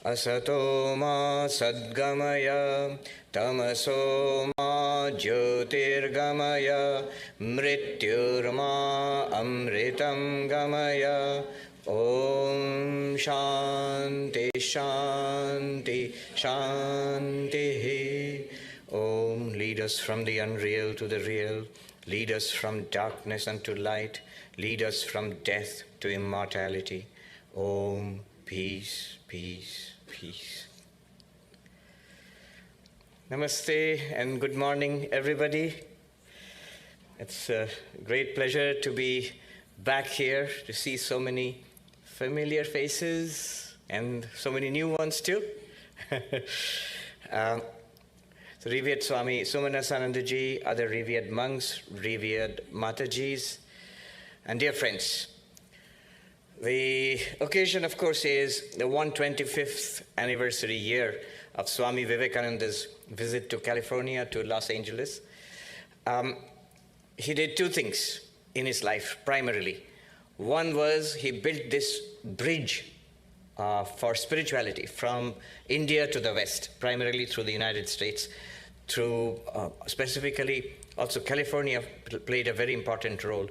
Asato ma sadgamaya tamaso ma jyotirgamaya mrityurma amritam gamaya. Om Shanti Shanti Shanti. Om, lead us from the unreal to the real. Lead us from darkness unto light. Lead us from death to immortality. Om, peace, peace, peace. Namaste and good morning, everybody. It's a great pleasure to be back here to see so many familiar faces and so many new ones too. So revered Swami Sumanasanandaji, other revered monks, revered Matajis, and dear friends. The occasion, of course, is the 125th anniversary year of Swami Vivekananda's visit to California, to Los Angeles. He did two things in his life, primarily. One was he built this bridge for spirituality from India to the West, primarily through the United States, through specifically also California played a very important role.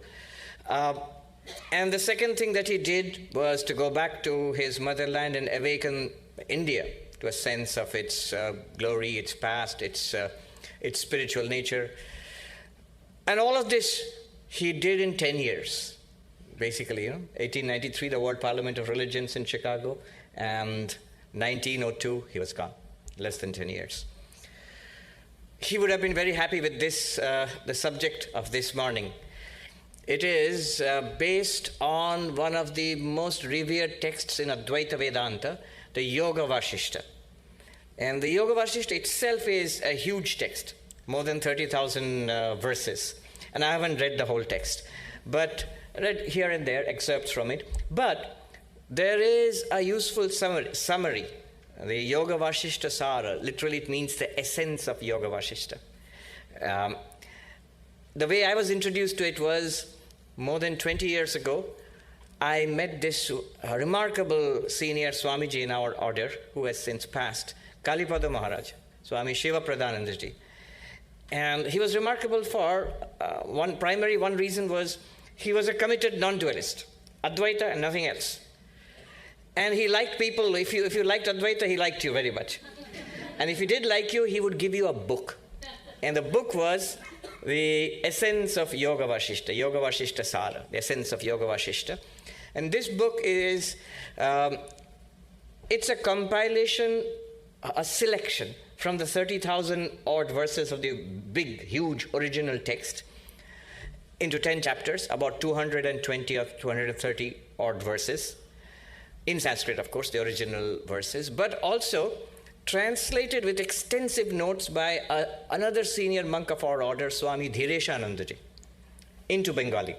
And the second thing that he did was to go back to his motherland and awaken India to a sense of its glory, its past, its spiritual nature. And all of this he did in 10 years. Basically, 1893, the World Parliament of Religions in Chicago, and 1902, he was gone, less than 10 years. He would have been very happy with this, the subject of this morning. It is based on one of the most revered texts in Advaita Vedanta, the Yoga Vashishta. And the Yoga Vashishta itself is a huge text, more than 30,000 verses. And I haven't read the whole text, but read here and there excerpts from it. But there is a useful summary. The Yoga Vashishta Sara, literally it means the essence of Yoga Vashishta. The way I was introduced to it was more than 20 years ago. I met this remarkable senior Swamiji in our order, who has since passed, Kalipada Maharaj, Swami Shiva Pradhanandaji. And he was remarkable for one reason was he was a committed non-dualist, Advaita and nothing else. And he liked people. If you liked Advaita, he liked you very much. And if he did like you, he would give you a book. And the book was the essence of Yoga Vashishta, Yoga Vashishta Sara, the essence of Yoga Vashishta. And this book is, it's a compilation, a selection from the 30,000 odd verses of the big, huge original text into 10 chapters, about 220 or 230 odd verses, in Sanskrit, of course, the original verses, but also translated with extensive notes by another senior monk of our order, Swami Dhireshanandaji, into Bengali.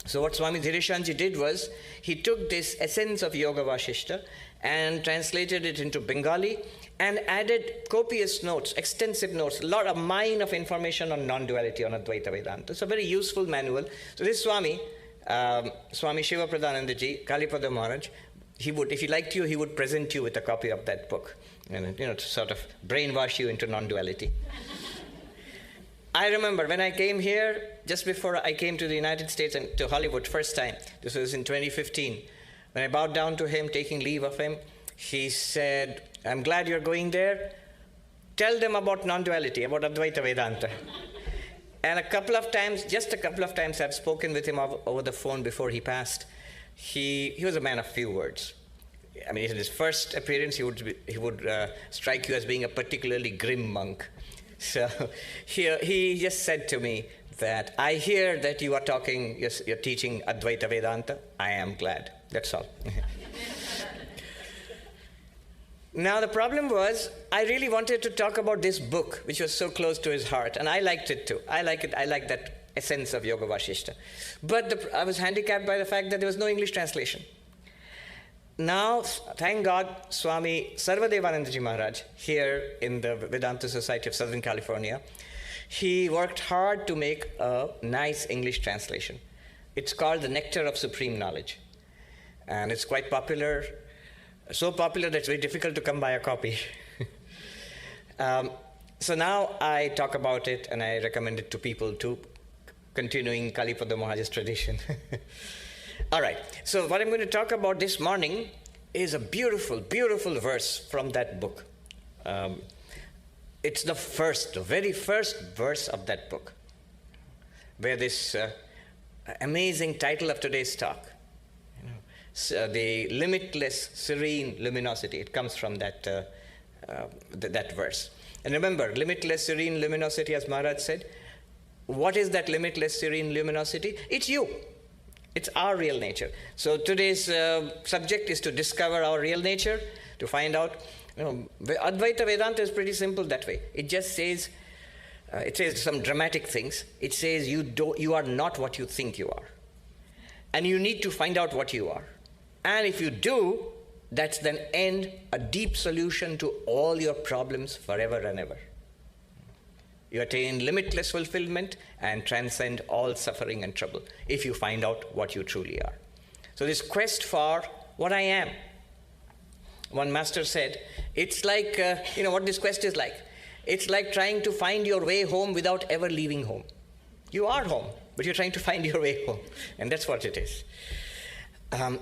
So what Swami Dhireshanji did was, he took this essence of Yoga Vashishta and translated it into Bengali and added copious notes, extensive notes, a lot of mine of information on non-duality, on Advaita Vedanta. It's a very useful manual. So this Swami, Swami Shiva Pradhanandaji, Kalipada Maharaj, he would, if he liked you, he would present you with a copy of that book, and to sort of brainwash you into non-duality. I remember when I came here, just before I came to the United States and to Hollywood first time, this was in 2015, when I bowed down to him, taking leave of him, he said, "I'm glad you're going there. Tell them about non-duality, about Advaita Vedanta." And just a couple of times I've spoken with him over the phone before he passed. He was a man of few words. I mean, in his first appearance, he would strike you as being a particularly grim monk. So he just said to me that, "I hear that you are you're teaching Advaita Vedanta. I am glad." That's all. Now, the problem was, I really wanted to talk about this book, which was so close to his heart, and I liked it too. I like that essence of Yoga Vashishta. But I was handicapped by the fact that there was no English translation. Now, thank God, Swami Sarvadevanandaji Maharaj, here in the Vedanta Society of Southern California, he worked hard to make a nice English translation. It's called The Nectar of Supreme Knowledge. And it's quite popular. So popular that it's very difficult to come by a copy. So now I talk about it and I recommend it to people too, continuing Kalipada Maharaj's tradition. All right, so what I'm going to talk about this morning is a beautiful, beautiful verse from that book. It's the very first verse of that book, where this amazing title of today's talk, the Limitless Serene Luminosity, it comes from that verse. And remember, Limitless Serene Luminosity, as Maharaj said, what is that limitless serene luminosity? It's you. It's our real nature. So today's subject is to discover our real nature, to find out. Advaita Vedanta is pretty simple that way. It just says, it says some dramatic things. It says you are not what you think you are. And you need to find out what you are. And if you do, that's then a deep solution to all your problems forever and ever. You attain limitless fulfillment and transcend all suffering and trouble if you find out what you truly are. So this quest for what I am. One master said, it's like, what this quest is like. It's like trying to find your way home without ever leaving home. You are home, but you're trying to find your way home. And that's what it is.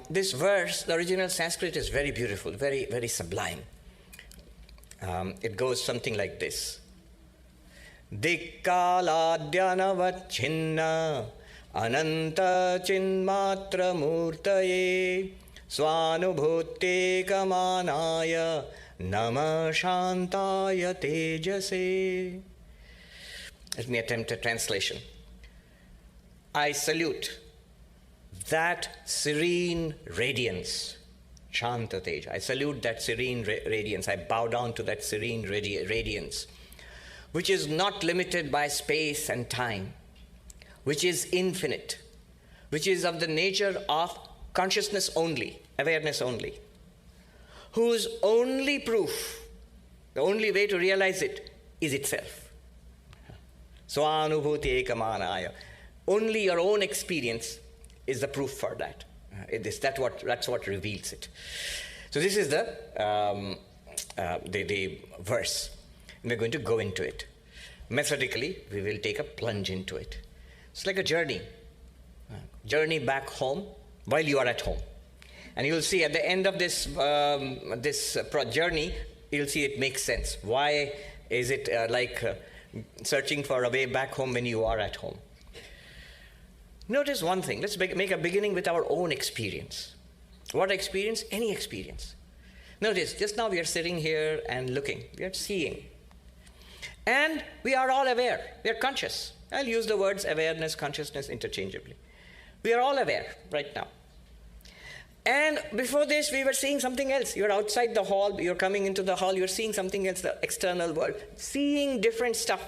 This verse, the original Sanskrit, is very beautiful, very, very sublime. It goes something like this. Dikkaladyanavachinna ananta chinmatra murtaye swanubhutte kamanaya nama shantaya tejase. Let me attempt a translation. I salute that serene radiance, Shanta Tej. I salute that serene radiance. I bow down to that serene radiance, which is not limited by space and time, which is infinite, which is of the nature of consciousness only, awareness only, whose only proof, the only way to realize it, is itself. Swanubhuti ekamanaya. Only your own experience is the proof for that. That's what reveals it. So this is the verse. We're going to go into it. Methodically, we will take a plunge into it. It's like a journey. Journey back home while you are at home. And you'll see at the end of this journey, you'll see it makes sense. Why is it like searching for a way back home when you are at home? Notice one thing. Let's make a beginning with our own experience. What experience? Any experience. Notice, just now we are sitting here and looking. We are seeing. And we are all aware. We are conscious. I'll use the words awareness, consciousness interchangeably. We are all aware right now. And before this, we were seeing something else. You're outside the hall. You're coming into the hall. You're seeing something else, the external world. Seeing different stuff.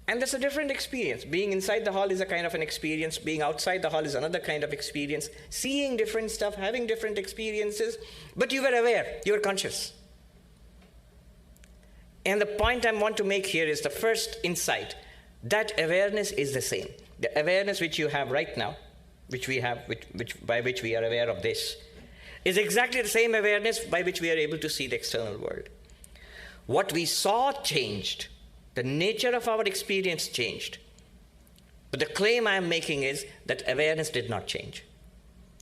And that's a different experience. Being inside the hall is a kind of an experience. Being outside the hall is another kind of experience. Seeing different stuff, having different experiences. But you were aware. You were conscious. And the point I want to make here is the first insight. That awareness is the same. The awareness which you have right now, which we have, by which we are aware of this, is exactly the same awareness by which we are able to see the external world. What we saw changed. The nature of our experience changed. But the claim I am making is that awareness did not change.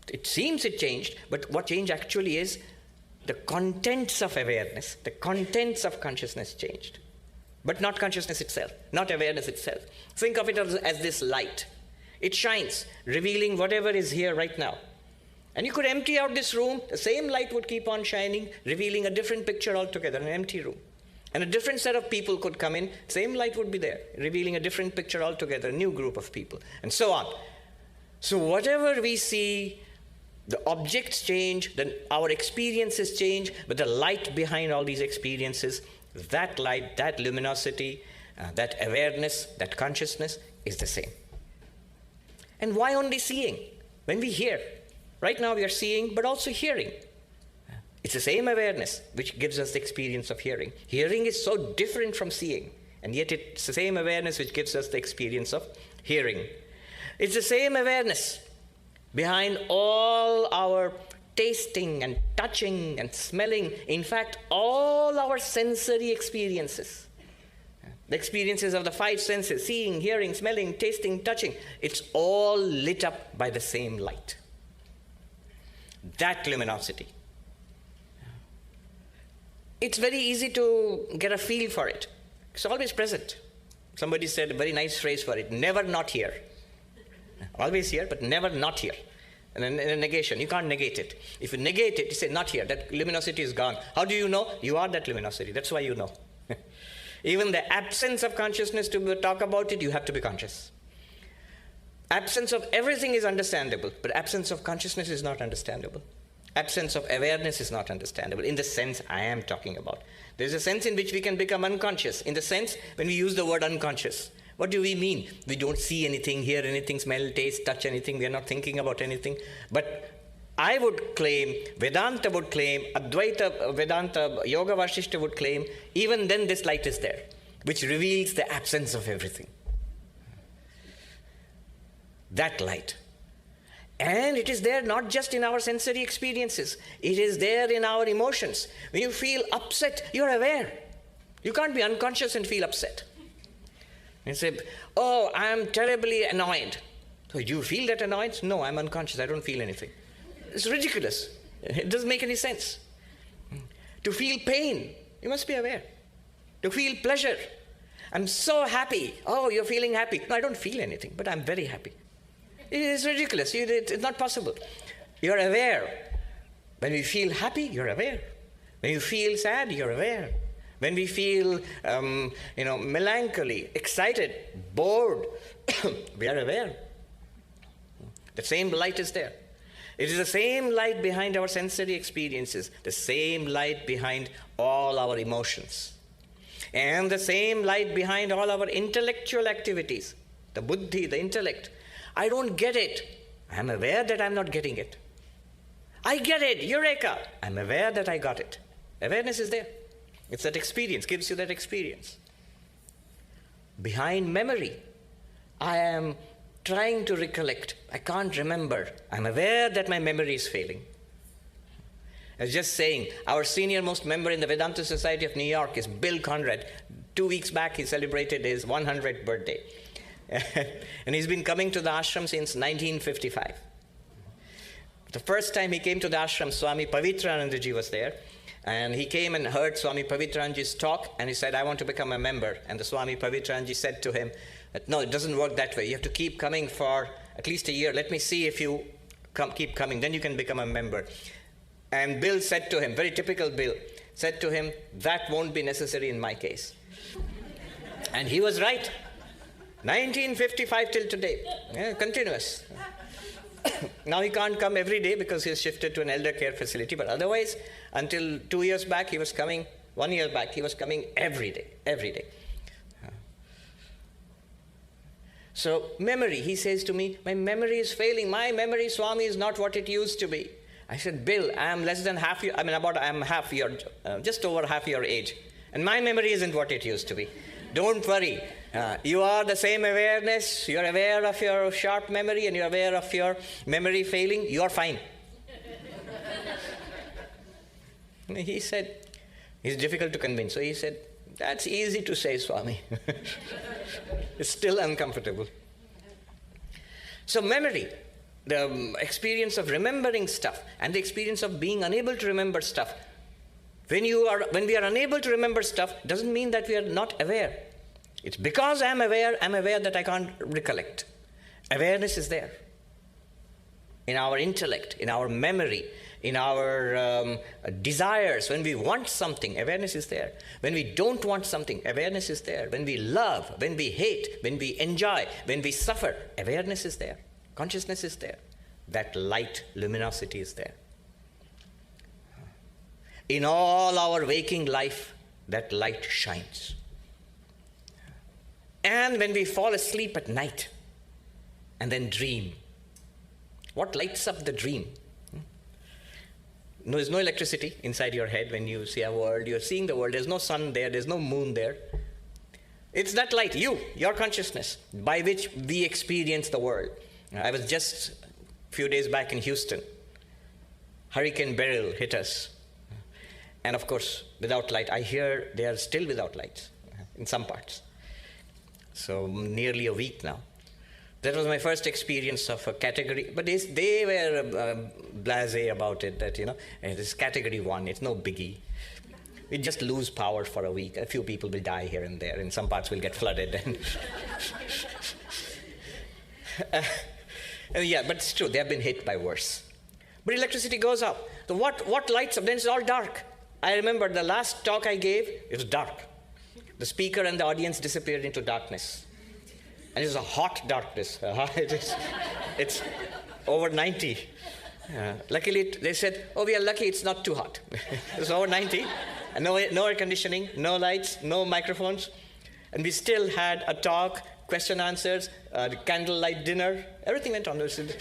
It seems it changed, but what change actually is, the contents of awareness, the contents of consciousness changed. But not consciousness itself, not awareness itself. Think of it as this light. It shines, revealing whatever is here right now. And you could empty out this room, the same light would keep on shining, revealing a different picture altogether, an empty room. And a different set of people could come in, same light would be there, revealing a different picture altogether, a new group of people, and so on. So whatever we see, the objects change, then our experiences change, but the light behind all these experiences, that light, that luminosity, that awareness, that consciousness is the same. And why only seeing? When we hear, right now we are seeing, but also hearing. It's the same awareness which gives us the experience of hearing. Hearing is so different from seeing, and yet it's the same awareness which gives us the experience of hearing. It's the same awareness behind all our tasting and touching and smelling. In fact, all our sensory experiences, the experiences of the five senses, seeing, hearing, smelling, tasting, touching, it's all lit up by the same light. That luminosity. It's very easy to get a feel for it. It's always present. Somebody said a very nice phrase for it, never not here. Always here, but never not here. And in a negation, you can't negate it. If you negate it, you say not here, that luminosity is gone. How do you know? You are that luminosity. That's why you know. Even the absence of consciousness, to talk about it, you have to be conscious. Absence of everything is understandable, but absence of consciousness is not understandable. Absence of awareness is not understandable in the sense I am talking about. There's a sense in which we can become unconscious. In the sense, when we use the word unconscious, what do we mean? We don't see anything, hear anything, smell, taste, touch anything. We are not thinking about anything. But I would claim, Vedanta would claim, Advaita Vedanta, Yoga Vashishta would claim, even then this light is there, which reveals the absence of everything. That light. And it is there not just in our sensory experiences. It is there in our emotions. When you feel upset, you're aware. You can't be unconscious and feel upset. And say, oh, I'm terribly annoyed. So do you feel that annoyance? No, I'm unconscious. I don't feel anything. It's ridiculous. It doesn't make any sense. To feel pain, you must be aware. To feel pleasure, I'm so happy. Oh, you're feeling happy. No, I don't feel anything, but I'm very happy. It is ridiculous. It's not possible. You're aware. When we feel happy, you're aware. When you feel sad, you're aware. When we feel, melancholy, excited, bored, we are aware. The same light is there. It is the same light behind our sensory experiences, the same light behind all our emotions, and the same light behind all our intellectual activities, the buddhi, the intellect. I don't get it. I'm aware that I'm not getting it. I get it, eureka. I'm aware that I got it. Awareness is there. It's that experience, gives you that experience. Behind memory, I am trying to recollect. I can't remember. I'm aware that my memory is failing. I was just saying, our senior-most member in the Vedanta Society of New York is Bill Conrad. 2 weeks back, he celebrated his 100th birthday. And he's been coming to the ashram since 1955. The first time he came to the ashram, Swami Pavitranandaji was there. And he came and heard Swami Pavitranandaji's talk, and he said, I want to become a member. And the Swami Pavitranandaji said to him, no, it doesn't work that way. You have to keep coming for at least a year. Let me see if you keep coming. Then you can become a member. And Bill said to him, very typical Bill, said to him, that won't be necessary in my case. And he was right. 1955 till today. Yeah, continuous. Now he can't come every day because he's shifted to an elder care facility. But otherwise, until 2 years back, he was coming, 1 year back, he was coming every day, every day. So memory, he says to me, my memory is failing. My memory, Swami, is not what it used to be. I said, Bill, I'm less than half your, I'm half your, just over half your age. And my memory isn't what it used to be. Don't worry. You are the same awareness. You're aware of your sharp memory and you're aware of your memory failing. You're fine. He said, he's difficult to convince. So he said, that's easy to say, Swami. It's still uncomfortable. So memory, the experience of remembering stuff and the experience of being unable to remember stuff. When we are unable to remember stuff, doesn't mean that we are not aware. It's because I'm aware that I can't recollect. Awareness is there. In our intellect, in our memory, in our desires. When we want something, awareness is there. When we don't want something, awareness is there. When we love, when we hate, when we enjoy, when we suffer, awareness is there. Consciousness is there. That light, luminosity is there. In all our waking life, that light shines. And when we fall asleep at night and then dream, what lights up the dream? There's no electricity inside your head when you see a world. You're seeing the world. There's no sun there. There's no moon there. It's that light, your consciousness, by which we experience the world. I was just a few days back in Houston. Hurricane Beryl hit us. And of course, without light. I hear they are still without lights in some parts. So nearly a week now. That was my first experience of a category. But they were blasé about it, that, it is category 1. It's no biggie. We just lose power for a week. A few people will die here and there. In some parts will get flooded. Yeah, but it's true. They have been hit by worse. But electricity goes up. So what lights up? Then it's all dark. I remember the last talk I gave, it was dark. The speaker and the audience disappeared into darkness. And it was a hot darkness. It's over 90. Luckily, they said, we are lucky it's not too hot. It was over 90. And no air conditioning, no lights, no microphones. And we still had a talk, question answers, candlelight dinner. Everything went on. It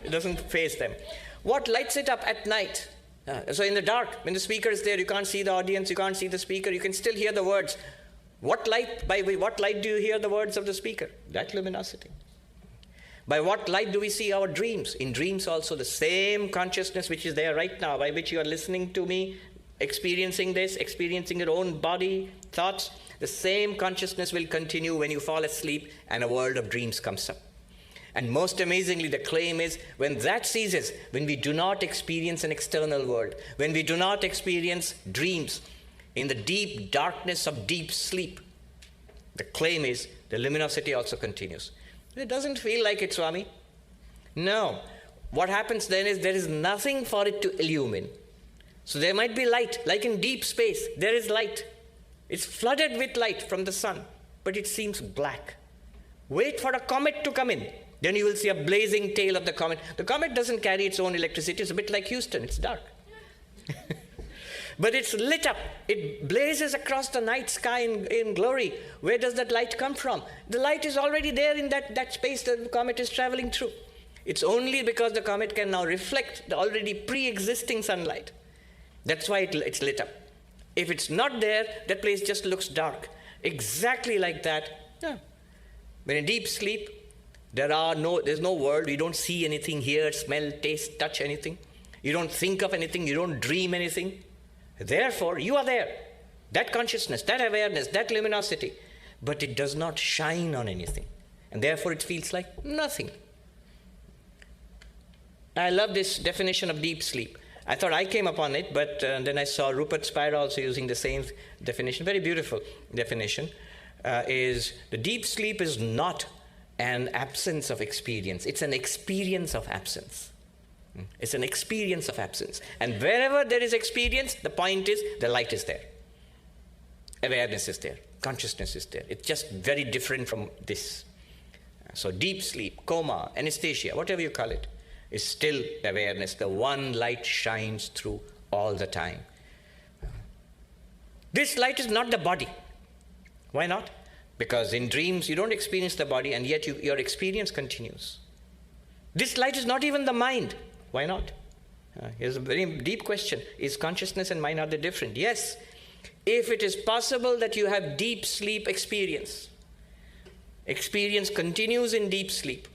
doesn't faze them. What lights it up at night? So in the dark, when the speaker is there, you can't see the audience, you can't see the speaker, you can still hear the words. By what light do you hear the words of the speaker? That luminosity. By what light do we see our dreams? In dreams also, the same consciousness which is there right now, by which you are listening to me, experiencing this, experiencing your own body, thoughts, the same consciousness will continue when you fall asleep and a world of dreams comes up. And most amazingly, the claim is, when that ceases, when we do not experience an external world, when we do not experience dreams, in the deep darkness of deep sleep, the claim is the luminosity also continues. It doesn't feel like it, Swami. No. What happens then is there is nothing for it to illumine. So there might be light, like in deep space, there is light. It's flooded with light from the sun, but it seems black. Wait for a comet to come in. Then you will see a blazing tail of the comet. The comet doesn't carry its own electricity. It's a bit like Houston. It's dark. But it's lit up. It blazes across the night sky in glory. Where does that light come from? The light is already there in that space that the comet is traveling through. It's only because the comet can now reflect the already pre-existing sunlight. That's why it's lit up. If it's not there, that place just looks dark. Exactly like that. Yeah. When in deep sleep, there's no world. You don't see anything, hear, smell, taste, touch anything. You don't think of anything. You don't dream anything. Therefore, you are there. That consciousness, that awareness, that luminosity. But it does not shine on anything. And therefore, it feels like nothing. I love this definition of deep sleep. I thought I came upon it, but then I saw Rupert Spira also using the same definition. Very beautiful definition. Is the deep sleep is not an absence of experience. It's an experience of absence. It's an experience of absence. And wherever there is experience, the point is the light is there. Awareness is there. Consciousness is there. It's just very different from this. So deep sleep, coma, anesthesia, whatever you call it, is still awareness. The one light shines through all the time. This light is not the body. Why not? Because in dreams you don't experience the body, and yet your experience continues. This light is not even the mind. Why not? Here's a very deep question. Is consciousness and mind, are they different? Yes. If it is possible that you have deep sleep experience continues in deep sleep,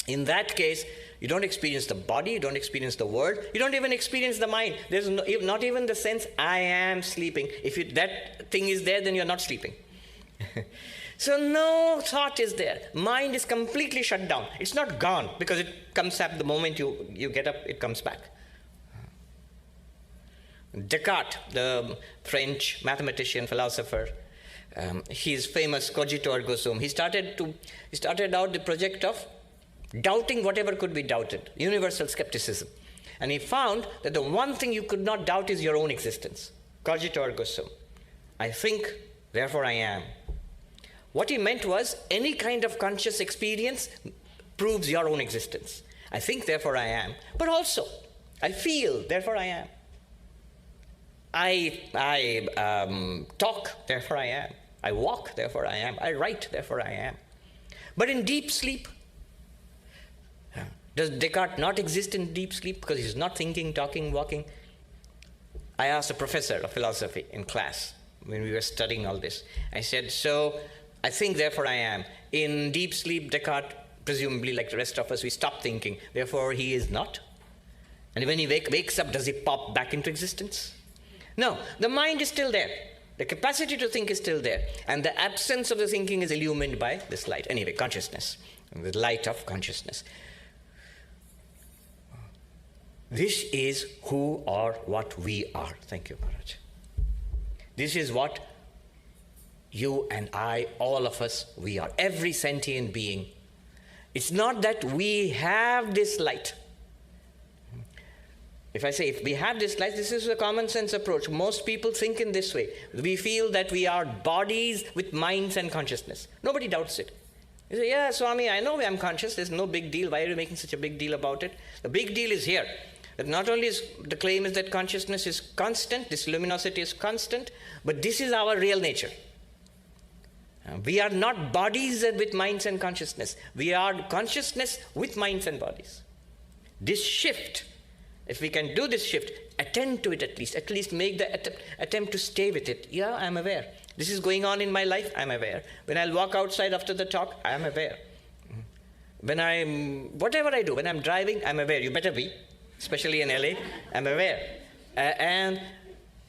in that case, you don't experience the body, you don't experience the world, you don't even experience the mind. There's not even the sense, I am sleeping. If that thing is there, then you're not sleeping. So no thought is there. Mind is completely shut down. It's not gone, because it comes up the moment you get up, it comes back. Descartes, the French mathematician, philosopher, his famous cogito ergo sum, he started out the project of doubting whatever could be doubted, universal skepticism. And he found that the one thing you could not doubt is your own existence. Cogito ergo sum. I think, therefore I am. What he meant was, any kind of conscious experience proves your own existence. I think, therefore I am. But also, I feel, therefore I am. I talk, therefore I am. I walk, therefore I am. I write, therefore I am. But in deep sleep, does Descartes not exist in deep sleep because he's not thinking, talking, walking? I asked a professor of philosophy in class when we were studying all this. I said, so I think, therefore I am. In deep sleep, Descartes, presumably like the rest of us, we stop thinking. Therefore, he is not. And when he wakes up, does he pop back into existence? No, the mind is still there. The capacity to think is still there. And the absence of the thinking is illumined by this light. Anyway, consciousness, the light of consciousness. This is who or what we are. Thank you, Maharaj. This is what you and I, all of us, we are. Every sentient being. It's not that we have this light. If I say, if we have this light, this is a common sense approach. Most people think in this way. We feel that we are bodies with minds and consciousness. Nobody doubts it. You say, yeah, Swami, I know I'm conscious. There's no big deal. Why are you making such a big deal about it? The big deal is here. That not only is the claim is that consciousness is constant, this luminosity is constant, but this is our real nature. We are not bodies with minds and consciousness. We are consciousness with minds and bodies. This shift, if we can do this shift, attend to it at least make the attempt to stay with it. Yeah, I'm aware. This is going on in my life, I'm aware. When I'll walk outside after the talk, I'm aware. Whatever I do, when I'm driving, I'm aware. You better be, especially in LA, I'm aware. And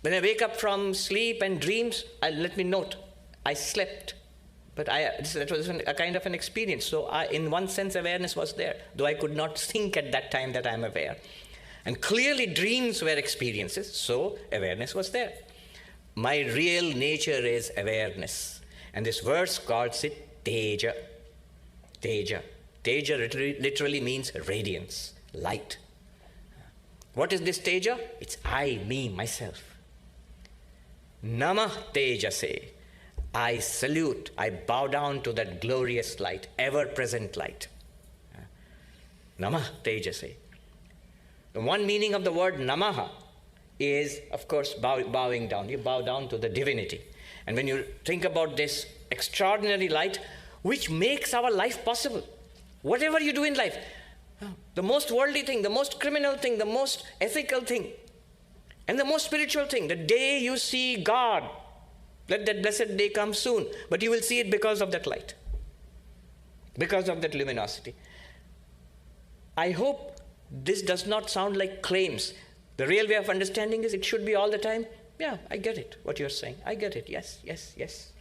when I wake up from sleep and dreams, let me note, I slept. But that was a kind of an experience. So in one sense, awareness was there, though I could not think at that time that I'm aware. And clearly dreams were experiences, so awareness was there. My real nature is awareness. And this verse calls it Teja. Teja. Teja literally means radiance, light. What is this Teja? It's I, me, myself. Namah Tejase. I salute, I bow down to that glorious light, ever-present light. Namah Tejase. The one meaning of the word Namaha is, of course, bowing down. You bow down to the divinity. And when you think about this extraordinary light, which makes our life possible, whatever you do in life, the most worldly thing, the most criminal thing, the most ethical thing, and the most spiritual thing, the day you see God, let that blessed day come soon, but you will see it because of that light, because of that luminosity. I hope this does not sound like claims. The real way of understanding is it should be all the time. Yeah, I get it, what you're saying. I get it, yes, yes, yes.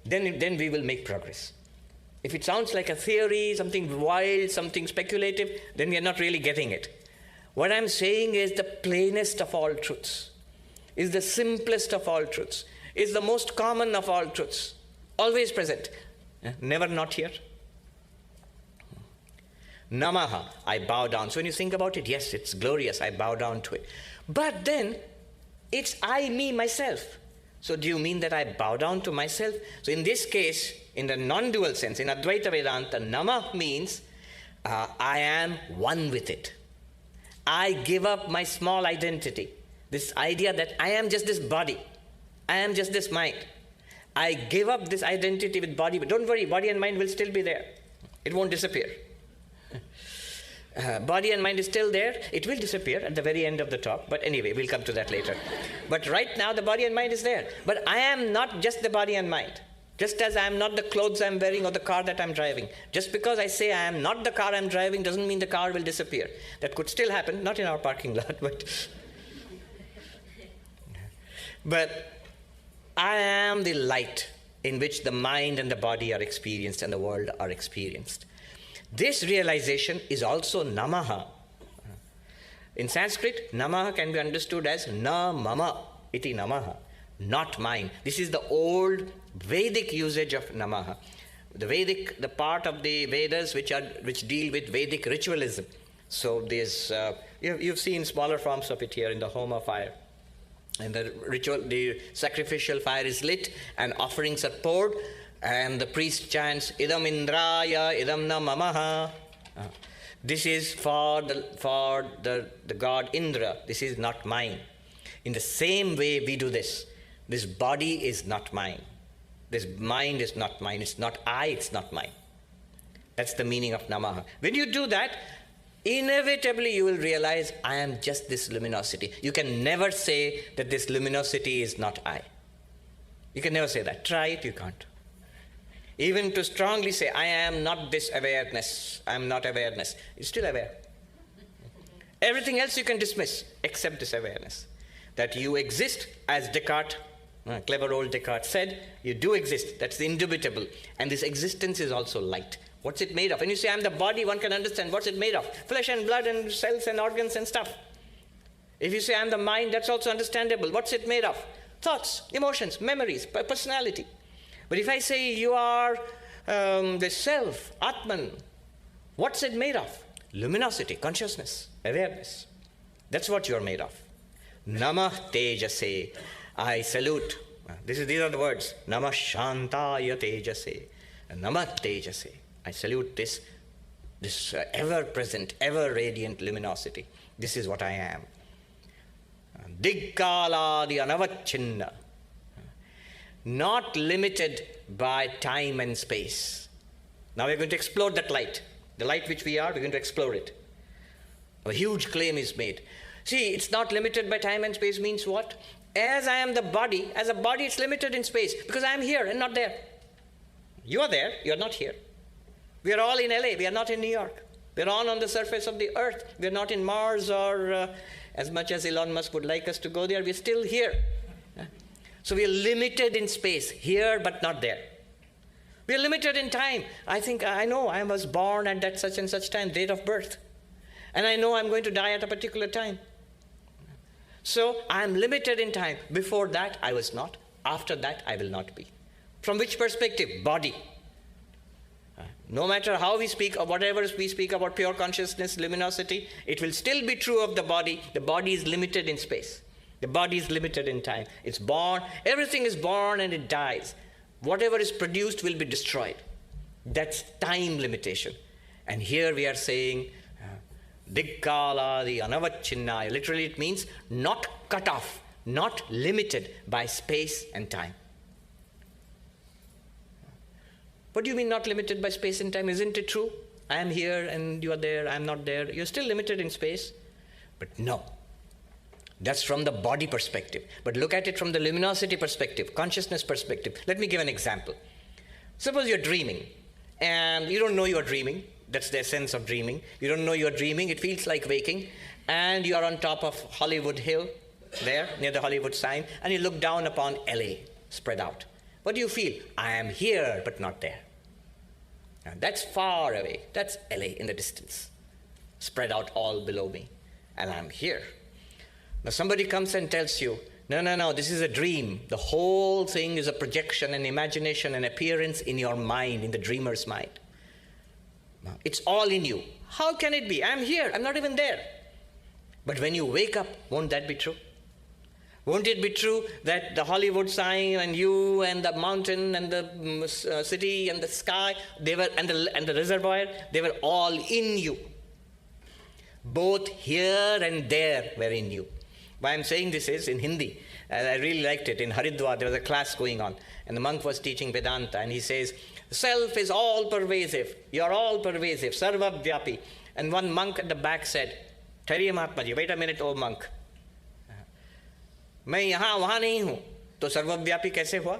Then we will make progress. If it sounds like a theory, something wild, something speculative, then we are not really getting it. What I'm saying is the plainest of all truths, is the simplest of all truths, is the most common of all truths, always present, never not here. Namaha, I bow down. So when you think about it, yes, it's glorious, I bow down to it. But then, it's I, me, myself. So do you mean that I bow down to myself? So in this case, in the non-dual sense, in Advaita Vedanta, Nama means I am one with it. I give up my small identity. This idea that I am just this body. I am just this mind. I give up this identity with body, but don't worry, body and mind will still be there. It won't disappear. Body and mind is still there. It will disappear at the very end of the talk, but anyway, we'll come to that later. But right now, the body and mind is there. But I am not just the body and mind. Just as I am not the clothes I'm wearing or the car that I'm driving. Just because I say I am not the car I'm driving doesn't mean the car will disappear. That could still happen, not in our parking lot, but I am the light in which the mind and the body are experienced and the world are experienced. This realization is also Namaha. In Sanskrit, Namaha can be understood as Na Mama iti Namaha, not mine. This is the old Vedic usage of Namaha. The part of the Vedas which deal with Vedic ritualism. So there's you've seen smaller forms of it here in the Homa fire. And the sacrificial fire is lit and offerings are poured. And the priest chants, Idam Indraya, Idam na Mamaha. This is for the god Indra. This is not mine. In the same way we do this. This body is not mine. This mind is not mine. It's not I, it's not mine. That's the meaning of Namaha. When you do that, inevitably you will realize I am just this luminosity. You can never say that this luminosity is not I. You can never say that. Try it, you can't. Even to strongly say, I am not this awareness, I am not awareness, you're still aware. Everything else you can dismiss, except this awareness. That you exist, as Descartes, clever old Descartes said, you do exist. That's the indubitable. And this existence is also light. What's it made of? When you say, I'm the body, one can understand what's it made of. Flesh and blood and cells and organs and stuff. If you say, I'm the mind, that's also understandable. What's it made of? Thoughts, emotions, memories, personality. But if I say, you are the self, Atman, what's it made of? Luminosity, consciousness, awareness. That's what you're made of. Namah tejase. I salute. These are the words. Namah shantaya tejase. Namah tejase. I salute this ever-present, ever-radiant luminosity. This is what I am. Digkaladi anavachinna. Not limited by time and space. Now we're going to explore that light. The light which we are, we're going to explore it. A huge claim is made. See, it's not limited by time and space means what? As I am the body, as a body it's limited in space because I am here and not there. You are there, you are not here. We are all in LA, we are not in New York. We are all on the surface of the earth. We are not in Mars or as much as Elon Musk would like us to go there, we are still here. So we are limited in space, here but not there. We are limited in time. I know I was born at that such and such time, date of birth. And I know I'm going to die at a particular time. So I am limited in time. Before that, I was not. After that, I will not be. From which perspective? Body. No matter how we speak or whatever we speak about pure consciousness, luminosity, it will still be true of the body. The body is limited in space. The body is limited in time. It's born. Everything is born and it dies. Whatever is produced will be destroyed. That's time limitation. And here we are saying, Dikkala the anavachinna. Literally it means not cut off, not limited by space and time. What do you mean not limited by space and time? Isn't it true? I am here and you are there, I am not there. You're still limited in space. But no. That's from the body perspective. But look at it from the luminosity perspective, consciousness perspective. Let me give an example. Suppose you're dreaming and you don't know you're dreaming. That's the essence of dreaming. You don't know you're dreaming. It feels like waking. And you are on top of Hollywood Hill, there, near the Hollywood sign, and you look down upon LA, spread out. What do you feel? I am here, but not there. Now, that's far away. That's LA in the distance, spread out all below me. And I'm here. Now, somebody comes and tells you, no, this is a dream. The whole thing is a projection, an imagination, an appearance in your mind, in the dreamer's mind. It's all in you. How can it be? I'm here. I'm not even there. But when you wake up, won't that be true? Won't it be true that the Hollywood sign and you and the mountain and the city and the sky, they were and the reservoir, they were all in you. Both here and there were in you. Why I'm saying this is in Hindi. I really liked it. In Haridwar, there was a class going on, and the monk was teaching Vedanta, and he says, self is all pervasive. You're all pervasive, sarva vyapi. And one monk at the back said, Thariye Mahatmaji, wait a minute, oh monk. मैं यहाँ वहाँ नहीं हूँ, तो सर्वव्यापी कैसे हुआ?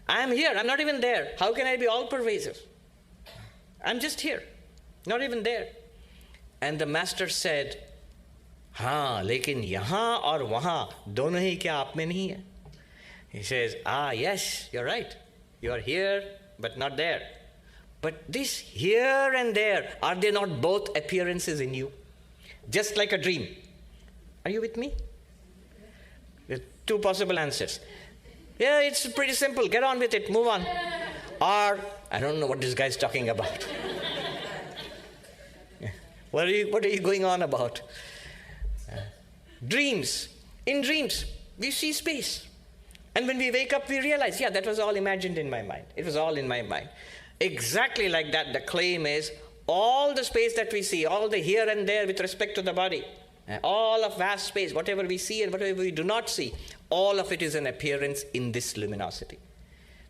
I am here, I'm not even there. How can I be all pervasive? I'm just here, not even there. And the master said, हाँ, लेकिन यहाँ और वहाँ दोनों ही क्या आप में नहीं है? He says, yes, you're right. You are here, but not there. But this here and there, are they not both appearances in you? Just like a dream. Are you with me? There are two possible answers. Yeah, it's pretty simple. Get on with it. Move on. Or, I don't know what this guy's talking about. What are you going on about? Dreams. In dreams, we see space. And when we wake up, we realize, that was all imagined in my mind. It was all in my mind. Exactly like that, the claim is, all the space that we see, all the here and there with respect to the body, all of vast space, whatever we see and whatever we do not see, all of it is an appearance in this luminosity.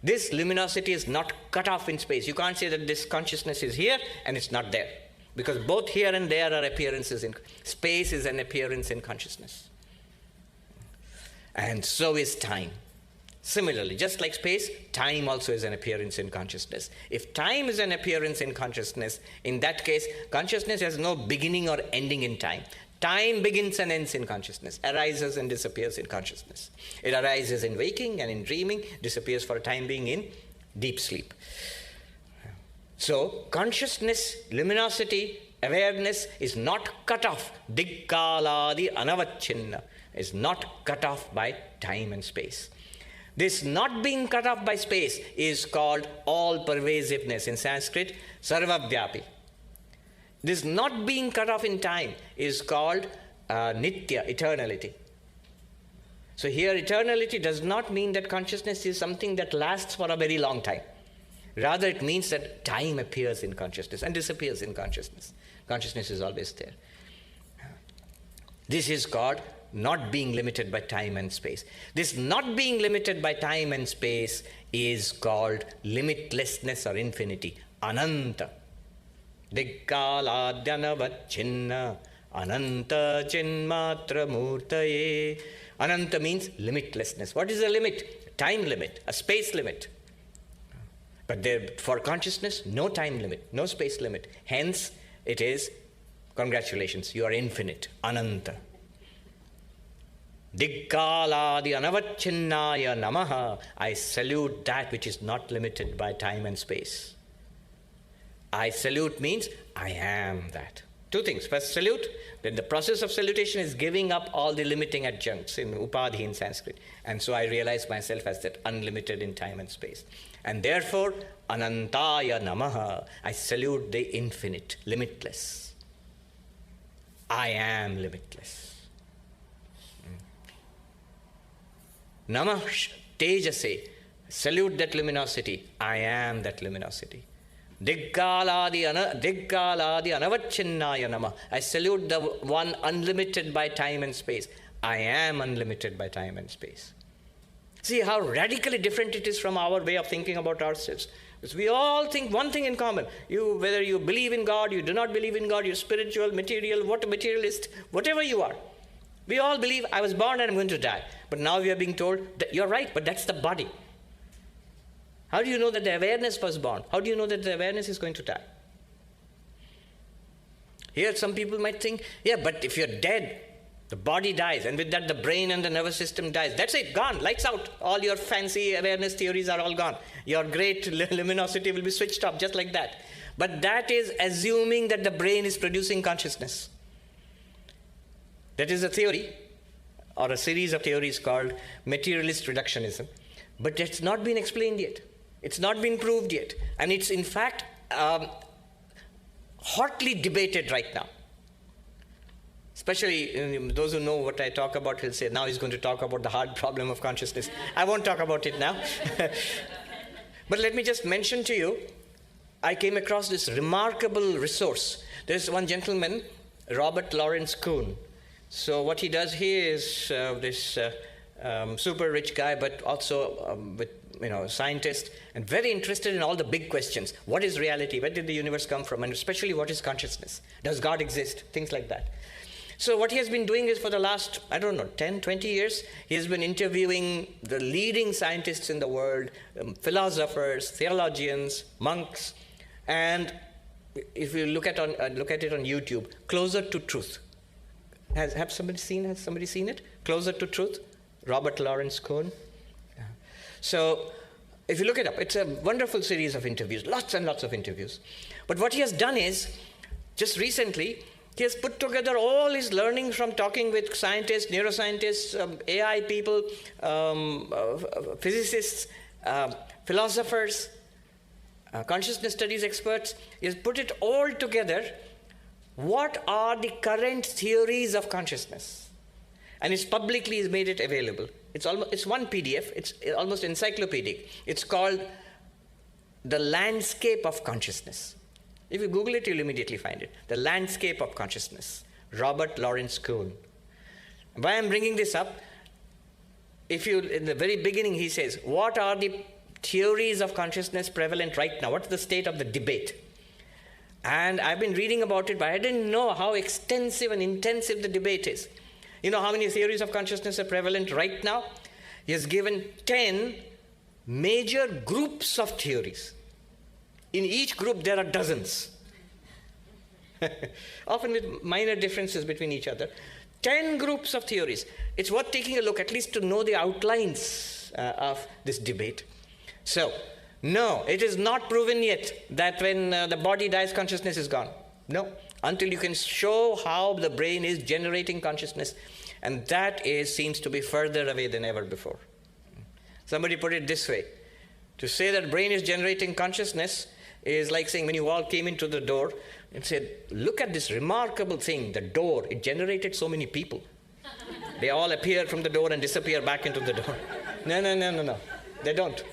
This luminosity is not cut off in space. You can't say that this consciousness is here and it's not there. Because both here and there are appearances in space is an appearance in consciousness. And so is time. Similarly, just like space, time also is an appearance in consciousness. If time is an appearance in consciousness, in that case, consciousness has no beginning or ending in time. Time begins and ends in consciousness, arises and disappears in consciousness. It arises in waking and in dreaming, disappears for a time being in deep sleep. So, consciousness, luminosity, awareness is not cut off. Digkaladi anavachinna is not cut off by time and space. This not being cut off by space is called all-pervasiveness. In Sanskrit, sarvavyapi. This not being cut off in time is called nitya, eternality. So here eternality does not mean that consciousness is something that lasts for a very long time. Rather, it means that time appears in consciousness and disappears in consciousness. Consciousness is always there. This is called not being limited by time and space. This not being limited by time and space is called limitlessness or infinity, ananta. Digkaladyanavachinna ananta chinmatra murtaye. Ananta means limitlessness. What is a limit? Time limit, a space limit. But there, for consciousness, no time limit, no space limit. Hence, it is, congratulations, you are infinite, ananta. Digkaladi anavacchinnaya namaha. I salute that which is not limited by time and space. I salute means I am that. Two things. First, salute. Then the process of salutation is giving up all the limiting adjuncts in upadhi in Sanskrit. And so I realize myself as that unlimited in time and space. And therefore, anantaya namaha. I salute the infinite, limitless. I am limitless. Namah tejase. Salute that luminosity. I am that luminosity. Digkaladi anavacchinnaya nama. I salute the one unlimited by time and space. I am unlimited by time and space. See how radically different it is from our way of thinking about ourselves. Because we all think one thing in common. Whether you believe in God, you do not believe in God, you're spiritual, material, what a materialist, whatever you are. We all believe I was born and I'm going to die. But now we are being told that you're right, but that's the body. How do you know that the awareness was born? How do you know that the awareness is going to die? Here some people might think, yeah, but if you're dead, the body dies, and with that the brain and the nervous system dies. That's it, gone, lights out. All your fancy awareness theories are all gone. Your great luminosity will be switched off just like that. But that is assuming that the brain is producing consciousness. That is a theory, or a series of theories called materialist reductionism. But it's not been explained yet. It's not been proved yet. And it's in fact hotly debated right now. Especially those who know what I talk about will say, now he's going to talk about the hard problem of consciousness. I won't talk about it now. But let me just mention to you, I came across this remarkable resource. There's one gentleman, Robert Lawrence Kuhn. So what he does, he is this super rich guy, but also scientist, and very interested in all the big questions. What is reality? Where did the universe come from? And especially, what is consciousness? Does God exist? Things like that. So what he has been doing is for the last, 10, 20 years, he has been interviewing the leading scientists in the world, philosophers, theologians, monks, and if you look at it on YouTube, Closer to Truth. Has somebody seen it? Closer to Truth, Robert Lawrence Kuhn. So if you look it up, it's a wonderful series of interviews, lots and lots of interviews. But what he has done is, just recently, he has put together all his learning from talking with scientists, neuroscientists, AI people, physicists, philosophers, consciousness studies experts. He has put it all together. What are the current theories of consciousness? And it's publicly made it available. It's one PDF. It's almost encyclopedic. It's called The Landscape of Consciousness. If you Google it, you'll immediately find it. The Landscape of Consciousness. Robert Lawrence Kuhn. Why I'm bringing this up? In the very beginning, he says, what are the theories of consciousness prevalent right now? What's the state of the debate? And I've been reading about it, but I didn't know how extensive and intensive the debate is. You know how many theories of consciousness are prevalent right now? He has given 10 major groups of theories. In each group, there are dozens. often with minor differences between each other. 10 groups of theories. It's worth taking a look, at least to know the outlines of this debate. So, no, it is not proven yet that when the body dies, consciousness is gone. No, until you can show how the brain is generating consciousness. And that seems to be further away than ever before. Somebody put it this way. To say that brain is generating consciousness is like saying when you all came into the door and said, look at this remarkable thing, the door, it generated so many people. They all appear from the door and disappear back into the door. No. They don't.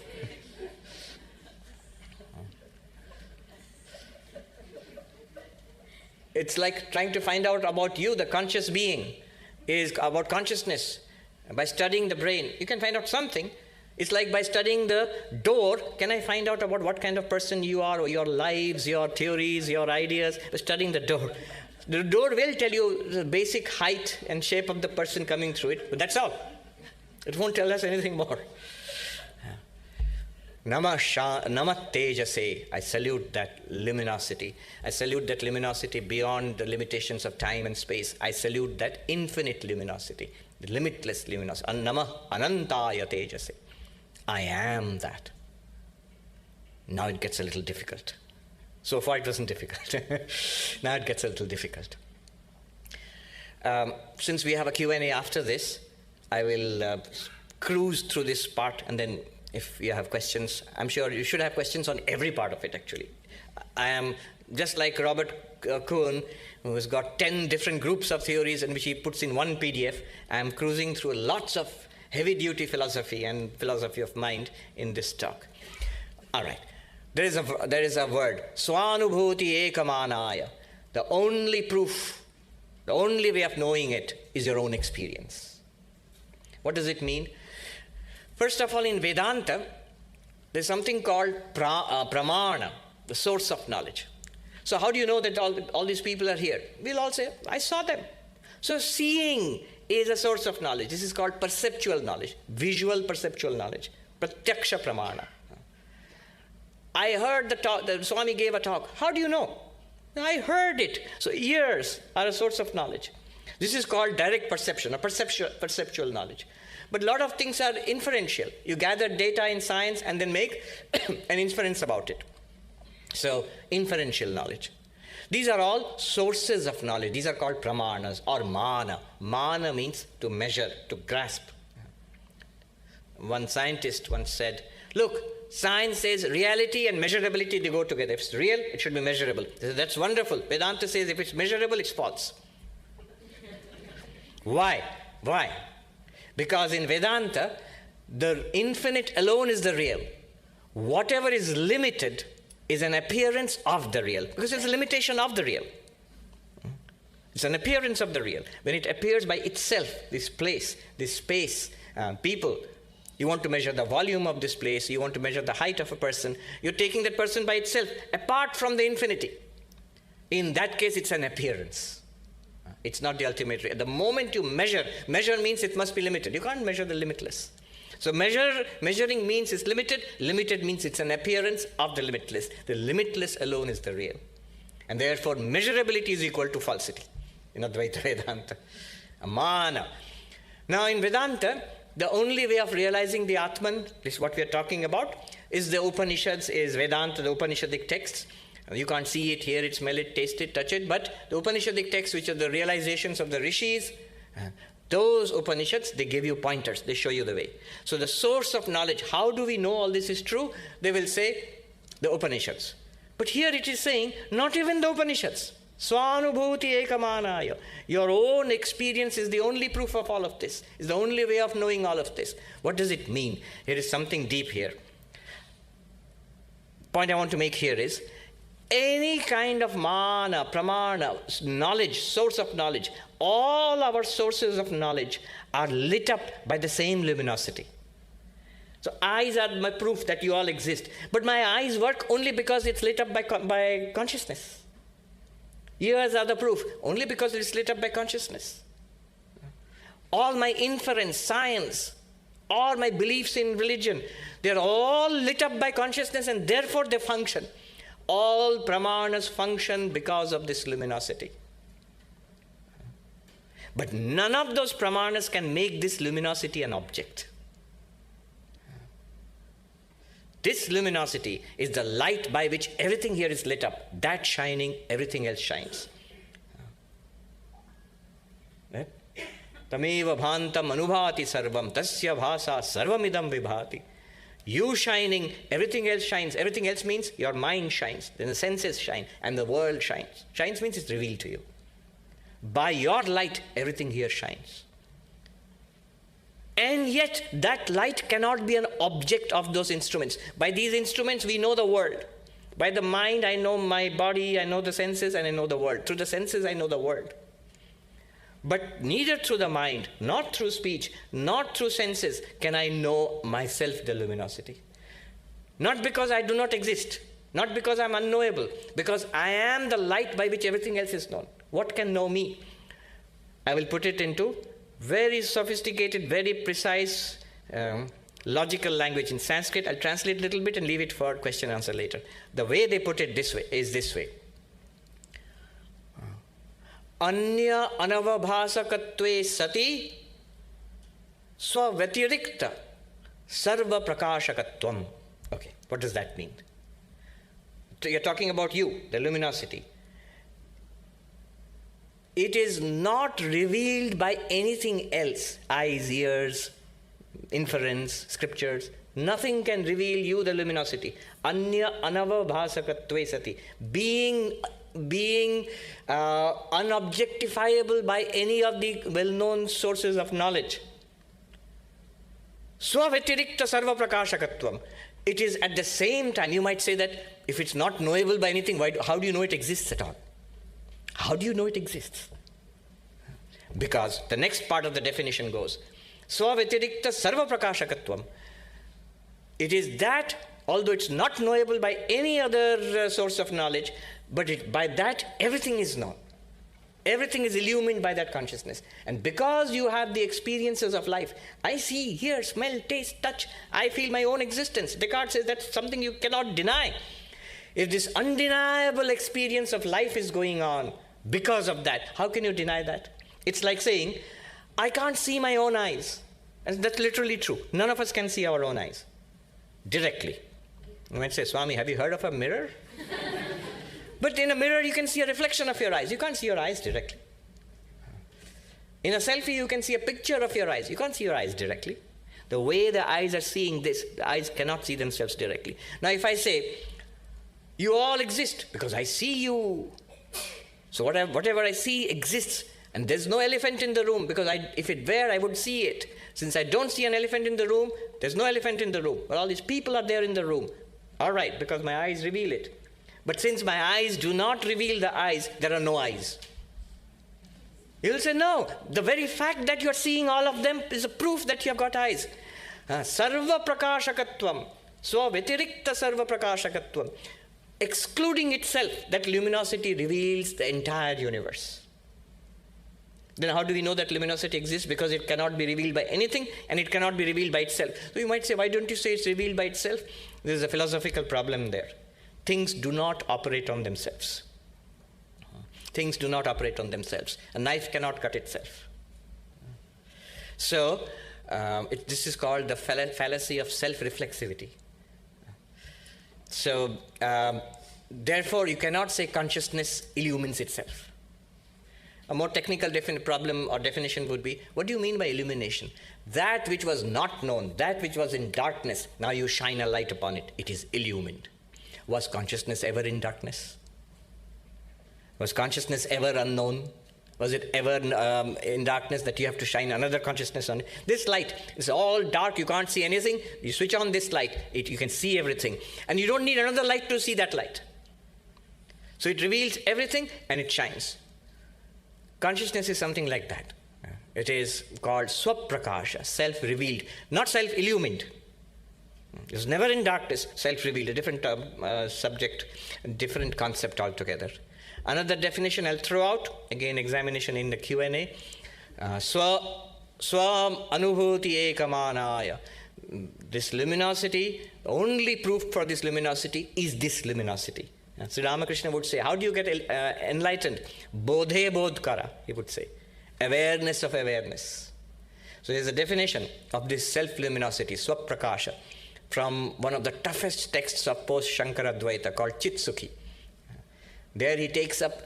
It's like trying to find out about you, the conscious being, is about consciousness. By studying the brain, you can find out something. It's like by studying the door, can I find out about what kind of person you are, or your lives, your theories, your ideas? By studying the door. The door will tell you the basic height and shape of the person coming through it, but that's all. It won't tell us anything more. Namah Tejase. I salute that luminosity. I salute that luminosity beyond the limitations of time and space. I salute that infinite luminosity, the limitless luminosity. Namah Anantaya Tejase. I am that. Now it gets a little difficult. So far it wasn't difficult. Now it gets a little difficult. Since we have a Q&A after this, I will cruise through this part, and then if you have questions, I'm sure you should have questions on every part of it, actually. I am just like Robert Kuhn, who has got 10 different groups of theories and which he puts in one PDF. I am cruising through lots of heavy-duty philosophy and philosophy of mind in this talk. All right. There is a word, Swanubhuti Ekamanaya. The only proof, the only way of knowing it is your own experience. What does it mean? First of all, in Vedanta, there's something called pramana, the source of knowledge. So how do you know that all these people are here? We'll all say, I saw them. So seeing is a source of knowledge. This is called perceptual knowledge, visual perceptual knowledge, pratyaksha pramana. I heard the talk, the Swami gave a talk. How do you know? I heard it. So ears are a source of knowledge. This is called direct perception, or perceptual knowledge. But a lot of things are inferential. You gather data in science and then make an inference about it. So, inferential knowledge. These are all sources of knowledge. These are called pramanas or mana. Mana means to measure, to grasp. One scientist once said, look, science says reality and measurability, they go together. If it's real, it should be measurable. That's wonderful. Vedanta says if it's measurable, it's false. Why? Because in Vedanta, the infinite alone is the real. Whatever is limited is an appearance of the real, because it's a limitation of the real. It's an appearance of the real. When it appears by itself, this place, this space, people, you want to measure the volume of this place, you want to measure the height of a person, you're taking that person by itself, apart from the infinity. In that case, it's an appearance. It's not the ultimate real. The moment you measure means it must be limited. You can't measure the limitless. So measuring means it's limited. Limited means it's an appearance of the limitless. The limitless alone is the real. And therefore, measurability is equal to falsity in Advaita Vedanta. Mana. Now in Vedanta, the only way of realizing the Atman, this is what we are talking about, is the Upanishads, is Vedanta, the Upanishadic texts. You can't see it, hear it, smell it, taste it, touch it, but the Upanishadic texts, which are the realizations of the rishis, those Upanishads, they give you pointers, they show you the way. So the source of knowledge, how do we know all this is true? They will say the Upanishads. But here it is saying, not even the Upanishads. Swanubhuti ekamanaya. Your own experience is the only proof of all of this, is the only way of knowing all of this. What does it mean? Here is something deep here. Point I want to make here is, any kind of mana, pramana, knowledge, source of knowledge, all our sources of knowledge are lit up by the same luminosity. So eyes are my proof that you all exist. But my eyes work only because it's lit up by consciousness. Ears are the proof only because it's lit up by consciousness. All my inference, science, all my beliefs in religion, they're all lit up by consciousness and therefore they function. All pramanas function because of this luminosity. But none of those pramanas can make this luminosity an object. This luminosity is the light by which everything here is lit up. That shining, everything else shines. Right? Tameva bhantam anubhati sarvam tasya bhasa sarvamidam vibhati. You shining, everything else shines. Everything else means your mind shines, then the senses shine, and the world shines. Shines means it's revealed to you. By your light, everything here shines. And yet, that light cannot be an object of those instruments. By these instruments, we know the world. By the mind, I know my body, I know the senses, and I know the world. Through the senses, I know the world. But neither through the mind, not through speech, not through senses, can I know myself, the luminosity. Not because I do not exist, not because I'm unknowable, because I am the light by which everything else is known. What can know me? I will put it into very sophisticated, very precise, logical language in Sanskrit. I'll translate a little bit and leave it for question and answer later. The way they put it this way is this way. Anya anavabhasakatve sati swavetirikta sarva prakashakatvam. Okay, what does that mean? So you're talking about you, the luminosity. It is not revealed by anything else. Eyes, ears, inference, scriptures. Nothing can reveal you, the luminosity. Anya anavabhasakatve sati. Being unobjectifiable by any of the well-known sources of knowledge. Swavetirikta sarva prakashakatvam. It is at the same time, you might say that if it's not knowable by anything, how do you know it exists at all? How do you know it exists? Because the next part of the definition goes, Swavetirikta sarva prakashakatvam. It is that, although it's not knowable by any other source of knowledge, but by that everything is known. Everything is illumined by that consciousness. And because you have the experiences of life, I see, hear, smell, taste, touch, I feel my own existence. Descartes says that's something you cannot deny. If this undeniable experience of life is going on because of that, how can you deny that? It's like saying, I can't see my own eyes. And that's literally true. None of us can see our own eyes directly. You might say, Swami, have you heard of a mirror? But in a mirror, you can see a reflection of your eyes. You can't see your eyes directly. In a selfie, you can see a picture of your eyes. You can't see your eyes directly. The way the eyes are seeing this, the eyes cannot see themselves directly. Now, if I say, you all exist because I see you. So whatever I see exists. And there's no elephant in the room because if it were, I would see it. Since I don't see an elephant in the room, there's no elephant in the room. But all these people are there in the room. All right, because my eyes reveal it. But since my eyes do not reveal the eyes, there are no eyes. You'll say, no, the very fact that you're seeing all of them is a proof that you have got eyes. Sarva prakashakatvam, swavetirikta sarva prakashakatvam. Excluding itself, that luminosity reveals the entire universe. Then how do we know that luminosity exists? Because it cannot be revealed by anything and it cannot be revealed by itself. So you might say, why don't you say it's revealed by itself? There's a philosophical problem there. Things do not operate on themselves. Things do not operate on themselves. A knife cannot cut itself. So this is called the fallacy of self-reflexivity. So therefore, you cannot say consciousness illumines itself. A more technical problem or definition would be, what do you mean by illumination? That which was not known, that which was in darkness, now you shine a light upon it. It is illumined. Was consciousness ever in darkness? Was consciousness ever unknown? Was it ever in darkness that you have to shine another consciousness on it? This light is all dark, you can't see anything. You switch on this light, you can see everything. And you don't need another light to see that light. So it reveals everything and it shines. Consciousness is something like that. It is called swaprakasha, self-revealed, not self-illumined. It's never in darkness, self-revealed, a different subject, a different concept altogether. Another definition I'll throw out, again examination in the Q&A. Swam anubhuti ekamanaya. This luminosity, the only proof for this luminosity is this luminosity. Sri Ramakrishna would say, how do you get enlightened? Bodhe bodhkara, he would say. Awareness of awareness. So there's a definition of this self-luminosity, swaprakasha, from one of the toughest texts of post-Shankara Advaita called Chitsukhi. There he takes up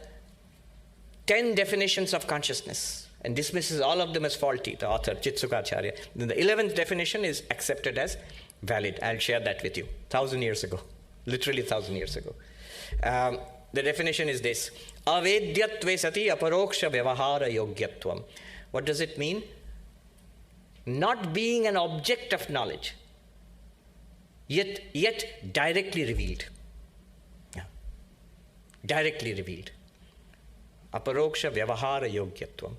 10 definitions of consciousness and dismisses all of them as faulty, the author, Chitsukacharya. Then the 11th definition is accepted as valid. I'll share that with you. 1,000 years ago. Literally 1,000 years ago. The definition is this. Avedyatve sati aparoksha vyavahara yogyatvam. What does it mean? Not being an object of knowledge, yet directly revealed. Yeah. Directly revealed. Aparoksha vyavahara yogyatvam.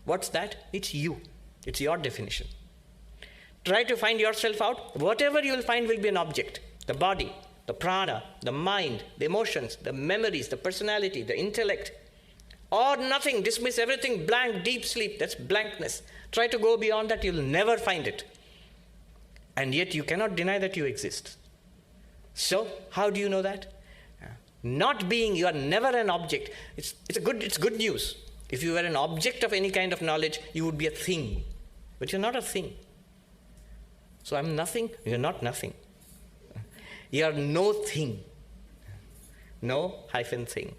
What's that? It's you. It's your definition. Try to find yourself out. Whatever you will find will be an object. The body, the prana, the mind, the emotions, the memories, the personality, the intellect. Or nothing. Dismiss everything. Blank, deep sleep. That's blankness. Try to go beyond that. You'll never find it. And yet you cannot deny that you exist. So, how do you know that? Not being, you are never an object. It's good news. If you were an object of any kind of knowledge, you would be a thing. But you're not a thing. So I'm nothing, you're not nothing. You are no thing. No hyphen thing.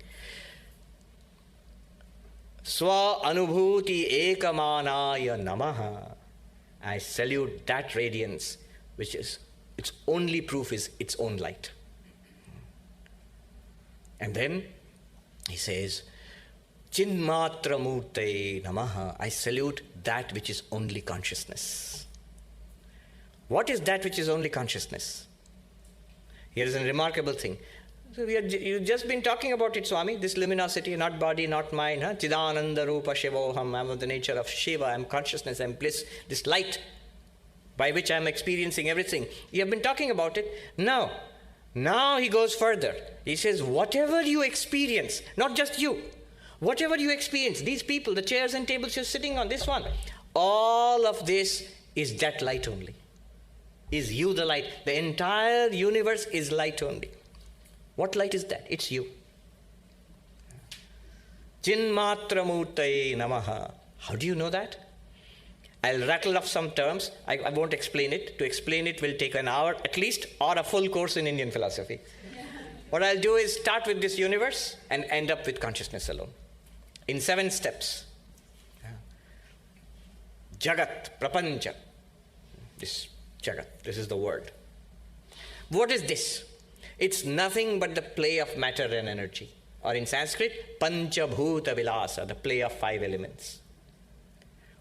Swa anubhuti ekamanaya namaha. I salute that radiance, which is, its only proof is its own light. And then he says, Chinmatra murte namaha. I salute that which is only consciousness. What is that which is only consciousness? Here is a remarkable thing. So you've just been talking about it, Swami, this luminosity, not body, not mind. Chidananda rupa shivoham. I'm of the nature of Shiva. I'm consciousness. I'm bliss. This light by which I'm experiencing everything. You have been talking about it. Now he goes further. He says, whatever you experience, not just you, whatever you experience, these people, the chairs and tables you're sitting on, this one, all of this is that light only. Is you the light? The entire universe is light only. What light is that? It's you. Chinmatra murtaye namaha. How do you know that? I'll rattle off some terms. I won't explain it. To explain it will take an hour at least, or a full course in Indian philosophy. What I'll do is start with this universe and end up with consciousness alone. In 7 steps. Jagat, prapancha. This Jagat, this is the word. What is this? It's nothing but the play of matter and energy. Or in Sanskrit, panchabhuta vilasa, the play of 5 elements.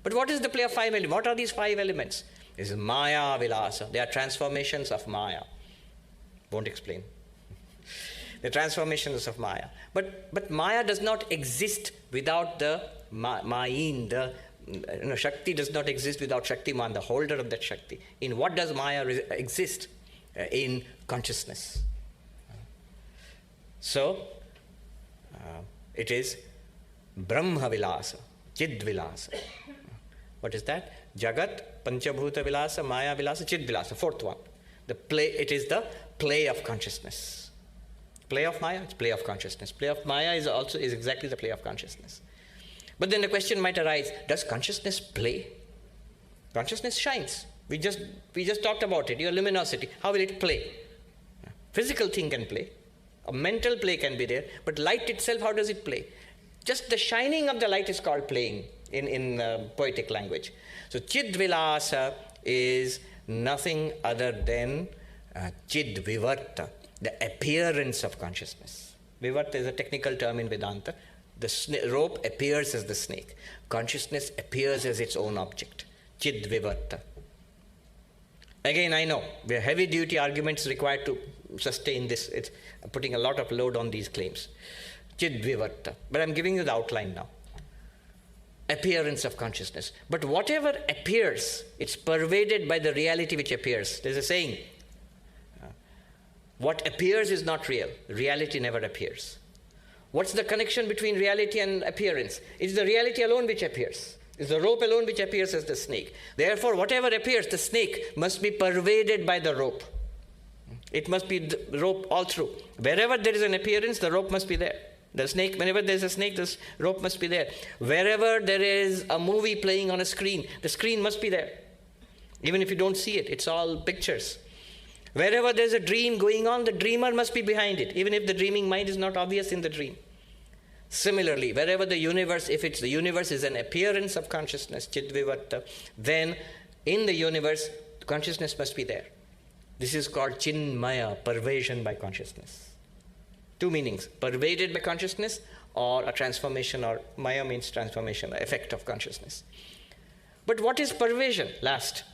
But what is the play of 5 elements? What are these 5 elements? This is maya vilasa. They are transformations of maya. Won't explain. The transformations of maya. But maya does not exist without the mayin, the Shakti does not exist without Shaktiman, the holder of that Shakti. In what does Maya exist? In consciousness. So, it is Brahma Vilasa, Chid Vilasa. What is that? Jagat, Panchabhuta Vilasa, Maya Vilasa, Chid Vilasa, 4th one. It is the play of consciousness. Play of Maya, it's play of consciousness. Play of Maya is exactly the play of consciousness. But then the question might arise, does consciousness play? Consciousness shines. We just talked about it, your luminosity. How will it play? Physical thing can play. A mental play can be there. But light itself, how does it play? Just the shining of the light is called playing in poetic language. So Chid Vilasa is nothing other than Chid Vivarta, the appearance of consciousness. Vivarta is a technical term in Vedanta. The rope appears as the snake. Consciousness appears as its own object. Chid Vivarta. Again, I know there are heavy-duty arguments required to sustain this. It's putting a lot of load on these claims. Chid Vivarta. But I'm giving you the outline now. Appearance of consciousness. But whatever appears, it's pervaded by the reality which appears. There's a saying, what appears is not real. Reality never appears. What's the connection between reality and appearance? It's the reality alone which appears. It's the rope alone which appears as the snake. Therefore, whatever appears, the snake must be pervaded by the rope. It must be the rope all through. Wherever there is an appearance, the rope must be there. The snake, whenever there's a snake, the rope must be there. Wherever there is a movie playing on a screen, the screen must be there. Even if you don't see it, it's all pictures. Wherever there's a dream going on, the dreamer must be behind it, even if the dreaming mind is not obvious in the dream. Similarly, wherever the universe, if it's the universe is an appearance of consciousness, Chidvivarta, then in the universe, consciousness must be there. This is called Chinmaya, pervasion by consciousness. Two meanings, pervaded by consciousness or a transformation, or Maya means transformation, effect of consciousness. But what is pervasion? Last,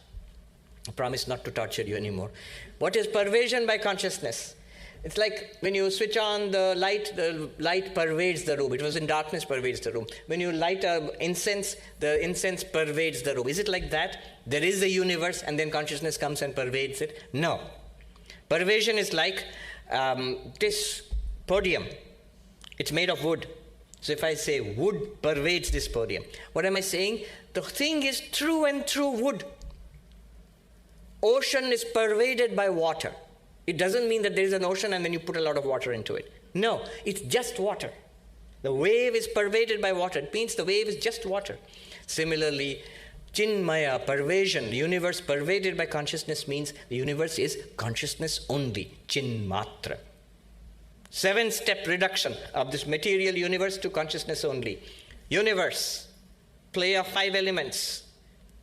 I promise not to torture you anymore. What is pervasion by consciousness? It's like when you switch on the light pervades the room. It was in darkness, pervades the room. When you light incense, the incense pervades the room. Is it like that? There is a universe and then consciousness comes and pervades it? No. Pervasion is like this podium. It's made of wood. So if I say wood pervades this podium, what am I saying? The thing is true and true wood. Ocean is pervaded by water. It doesn't mean that there is an ocean and then you put a lot of water into it. No, it's just water. The wave is pervaded by water. It means the wave is just water. Similarly, Chinmaya, pervasion, the universe pervaded by consciousness means the universe is consciousness only, Chinmatra. 7-step reduction of this material universe to consciousness only. Universe, play of 5 elements.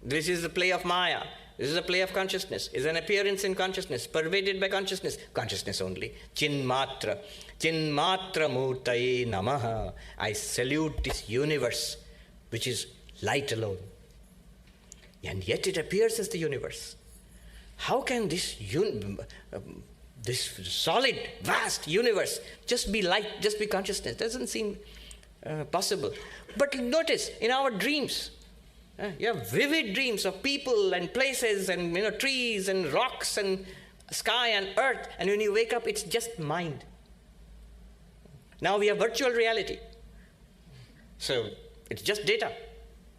This is the play of Maya. This is a play of consciousness. Is an appearance in consciousness, pervaded by consciousness. Consciousness only. Chinmatra. Chinmatra murtaye namaha. I salute this universe, which is light alone. And yet it appears as the universe. How can this solid, vast universe just be light, just be consciousness? Doesn't seem possible. But notice, in our dreams, you have vivid dreams of people and places and trees and rocks and sky and earth. And when you wake up, it's just mind. Now we have virtual reality. So it's just data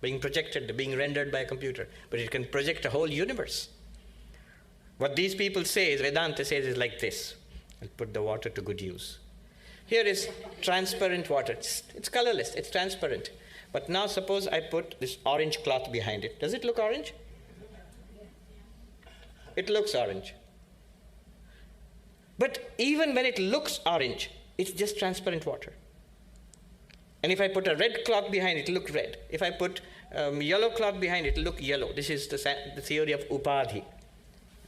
being projected, being rendered by a computer. But it can project a whole universe. What these people say, Vedanta says, is like this. I'll put the water to good use. Here is transparent water. It's colorless. It's transparent. But now suppose I put this orange cloth behind it. Does it look orange? It looks orange. But even when it looks orange, it's just transparent water. And if I put a red cloth behind it, it'll look red. If I put yellow cloth behind it, it'll look yellow. This is the theory of upadhi.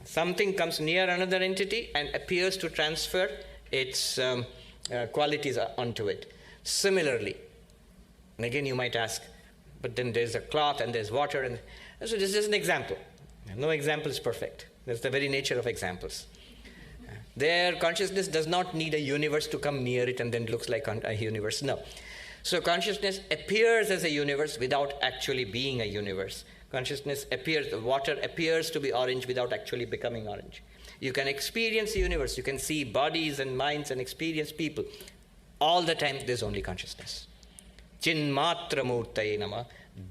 Something comes near another entity and appears to transfer its qualities onto it. Similarly, and again you might ask, but then there's a cloth and there's water. And so this is an example. No example is perfect. That's the very nature of examples. Their consciousness does not need a universe to come near it and then it looks like a universe. No. So consciousness appears as a universe without actually being a universe. Consciousness appears, the water appears to be orange without actually becoming orange. You can experience the universe. You can see bodies and minds and experience people. All the time there's only consciousness. Chinmatra murtaye nama.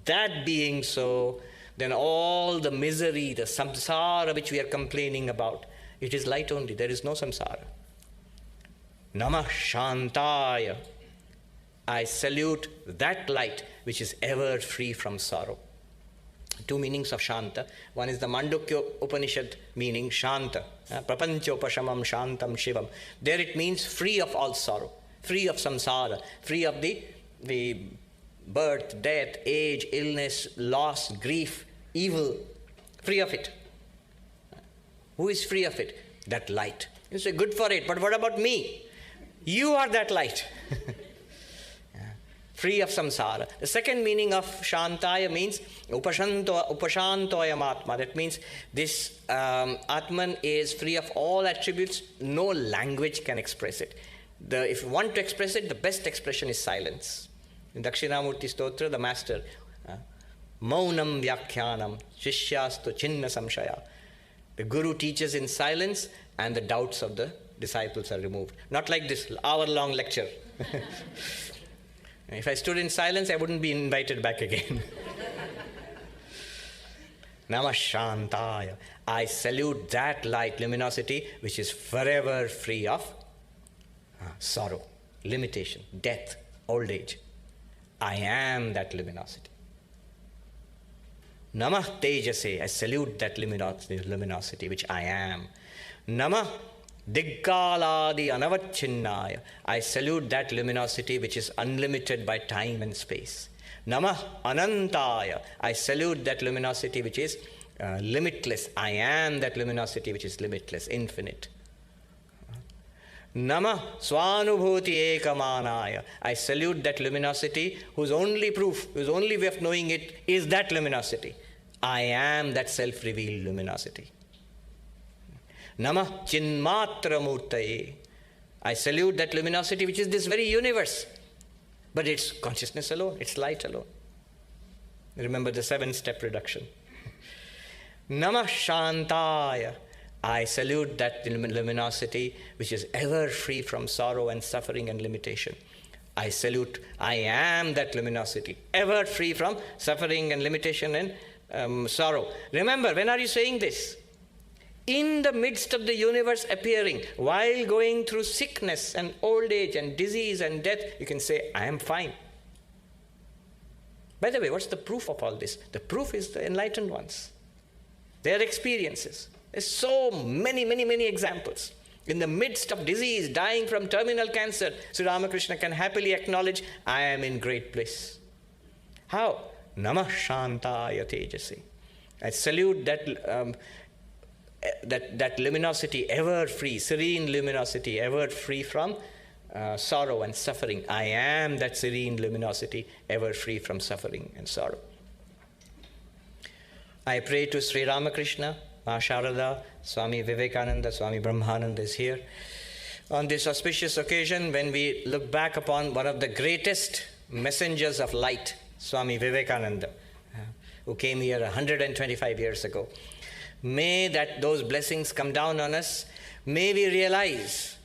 That being so, then all the misery, the samsara which we are complaining about, it is light only. There is no samsara. Namah shantaya. I salute that light which is ever free from sorrow. Two meanings of Shanta. One is the Mandukya Upanishad meaning, Shanta. Prapanchopashamam Shantam Shivam. There it means free of all sorrow, free of samsara, free of the birth, death, age, illness, loss, grief, evil, free of it. Who is free of it? That light. You say, good for it, but what about me? You are that light. Free of samsara. The second meaning of Shantaya means upashantoyam atma. That means this Atman is free of all attributes. No language can express it. If you want to express it, the best expression is silence. In Dakshinamurti Stotra, the master, Maunam Vyakhyanam Shishyastu Chinna Samshaya. The Guru teaches in silence and the doubts of the disciples are removed. Not like this hour-long lecture. If I stood in silence, I wouldn't be invited back again. Namah Shantaya. I salute that light, luminosity, which is forever free of sorrow, limitation, death, old age. I am that luminosity. Namah Tejase. I salute that luminosity, which I am. Namah Diggaladi Anavacchinnaya. I salute that luminosity which is unlimited by time and space. Namah Anantaya. I salute that luminosity which is limitless. I am that luminosity which is limitless, infinite. Namah Swanubhuti Ekamanaya. I salute that luminosity whose only proof, whose only way of knowing it is that luminosity. I am that self-revealed luminosity. Namah Chinmatra Murtaye. I salute that luminosity which is this very universe. But it's consciousness alone, it's light alone. Remember the 7-step reduction. Namah Shantaya. I salute that luminosity which is ever free from sorrow and suffering and limitation. I salute, I am that luminosity, ever free from suffering and limitation and sorrow. Remember, when are you saying this? In the midst of the universe appearing, while going through sickness and old age and disease and death, you can say, I am fine. By the way, what's the proof of all this? The proof is the enlightened ones, their experiences. There's so many, many, many examples. In the midst of disease, dying from terminal cancer, Sri Ramakrishna can happily acknowledge, I am in great bliss. How? Namah Shantaya Tejasi. I salute that luminosity, ever free, serene luminosity, ever free from sorrow and suffering. I am that serene luminosity, ever free from suffering and sorrow. I pray to Sri Ramakrishna, Ma Sharada, Swami Vivekananda, Swami Brahmananda is here. On this auspicious occasion, when we look back upon one of the greatest messengers of light, Swami Vivekananda, who came here 125 years ago, may those blessings come down on us. May we realize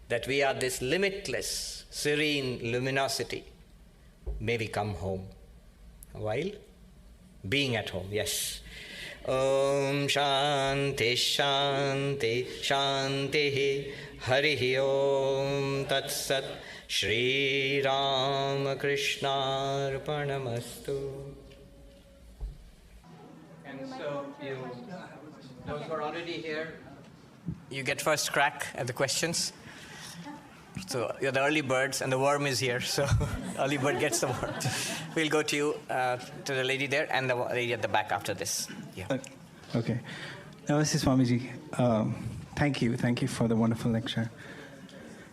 that we are this limitless, serene luminosity. May we come home while being at home. Yes. Om Shanti Shanti Shanti Harihi Om Tat Sat Shri Ramakrishna Arpanamastu. And so those who are already here, you get first crack at the questions. So you're the early birds and the worm is here, so early bird gets the worm. We'll go to you, to the lady there and the lady at the back after this. Yeah. Okay. Namaste, Swamiji. Thank you for the wonderful lecture.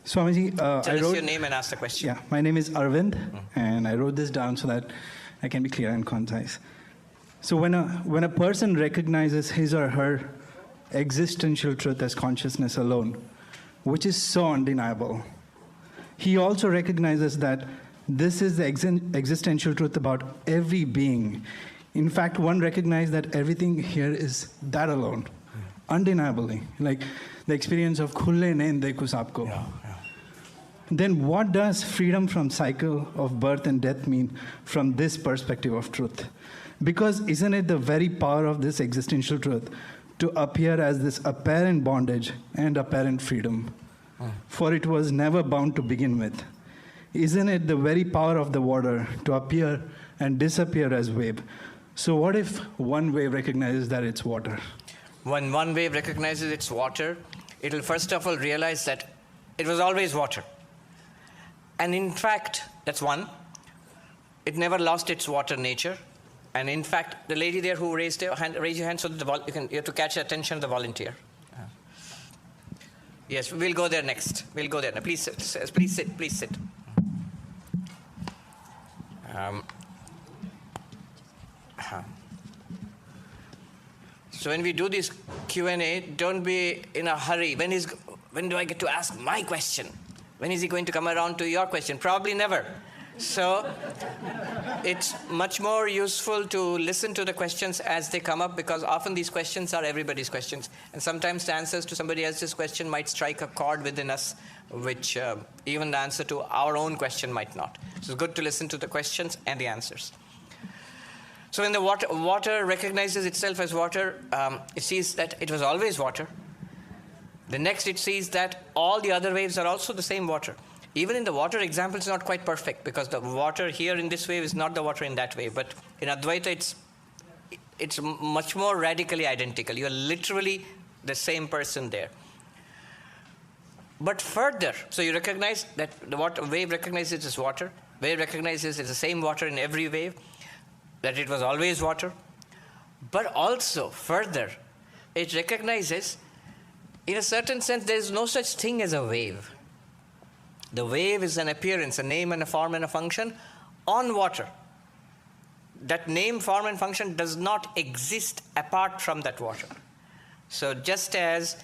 Swamiji, Tell us your name and ask the question. Yeah, my name is Arvind, and I wrote this down so that I can be clear and concise. So when a person recognizes his or her existential truth as consciousness alone, which is so undeniable, he also recognizes that this is the existential truth about every being. In fact, one recognizes that everything here is that alone, undeniably. Like the experience of khulle nain dekhu sabko. Yeah. Then what does freedom from cycle of birth and death mean from this perspective of truth? Because isn't it the very power of this existential truth to appear as this apparent bondage and apparent freedom? For it was never bound to begin with. Isn't it the very power of the water to appear and disappear as wave? So what if one wave recognizes that it's water? When one wave recognizes it's water, it will first of all realize that it was always water. And in fact, that's one. It never lost its water nature. And in fact, the lady there who raised your hand, raise your hand so that you have to catch the attention of the volunteer. Yes, we'll go there next. We'll go there. Now, please sit. Please sit. Please sit. So when we do this Q&A, don't be in a hurry. When do I get to ask my question? When is he going to come around to your question? Probably never. So it's much more useful to listen to the questions as they come up, because often these questions are everybody's questions. And sometimes the answers to somebody else's question might strike a chord within us, which even the answer to our own question might not. So it's good to listen to the questions and the answers. So when the water recognizes itself as water, it sees that it was always water. The next it sees that all the other waves are also the same water. Even in the water example, it's not quite perfect because the water here in this wave is not the water in that wave. But in Advaita, it's much more radically identical. You are literally the same person there. But further, so you recognize that the wave recognizes it as water. Wave recognizes it's the same water in every wave, that it was always water. But also, further, it recognizes, in a certain sense, there is no such thing as a wave. The wave is an appearance, a name and a form and a function on water. That name, form, and function does not exist apart from that water. So just as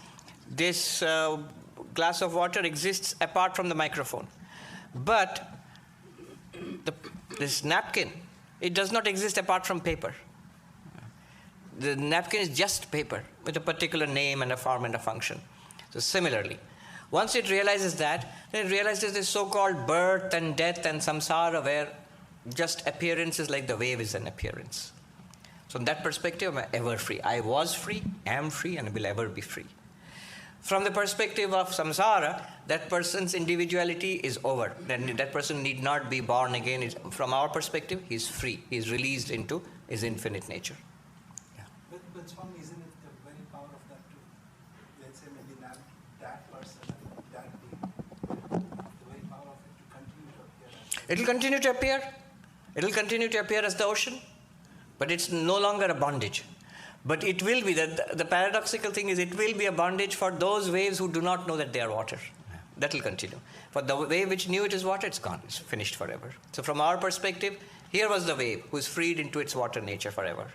this glass of water exists apart from the microphone, but this napkin, it does not exist apart from paper. The napkin is just paper with a particular name and a form and a function. So similarly, once it realizes that, then it realizes this so-called birth and death and samsara where just appearance is like the wave is an appearance. So in that perspective, I'm ever free. I was free, am free, and will ever be free. From the perspective of samsara, that person's individuality is over. Then that person need not be born again. From our perspective, he's free. He's released into his infinite nature. Yeah. But Swami, isn't it the very power of that to, let's say maybe not that person, that being, the very power of it to continue to appear? It will continue to appear. It will continue to appear as the ocean, but it's no longer a bondage. But it will be, the paradoxical thing is it will be a bondage for those waves who do not know that they are water. That will continue. For the wave which knew it is water, it's gone. It's finished forever. So from our perspective, here was the wave who is freed into its water nature forever.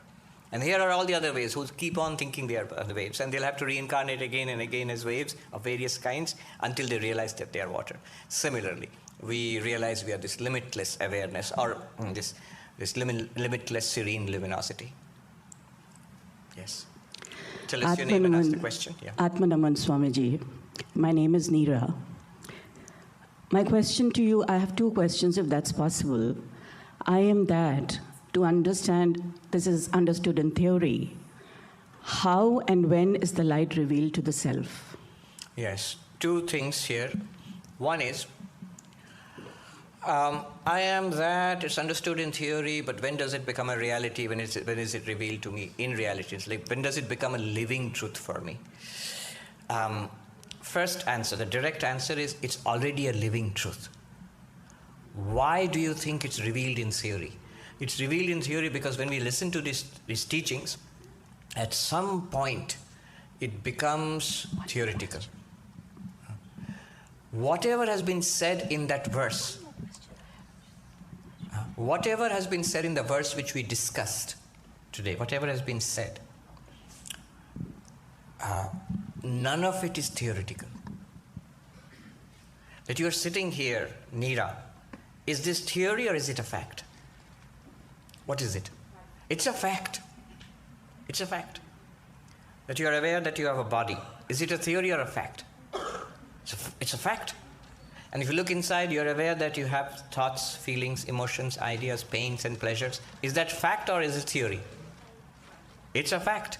And here are all the other waves who keep on thinking they are the waves. And they'll have to reincarnate again and again as waves of various kinds until they realize that they are water. Similarly, we realize we are this limitless awareness or this limitless serene luminosity. Yes. Tell us your name and ask the question. Yeah. Atmanaman Swamiji. My name is Neera. My question to you, I have two questions if that's possible. I am that to understand, this is understood in theory. How and when is the light revealed to the self? Yes. Two things here. One is, I am that, it's understood in theory, but when does it become a reality? When is it revealed to me in reality? It's like, when does it become a living truth for me? First answer, the direct answer is, it's already a living truth. Why do you think it's revealed in theory? It's revealed in theory because when we listen to these teachings, at some point, it becomes theoretical. Whatever has been said in that verse, whatever has been said in the verse which we discussed today, whatever has been said, none of it is theoretical. That you are sitting here, Neera, is this theory or is it a fact? What is it? It's a fact. It's a fact. That you are aware that you have a body. Is it a theory or a fact? It's a fact. And if you look inside, you're aware that you have thoughts, feelings, emotions, ideas, pains, and pleasures. Is that fact or is it theory? It's a fact.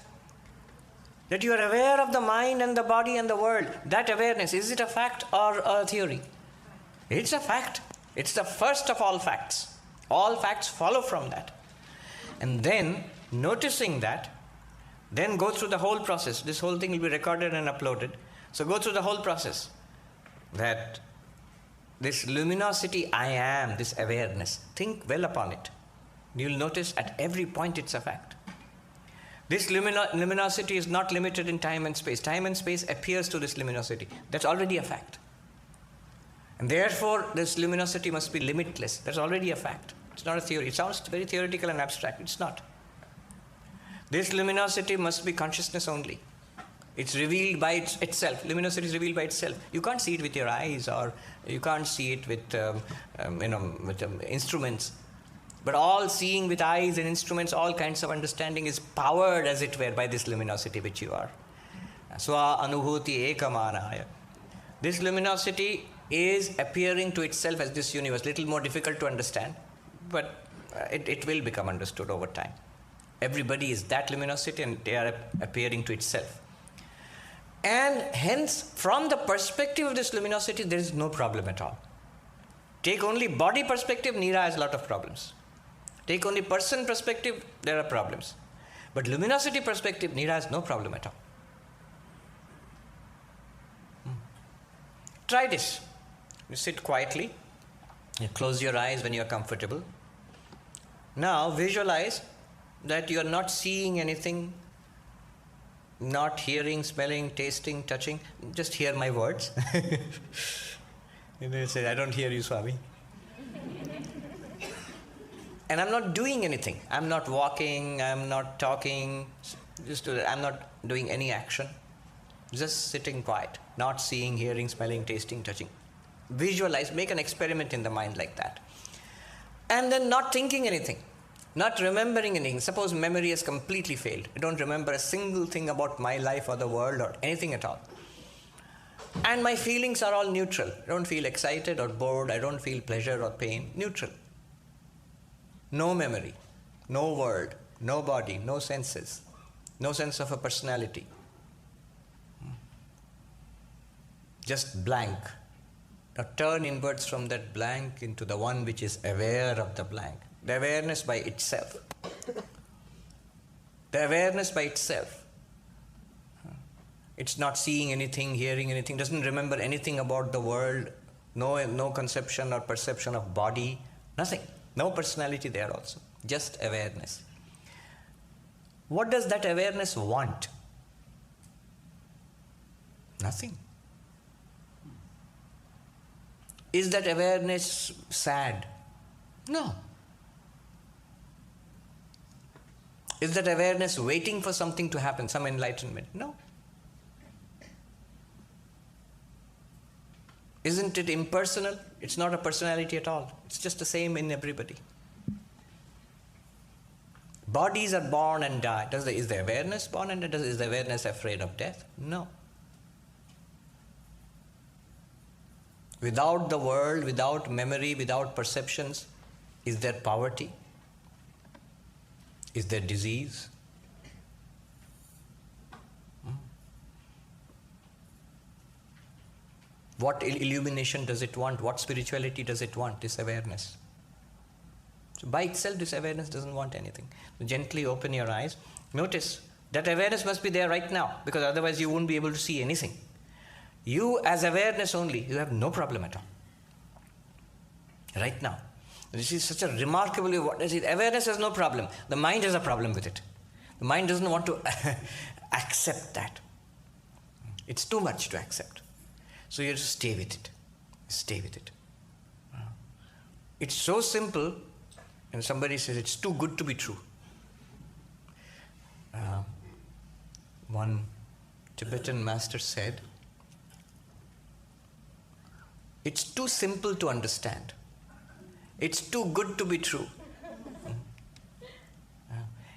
That you are aware of the mind and the body and the world. That awareness, is it a fact or a theory? It's a fact. It's the first of all facts. All facts follow from that. And then, noticing that, then go through the whole process. This whole thing will be recorded and uploaded. So go through the whole process. That this luminosity I am, this awareness, think well upon it. You'll notice at every point it's a fact. This luminosity is not limited in time and space. Time and space appears to this luminosity. That's already a fact. And therefore, this luminosity must be limitless. That's already a fact. It's not a theory. It sounds very theoretical and abstract. It's not. This luminosity must be consciousness only. It's revealed by itself. Luminosity is revealed by itself. You can't see it with your eyes, or you can't see it with, instruments. But all seeing with eyes and instruments, all kinds of understanding is powered, as it were, by this luminosity which you are. Swa anuhuti ekamanaya. This luminosity is appearing to itself as this universe. Little more difficult to understand, but it will become understood over time. Everybody is that luminosity and they are appearing to itself. And hence, from the perspective of this luminosity, there is no problem at all. Take only body perspective, Neera has a lot of problems. Take only person perspective, there are problems. But luminosity perspective, Neera has no problem at all. Try this. You sit quietly. You close your eyes when you are comfortable. Now visualize that you are not seeing anything, not hearing, smelling, tasting, touching. Just hear my words. You say, I don't hear you, Swami. And I'm not doing anything. I'm not walking, I'm not talking, I'm not doing any action. Just sitting quiet, not seeing, hearing, smelling, tasting, touching. Visualize, make an experiment in the mind like that. And then not thinking anything, not remembering anything. Suppose memory has completely failed. I don't remember a single thing about my life or the world or anything at all. And my feelings are all neutral. I don't feel excited or bored. I don't feel pleasure or pain. Neutral. No memory, no world, no body, no senses, no sense of a personality. Just blank. Now turn inwards from that blank into the one which is aware of the blank. The awareness by itself. The awareness by itself. It's not seeing anything, hearing anything, doesn't remember anything about the world, no conception or perception of body, nothing. No personality there also, just awareness. What does that awareness want? Nothing. Is that awareness sad? No. Is that awareness waiting for something to happen, some enlightenment? No. Isn't it impersonal? It's not a personality at all. It's just the same in everybody. Bodies are born and die. Is the awareness born and die? Is the awareness afraid of death? No. Without the world, without memory, without perceptions, is there poverty? Is there disease? What illumination does it want? What spirituality does it want? This awareness. So by itself, this awareness doesn't want anything. So gently open your eyes. Notice that awareness must be there right now, because otherwise you won't be able to see anything. You as awareness only, you have no problem at all. Right now. This is such a remarkable, what is it? Awareness has no problem. The mind has a problem with it. The mind doesn't want to accept that. It's too much to accept. So you have to stay with it. Stay with it. It's so simple, and somebody says it's too good to be true. One Tibetan master said, it's too simple to understand. It's too good to be true.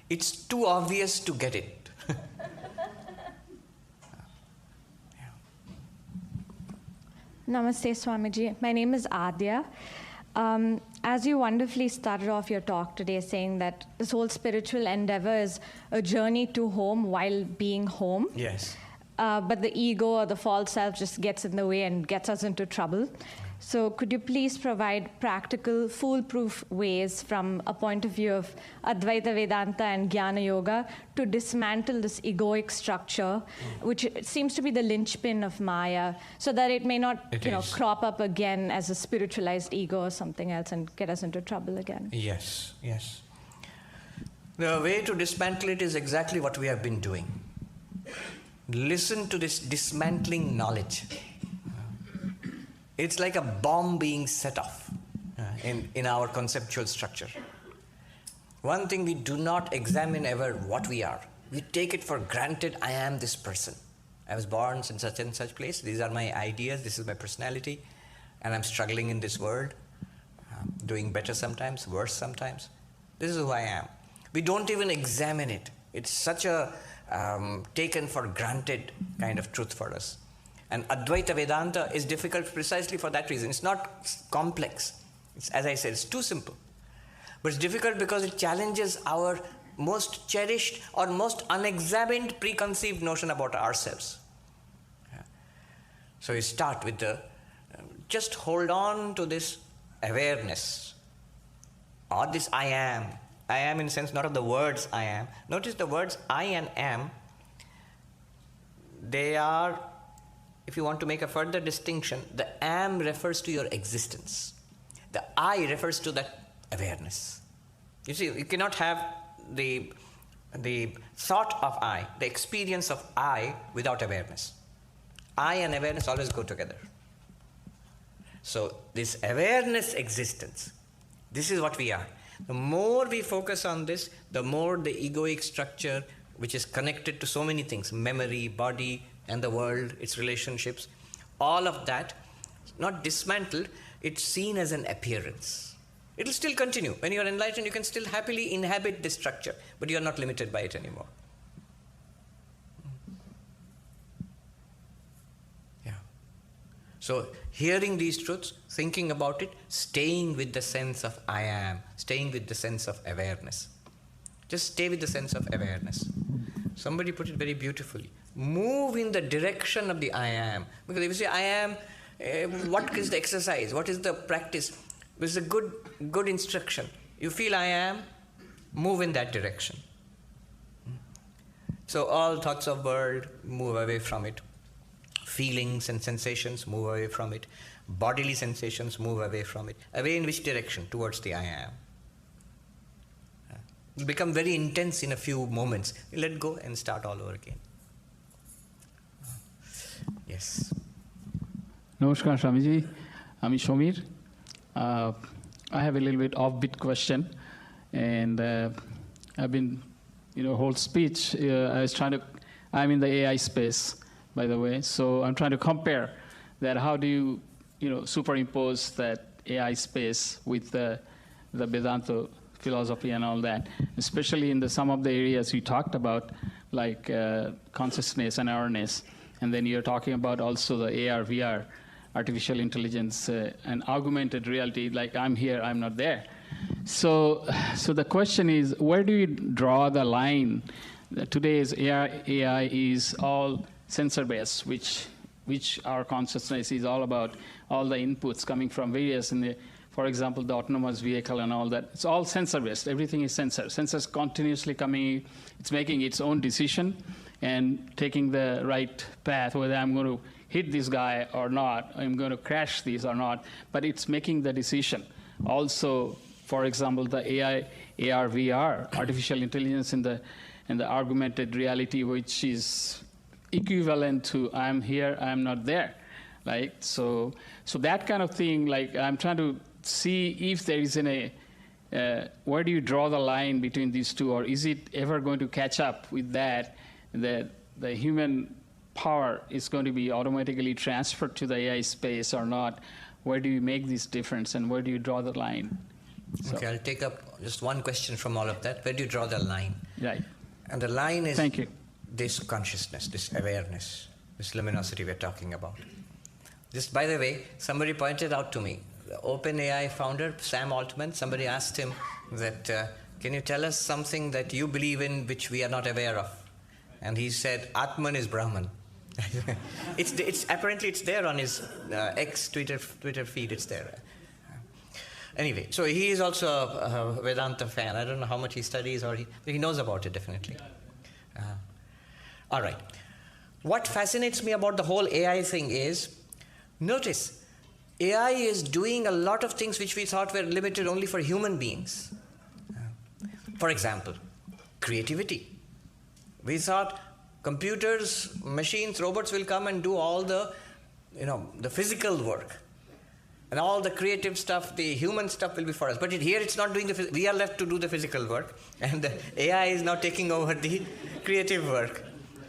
It's too obvious to get it. Namaste, Swamiji. My name is Adya. As you wonderfully started off your talk today saying that this whole spiritual endeavor is a journey to home while being home. Yes. But the ego or the false self just gets in the way and gets us into trouble. So could you please provide practical, foolproof ways from a point of view of Advaita Vedanta and Jnana Yoga to dismantle this egoic structure, which seems to be the linchpin of Maya, so that it may not crop up again as a spiritualized ego or something else and get us into trouble again? Yes, yes. The way to dismantle it is exactly what we have been doing. Listen to this dismantling knowledge. It's like a bomb being set off in our conceptual structure. One thing, we do not examine ever what we are. We take it for granted, I am this person. I was born in such and such place. These are my ideas. This is my personality. And I'm struggling in this world. Doing better sometimes, worse sometimes. This is who I am. We don't even examine it. It's such a taken for granted kind of truth for us. And Advaita Vedanta is difficult precisely for that reason. It's not complex. It's, as I said, it's too simple. But it's difficult because it challenges our most cherished or most unexamined preconceived notion about ourselves. Yeah. So you start with just hold on to this awareness, or this I am. I am in the sense not of the words I am. Notice the words I and am, they are, if you want to make a further distinction, the am refers to your existence. The I refers to that awareness. You see, you cannot have the thought of I, the experience of I without awareness. I and awareness always go together. So this awareness existence, this is what we are. The more we focus on this, the more the egoic structure, which is connected to so many things, memory, body, and the world, its relationships, all of that, not dismantled, it's seen as an appearance. It will still continue. When you are enlightened, you can still happily inhabit this structure, but you are not limited by it anymore. Yeah. So, hearing these truths, thinking about it, staying with the sense of I am, staying with the sense of awareness. Just stay with the sense of awareness. Somebody put it very beautifully. Move in the direction of the I am. Because if you say I am, what is the exercise? What is the practice? This is a good instruction. You feel I am, move in that direction. So all thoughts of world, move away from it. Feelings and sensations, move away from it. Bodily sensations, move away from it. Away in which direction? Towards the I am. It will become very intense in a few moments. Let go and start all over again. Yes. Namaskar, Swamiji. I'm Shomir. I have a little bit offbeat question, and I've been, whole speech. I'm in the AI space, by the way, so I'm trying to compare that. How do you, superimpose that AI space with the Vedanta philosophy and all that, especially in some of the areas you talked about, like consciousness and awareness, and then you're talking about also the AR, VR, artificial intelligence, and augmented reality, like I'm here, I'm not there. So the question is, where do you draw the line? Today's AI is all sensor-based, which our consciousness is all about, all the inputs coming from various, for example, the autonomous vehicle and all that. It's all sensor-based. Everything is sensor. Sensors continuously coming, it's making its own decision and taking the right path, whether I'm going to hit this guy or not, I'm going to crash this or not, but it's making the decision. Also, for example, the AI, AR, VR, artificial intelligence in the augmented reality, which is equivalent to I'm here, I'm not there. Like, so that kind of thing, like I'm trying to see if there is where do you draw the line between these two, or is it ever going to catch up with that the human power is going to be automatically transferred to the AI space or not? Where do you make this difference, and where do you draw the line? Okay, I'll take up just one question from all of that. Where do you draw the line? Right. And the line is Thank you. This consciousness, this awareness, this luminosity we're talking about. Just by the way, somebody pointed out to me, the OpenAI founder, Sam Altman, somebody asked him that, can you tell us something that you believe in which we are not aware of? And he said, Atman is Brahman. Apparently it's there on his X Twitter feed, it's there. Anyway, so he is also a Vedanta fan. I don't know how much he studies, or he knows about it, definitely. All right. What fascinates me about the whole AI thing is, notice, AI is doing a lot of things which we thought were limited only for human beings. For example, creativity. We thought computers, machines, robots will come and do all the physical work. And all the creative stuff, the human stuff will be for us. But here it's not doing we are left to do the physical work. And the AI is now taking over the creative work.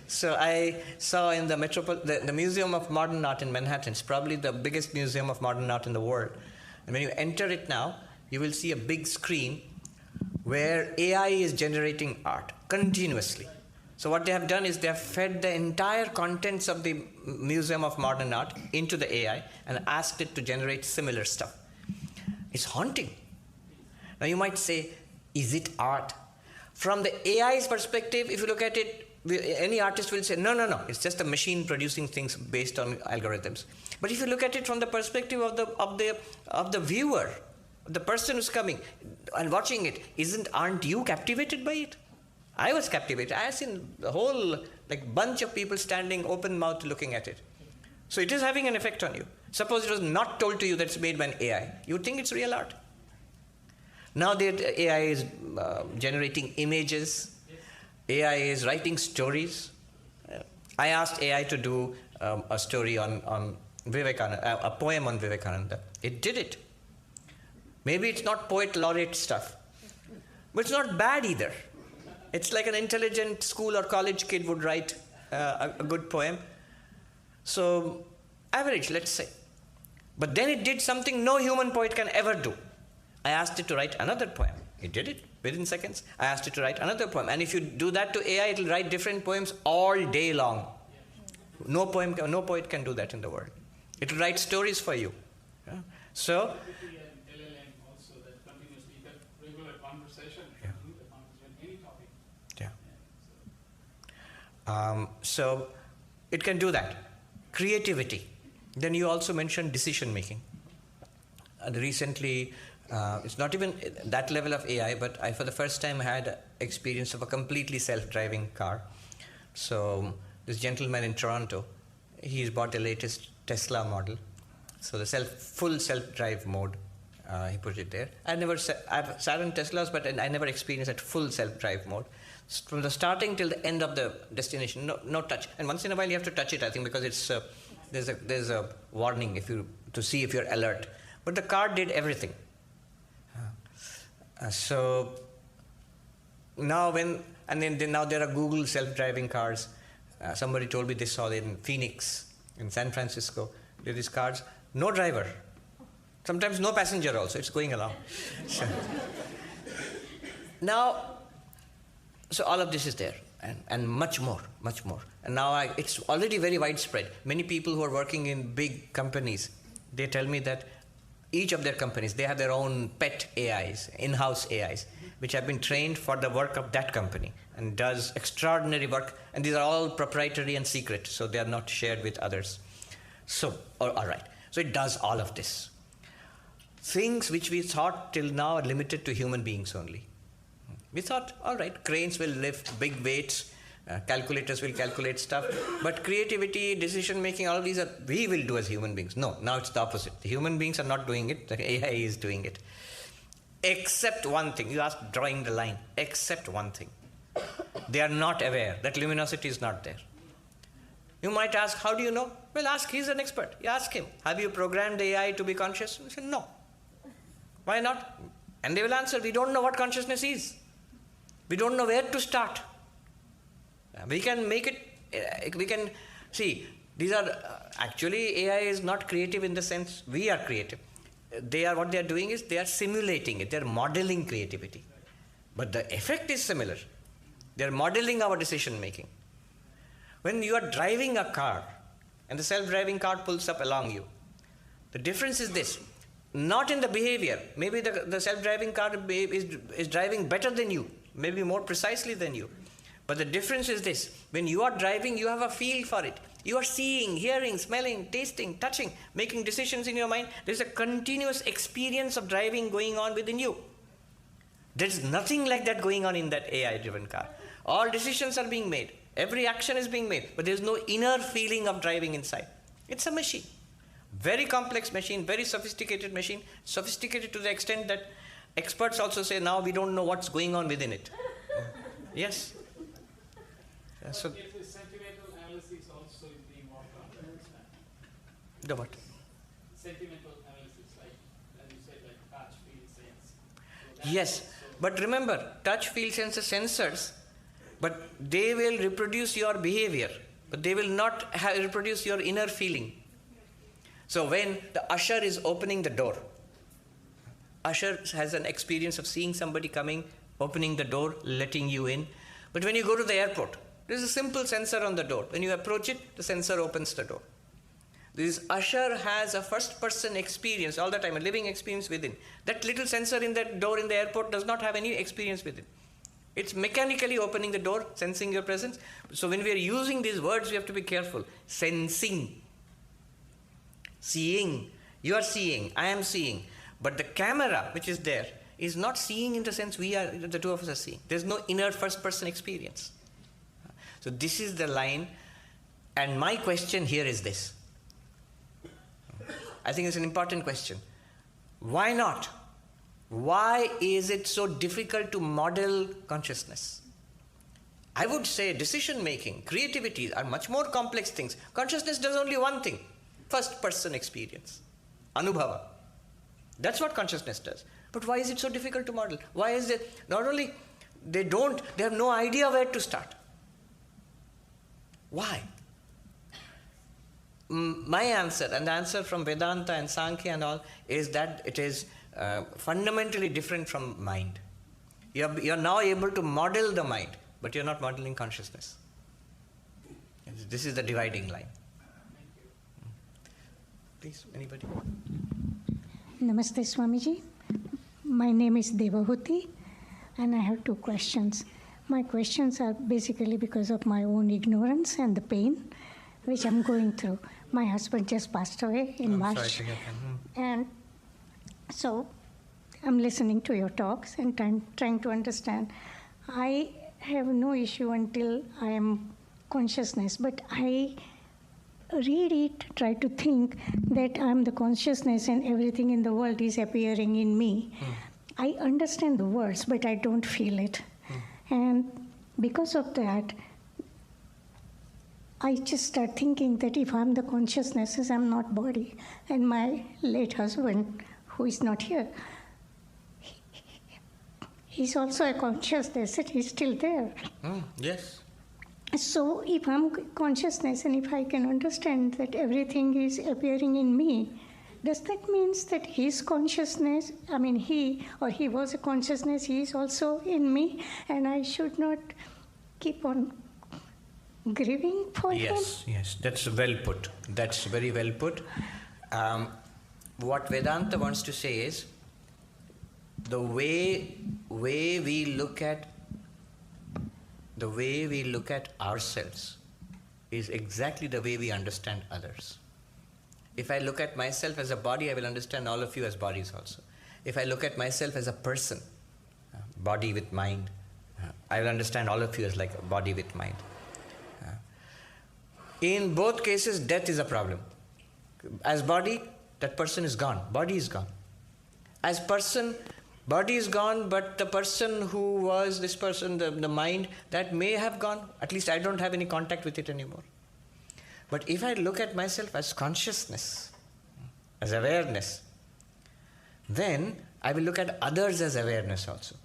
So I saw in the Museum of Modern Art in Manhattan, it's probably the biggest museum of modern art in the world. And when you enter it now, you will see a big screen where AI is generating art continuously. So what they have done is they have fed the entire contents of the Museum of Modern Art into the AI and asked it to generate similar stuff. It's haunting. Now you might say, is it art? From the AI's perspective, if you look at it, any artist will say, no, it's just a machine producing things based on algorithms. But if you look at it from the perspective of the viewer, the person who's coming and watching it, aren't you captivated by it? I was captivated. I have seen the whole bunch of people standing open-mouthed looking at it. So it is having an effect on you. Suppose it was not told to you that it's made by an AI. You would think it's real art. Now the AI is generating images. AI is writing stories. I asked AI to do a story on Vivekananda, a poem on Vivekananda. It did it. Maybe it's not poet laureate stuff, but it's not bad either. It's like an intelligent school or college kid would write a good poem. So average, let's say. But then it did something no human poet can ever do. I asked it to write another poem. It did it within seconds. I asked it to write another poem. And if you do that to AI, it will write different poems all day long. No poet can do that in the world. It will write stories for you. Yeah? So, so it can do that. Creativity. Then you also mentioned decision making. And recently, it's not even that level of AI, but I for the first time had experience of a completely self-driving car. So this gentleman in Toronto, he's bought the latest Tesla model. So the full self-drive mode, he put it there. I've sat in Teslas, but I never experienced that full self-drive mode. From the starting till the end of the destination, no touch. And once in a while you have to touch it, I think, because it's there's a warning to see if you're alert. But the car did everything. So now now there are Google self-driving cars. Somebody told me they saw it in Phoenix, in San Francisco. There are these cars, no driver. Sometimes no passenger also, it's going along. So all of this is there, and much more. And now it's already very widespread. Many people who are working in big companies, they tell me that each of their companies, they have their own pet AIs, in-house AIs, which have been trained for the work of that company and does extraordinary work. And these are all proprietary and secret, so they are not shared with others. So, all right. So it does all of this. Things which we thought till now are limited to human beings only. We thought, all right, cranes will lift big weights, calculators will calculate stuff, but creativity, decision-making, all of these we will do as human beings. No, now it's the opposite. The human beings are not doing it, the AI is doing it. Except one thing. You asked, drawing the line. Except one thing. They are not aware that luminosity is not there. You might ask, how do you know? Well, ask, he's an expert. You ask him, have you programmed the AI to be conscious? You say, no. Why not? And they will answer, we don't know what consciousness is. We don't know where to start. We can make it, see, these are, actually AI is not creative in the sense we are creative. What they are doing is they are simulating it, they are modeling creativity. But the effect is similar. They are modeling our decision making. When you are driving a car and the self-driving car pulls up along you, the difference is this, not in the behavior. Maybe the self-driving car is driving better than you, maybe more precisely than you. But the difference is this, when you are driving, you have a feel for it. You are seeing, hearing, smelling, tasting, touching, making decisions in your mind. There's a continuous experience of driving going on within you. There's nothing like that going on in that AI-driven car. All decisions are being made. Every action is being made, but there's no inner feeling of driving inside. It's a machine. Very complex machine, very sophisticated machine, sophisticated to the extent that experts also say now we don't know what's going on within it. Yes. So, if the sentimental analysis also is being worked on, the what? Sentimental analysis, like as you said, like touch, feel, sense. So yes, but remember, touch, feel, sense are sensors, but they will reproduce your behavior, but they will not reproduce your inner feeling. So when the usher is opening the door, usher has an experience of seeing somebody coming, opening the door, letting you in. But when you go to the airport, there's a simple sensor on the door. When you approach it, the sensor opens the door. This usher has a first-person experience all the time, a living experience within. That little sensor in that door in the airport does not have any experience within. It's mechanically opening the door, sensing your presence. So when we are using these words, we have to be careful. Sensing. Seeing. You are seeing. I am seeing. But the camera, which is there, is not seeing in the sense the two of us are seeing. There's no inner first-person experience. So this is the line. And my question here is this. I think it's an important question. Why not? Why is it so difficult to model consciousness? I would say decision-making, creativity are much more complex things. Consciousness does only one thing. First-person experience. Anubhava. That's what consciousness does. But why is it so difficult to model? Why is it, not only they have no idea where to start. Why? My answer, and the answer from Vedanta and Sankhya and all, is that it is fundamentally different from mind. You're now able to model the mind, but you're not modeling consciousness. This is the dividing line. Please, anybody? Namaste, Swamiji. My name is Devahuti, and I have two questions. My questions are basically because of my own ignorance and the pain which I'm going through. My husband just passed away in March. Sorry to hear that. And so I'm listening to your talks and trying to understand. I have no issue until I am consciousness, but I read it, try to think that I'm the consciousness and everything in the world is appearing in me. I understand the words, but I don't feel it. And because of that, I just start thinking that if I'm the consciousness, I'm not body. And my late husband, who is not here, he's also a consciousness and he's still there. Yes. So if I'm consciousness and if I can understand that everything is appearing in me, does that mean that his consciousness, he was a consciousness, he is also in me, and I should not keep on grieving for him? Yes, that's well put. That's very well put. What Vedanta wants to say is, the way we look at ourselves is exactly the way we understand others. If I look at myself as a body, I will understand all of you as bodies also. If I look at myself as a person, body with mind, I will understand all of you as like a body with mind. In both cases, death is a problem. As body, that person is gone. Body is gone. As person, body is gone, but the person who was this person, the mind, that may have gone. At least I don't have any contact with it anymore. But if I look at myself as consciousness, as awareness, then I will look at others as awareness also.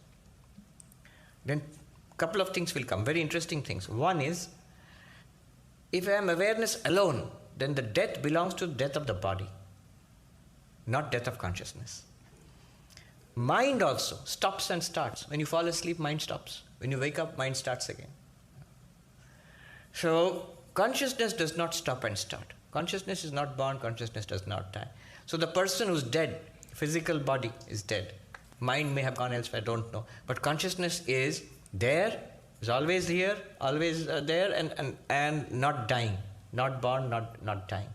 Then a couple of things will come, very interesting things. One is, if I am awareness alone, then the death belongs to the death of the body, not death of consciousness. Mind also stops and starts. When you fall asleep, mind stops. When you wake up, mind starts again. So, consciousness does not stop and start. Consciousness is not born, consciousness does not die. So the person who's dead, physical body is dead. Mind may have gone elsewhere, I don't know. But consciousness is there, is always here, always there, and not dying. Not born, not dying.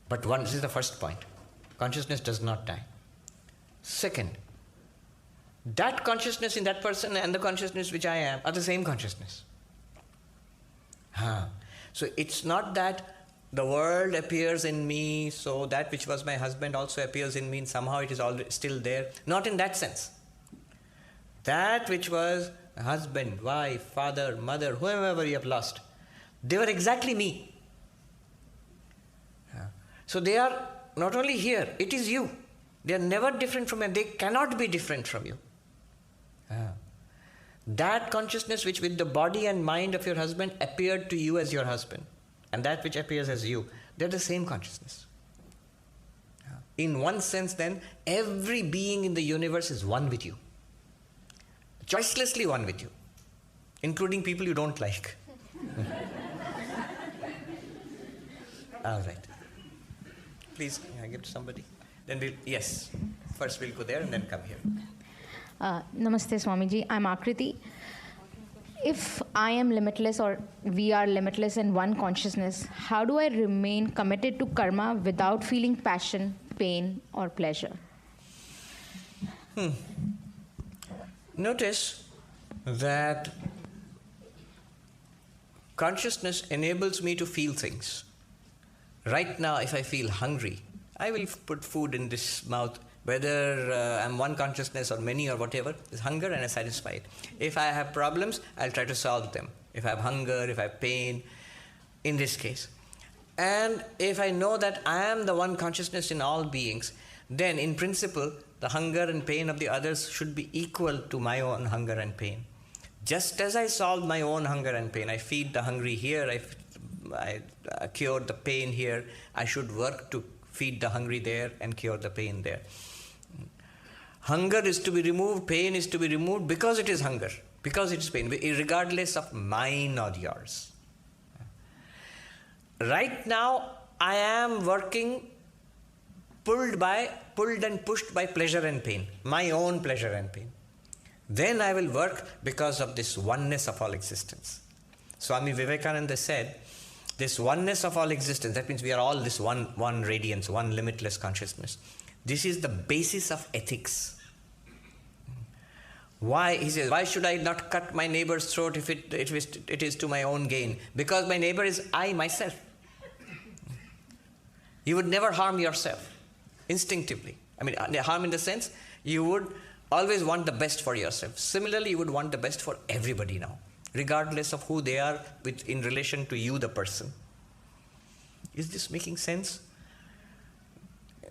But this is the first point. Consciousness does not die. Second, that consciousness in that person and the consciousness which I am are the same consciousness. So it's not that the world appears in me, so that which was my husband also appears in me, and somehow it is all still there. Not in that sense. That which was husband, wife, father, mother, whoever you have lost, they were exactly me. So they are not only here, it is you. They are never different from you. They cannot be different from you. That consciousness which with the body and mind of your husband appeared to you as your husband, and that which appears as you, they're the same consciousness. In one sense then, every being in the universe is one with you. Choicelessly one with you, including people you don't like. All right. please give to somebody. Then yes. First we'll go there and then come here. Namaste, Swamiji. I'm Akriti. If I am limitless or we are limitless in one consciousness, how do I remain committed to karma without feeling passion, pain, or pleasure? Notice that consciousness enables me to feel things. Right now, if I feel hungry, I will put food in this mouth, whether I'm one consciousness or many or whatever, is hunger and I satisfy it. If I have problems, I'll try to solve them. If I have hunger, if I have pain, in this case. And if I know that I am the one consciousness in all beings, then in principle, the hunger and pain of the others should be equal to my own hunger and pain. Just as I solve my own hunger and pain, I feed the hungry here, I cure the pain here, I should work to feed the hungry there and cure the pain there. Hunger is to be removed, pain is to be removed because it is hunger, because it is pain, regardless of mine or yours. Right now, I am working pulled and pushed by pleasure and pain, my own pleasure and pain. Then I will work because of this oneness of all existence. Swami Vivekananda said, this oneness of all existence, that means we are all this one radiance, one limitless consciousness. This is the basis of ethics. Why? He says, why should I not cut my neighbor's throat if it is to my own gain? Because my neighbor is I myself. You would never harm yourself, instinctively. I mean, harm in the sense, you would always want the best for yourself. Similarly, you would want the best for everybody now, regardless of who they are in relation to you, the person. Is this making sense?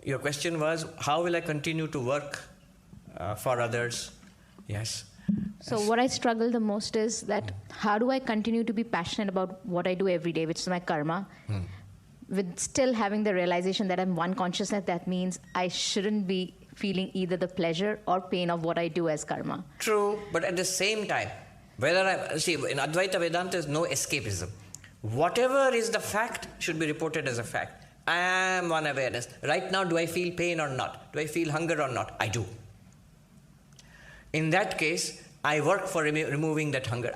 Your question was, how will I continue to work for others? Yes. So what I struggle the most is that how do I continue to be passionate about what I do every day, which is my karma, with still having the realization that I'm one consciousness. That means I shouldn't be feeling either the pleasure or pain of what I do as karma. True, but at the same time, in Advaita Vedanta there's no escapism. Whatever is the fact should be reported as a fact. I am one awareness. Right now, do I feel pain or not? Do I feel hunger or not? I do. In that case, I work for removing that hunger.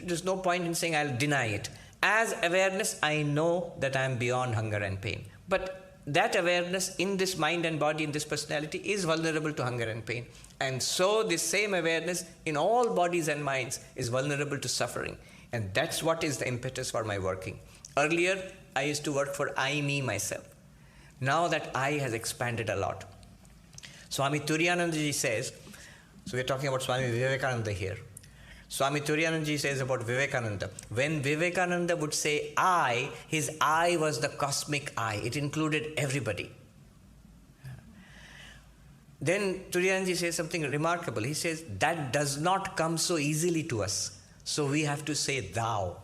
There's no point in saying I'll deny it. As awareness, I know that I am beyond hunger and pain. But that awareness in this mind and body, in this personality, is vulnerable to hunger and pain. And so this same awareness in all bodies and minds is vulnerable to suffering. And that's what is the impetus for my working. Earlier, I used to work for I, me, myself. Now that I has expanded a lot. Swami Turiyanandaji says, so we're talking about Swami Vivekananda here. Swami Turiyanandaji says about Vivekananda, when Vivekananda would say I, his I was the cosmic I. It included everybody. Then Turiyanandaji says something remarkable. He says, that does not come so easily to us. So we have to say thou.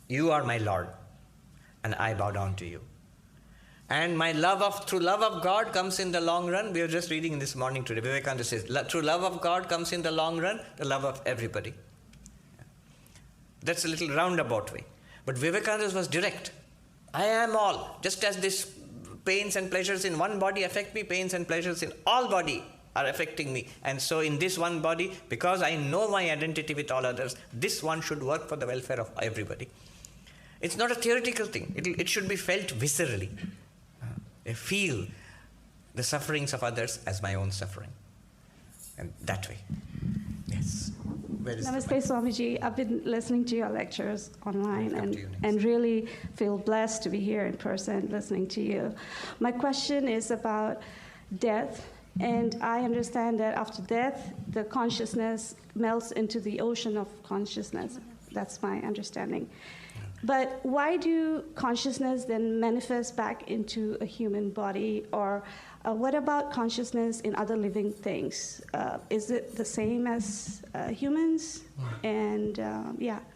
You are my Lord, and I bow down to you. And my through love of God comes in the long run. We were just reading in this morning today. Vivekananda says, through love of God comes in the long run, the love of everybody. That's a little roundabout way. But Vivekananda was direct. I am all. Just as this pains and pleasures in one body affect me, pains and pleasures in all body are affecting me. And so in this one body, because I know my identity with all others, this one should work for the welfare of everybody. It's not a theoretical thing. It should be felt viscerally. I feel the sufferings of others as my own suffering. And that way. Yes. Where is Namaste, Swamiji. I've been listening to your lectures online and really feel blessed to be here in person listening to you. My question is about death. And I understand that after death, the consciousness melts into the ocean of consciousness. That's my understanding. But why do consciousness then manifest back into a human body? Or what about consciousness in other living things? Is it the same as humans? And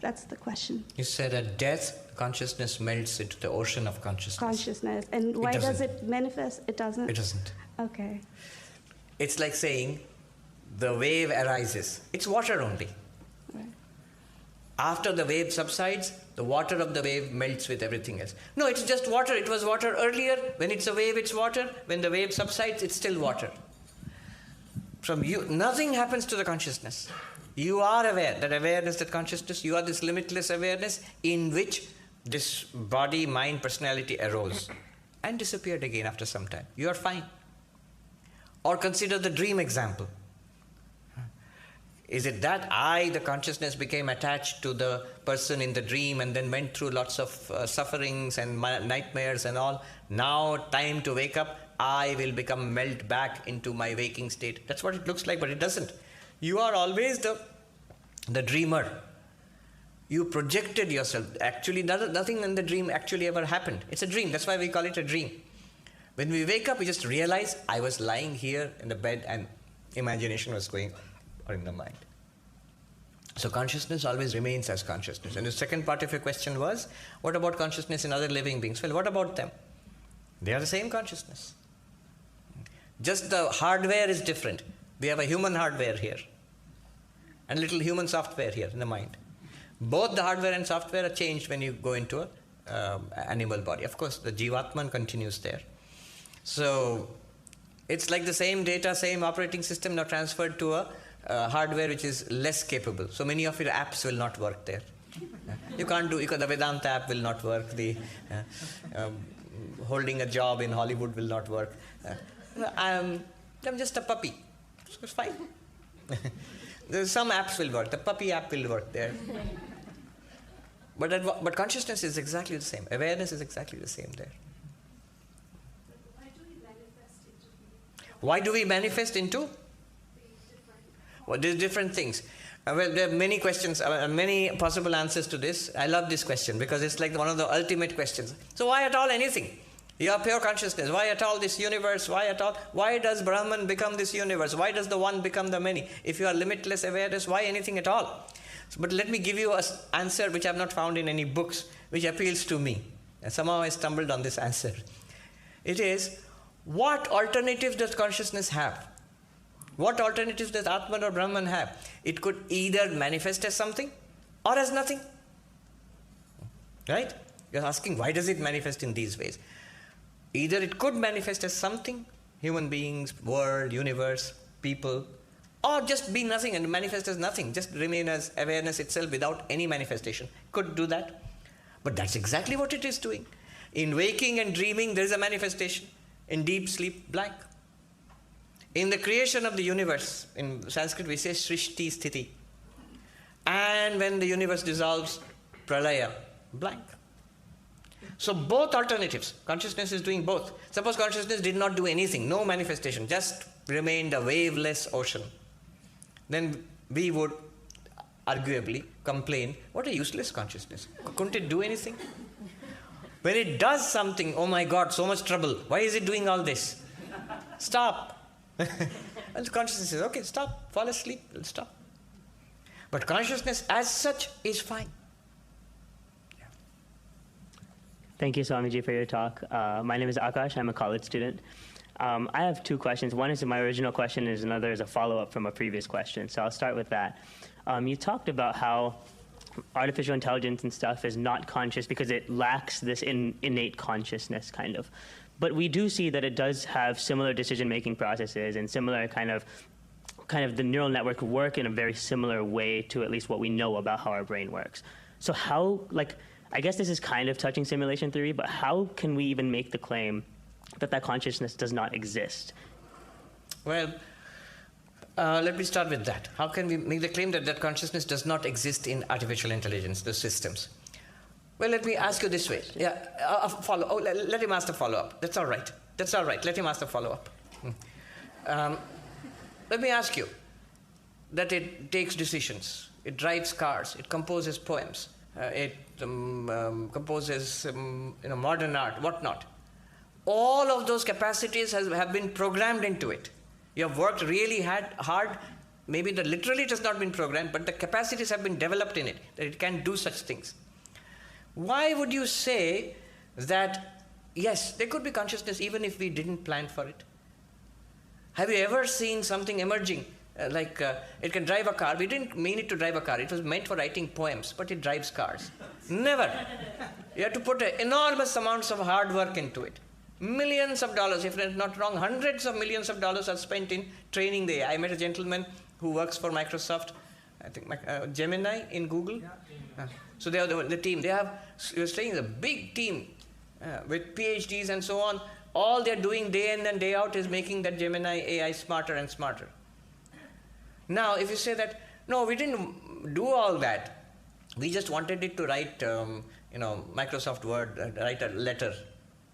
that's the question. You said at death, consciousness melts into the ocean of consciousness. And why does it manifest? It doesn't? It doesn't. Okay. It's like saying the wave arises. It's water only. Right. After the wave subsides, the water of the wave melts with everything else. No, it's just water. It was water earlier. When it's a wave, it's water. When the wave subsides, it's still water. From you, nothing happens to the consciousness. You are aware. That awareness, that consciousness, you are this limitless awareness in which this body, mind, personality arose and disappeared again after some time. You are fine. Or consider the dream example. Is it that the consciousness, became attached to the person in the dream and then went through lots of sufferings and nightmares and all? Now, time to wake up, I will melt back into my waking state. That's what it looks like, but it doesn't. You are always the dreamer. You projected yourself. Actually, nothing in the dream actually ever happened. It's a dream. That's why we call it a dream. When we wake up, we just realize I was lying here in the bed and imagination was going on in the mind. So consciousness always remains as consciousness. And the second part of your question was, what about consciousness in other living beings? Well, what about them? They are the same consciousness. Just the hardware is different. We have a human hardware here and little human software here in the mind. Both the hardware and software are changed when you go into an animal body. Of course, the Jivatman continues there. So it's like the same data, same operating system now transferred to a hardware which is less capable. So many of your apps will not work there. You can't do, the Vedanta app will not work. The holding a job in Hollywood will not work. I'm just a puppy. So it's fine. Some apps will work. The puppy app will work there. But consciousness is exactly the same. Awareness is exactly the same there. Why do we manifest into? Well, there's different things. Well, there are many questions, many possible answers to this. I love this question because it's like one of the ultimate questions. So why at all anything? You are pure consciousness. Why at all this universe? Why at all? Why does Brahman become this universe? Why does the one become the many? If you are limitless awareness, why anything at all? But let me give you an answer which I have not found in any books, which appeals to me. And somehow I stumbled on this answer. It is, what alternatives does consciousness have? What alternatives does Atman or Brahman have? It could either manifest as something or as nothing. Right? You're asking, why does it manifest in these ways? Either it could manifest as something, human beings, world, universe, people, or just be nothing and manifest as nothing, just remain as awareness itself without any manifestation. Could do that. But that's exactly what it is doing. In waking and dreaming, there is a manifestation. In deep sleep, blank. In the creation of the universe, in Sanskrit we say Srishti Sthiti. And when the universe dissolves, Pralaya, blank. So both alternatives, consciousness is doing both. Suppose consciousness did not do anything, no manifestation, just remained a waveless ocean. Then we would arguably complain, what a useless consciousness. Couldn't it do anything? When it does something, oh my God, so much trouble. Why is it doing all this? Stop. And the consciousness says, okay, stop, fall asleep, it'll stop. But consciousness as such is fine. Yeah. Thank you, Swamiji, for your talk. My name is Akash. I'm a college student. I have two questions. One is my original question, and another is a follow-up from a previous question. So I'll start with that. You talked about how artificial intelligence and stuff is not conscious because it lacks this innate consciousness, kind of. But we do see that it does have similar decision-making processes and similar kind of the neural network work in a very similar way to at least what we know about how our brain works. So how, I guess this is kind of touching simulation theory, but how can we even make the claim that consciousness does not exist? Well, let me start with that. How can we make the claim that consciousness does not exist in artificial intelligence, the systems? Well, let me ask you this way. Yeah, let him ask the follow-up. That's all right. Let him ask the follow-up. Let me ask you that it takes decisions. It drives cars. It composes poems. It composes modern art, whatnot. All of those capacities have been programmed into it. You have worked really hard. Maybe literally it has not been programmed, but the capacities have been developed in it, that it can do such things. Why would you say that, yes, there could be consciousness even if we didn't plan for it? Have you ever seen something emerging it can drive a car. We didn't mean it to drive a car. It was meant for writing poems, but it drives cars. Never. You have to put enormous amounts of hard work into it. Millions of dollars, if I'm not wrong, hundreds of millions of dollars are spent in training the AI. I met a gentleman who works for Microsoft, I think Gemini in Google. So they are the team. You're saying a big team with PhDs and so on. All they're doing day in and day out is making that Gemini AI smarter and smarter. Now, if you say that, no, we didn't do all that. We just wanted it to write, Microsoft Word, write a letter.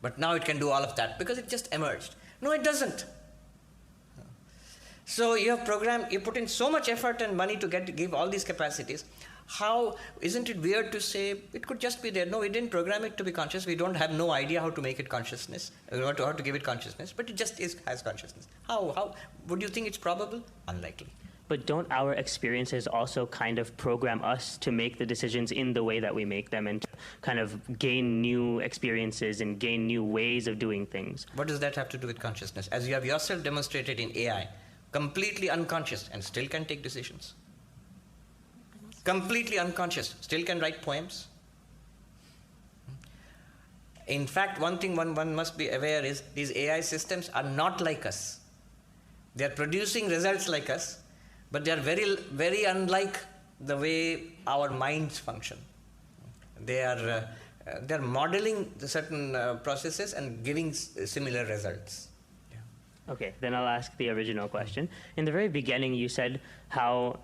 But now it can do all of that because it just emerged. No, it doesn't. So you put in so much effort and money to give all these capacities. How, isn't it weird to say it could just be there? No, we didn't program it to be conscious. We don't have no idea how to make it consciousness, how to give it consciousness, but it just has consciousness. How would you think it's probable? Unlikely. But don't our experiences also kind of program us to make the decisions in the way that we make them and to kind of gain new experiences and gain new ways of doing things? What does that have to do with consciousness? As you have yourself demonstrated in AI, completely unconscious and still can take decisions. Completely unconscious, still can write poems. In fact, one thing one must be aware is these AI systems are not like us. They are producing results like us, but they are very, very unlike the way our minds function. They are modeling certain processes and giving similar results. Yeah. Okay, then I'll ask the original question. In the very beginning, you said how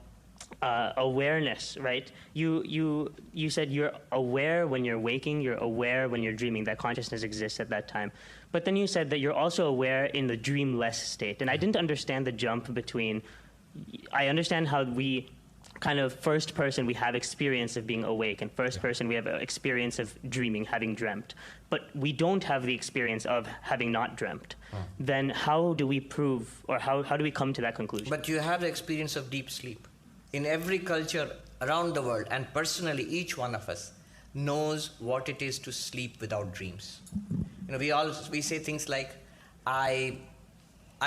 awareness, right? You said you're aware when you're waking, you're aware when you're dreaming, that consciousness exists at that time. But then you said that you're also aware in the dreamless state. And I didn't understand the jump between, I understand how we kind of first person, we have experience of being awake, and first person, we have experience of dreaming, having dreamt. But we don't have the experience of having not dreamt. Then how do we prove, or how do we come to that conclusion? But you have the experience of deep sleep. In every culture around the world, and personally each one of us knows what it is to sleep without dreams. We say things like, I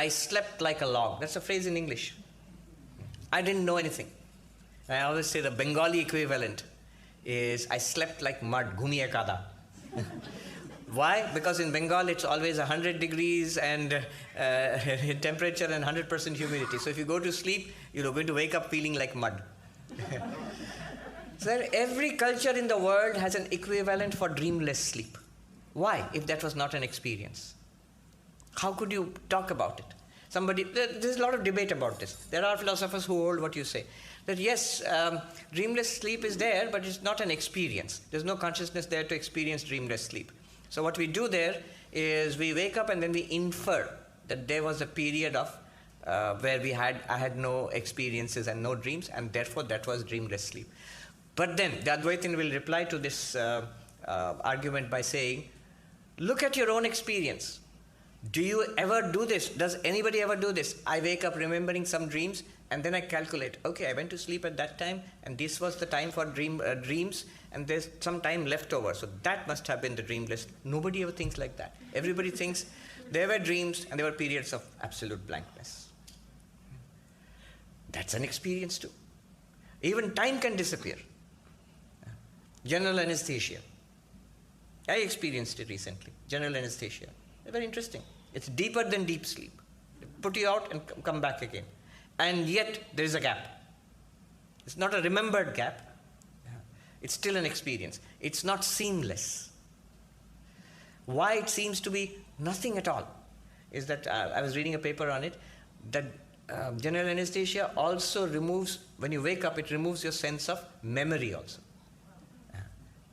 slept like a log. That's a phrase in English. I didn't know anything. I always say the Bengali equivalent is, I slept like mud, ghumiye kada. Why? Because in Bengal it's always 100 degrees and temperature and 100% humidity. So if you go to sleep, you're going to wake up feeling like mud. So every culture in the world has an equivalent for dreamless sleep. Why, if that was not an experience? How could you talk about it? There's a lot of debate about this. There are philosophers who hold what you say. That yes, dreamless sleep is there, but it's not an experience. There's no consciousness there to experience dreamless sleep. So what we do there is we wake up and then we infer that there was a period of where I had no experiences and no dreams, and therefore that was dreamless sleep. But then the Advaitin will reply to this argument by saying, look at your own experience. Do you ever do this? Does anybody ever do this? I wake up remembering some dreams, and then I calculate, okay, I went to sleep at that time, and this was the time for dreams, and there's some time left over. So that must have been the dreamless. Nobody ever thinks like that. Everybody thinks there were dreams, and there were periods of absolute blankness. That's an experience too. Even time can disappear. General anesthesia. I experienced it recently. General anesthesia. Very interesting. It's deeper than deep sleep. They put you out and come back again. And yet there is a gap. It's not a remembered gap. It's still an experience. It's not seamless. Why it seems to be nothing at all is that I was reading a paper on it, that general anesthesia also removes, when you wake up, it removes your sense of memory also.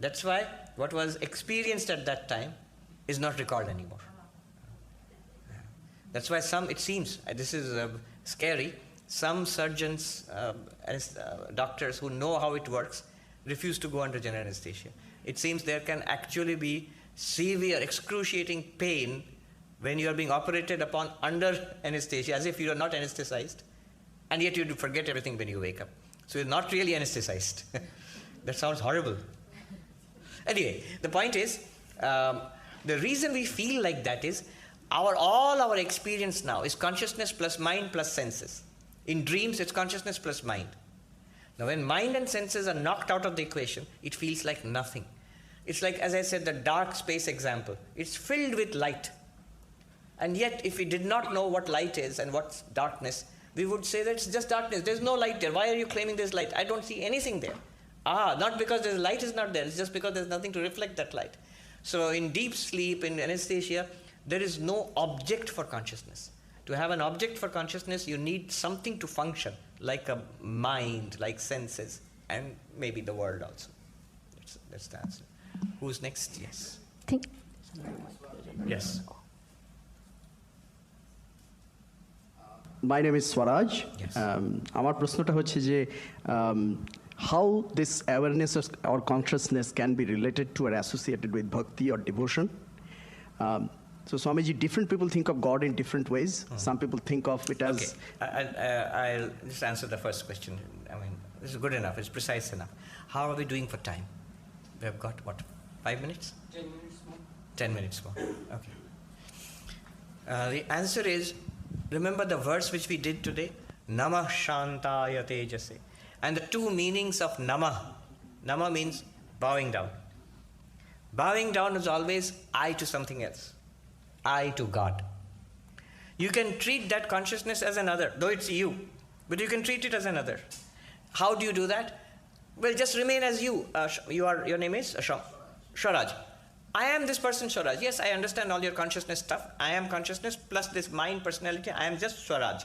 That's why what was experienced at that time is not recalled anymore. That's why it seems, this is scary, some surgeons, doctors who know how it works, refuse to go under general anesthesia. It seems there can actually be severe, excruciating pain when you are being operated upon under anesthesia, as if you are not anesthetized, and yet you forget everything when you wake up. So you're not really anesthetized. That sounds horrible. Anyway, the point is, the reason we feel like that is all our experience now is consciousness plus mind plus senses. In dreams, it's consciousness plus mind. Now, when mind and senses are knocked out of the equation, it feels like nothing. It's like, as I said, the dark space example. It's filled with light. And yet, if we did not know what light is and what's darkness, we would say that it's just darkness. There's no light there. Why are you claiming there's light? I don't see anything there. Not because the light is not there. It's just because there's nothing to reflect that light. So in deep sleep, in anesthesia, there is no object for consciousness. To have an object for consciousness, you need something to function, like a mind, like senses, and maybe the world also. That's the answer. Who's next? Yes. Yes. My name is Swaraj. Yes. আমার প্রশ্নটা হচ্ছে যে how this awareness or consciousness can be related to or associated with bhakti or devotion. So Swamiji, different people think of God in different ways. Some people think of it as... Okay, I'll just answer the first question. I mean, this is good enough, it's precise enough. How are we doing for time? We have got, what, 5 minutes? 10 minutes more. 10 minutes more, okay. The answer is, remember the verse which we did today? Namah Shantaya Tejase. And the two meanings of Namah. Namah means bowing down. Bowing down is always I to something else. I to God. You can treat that consciousness as another, though it's you, but you can treat it as another. How do you do that? Well, just remain as you. Your name is Swaraj. I am this person, Swaraj. Yes, I understand all your consciousness stuff. I am consciousness plus this mind personality. I am just Swaraj.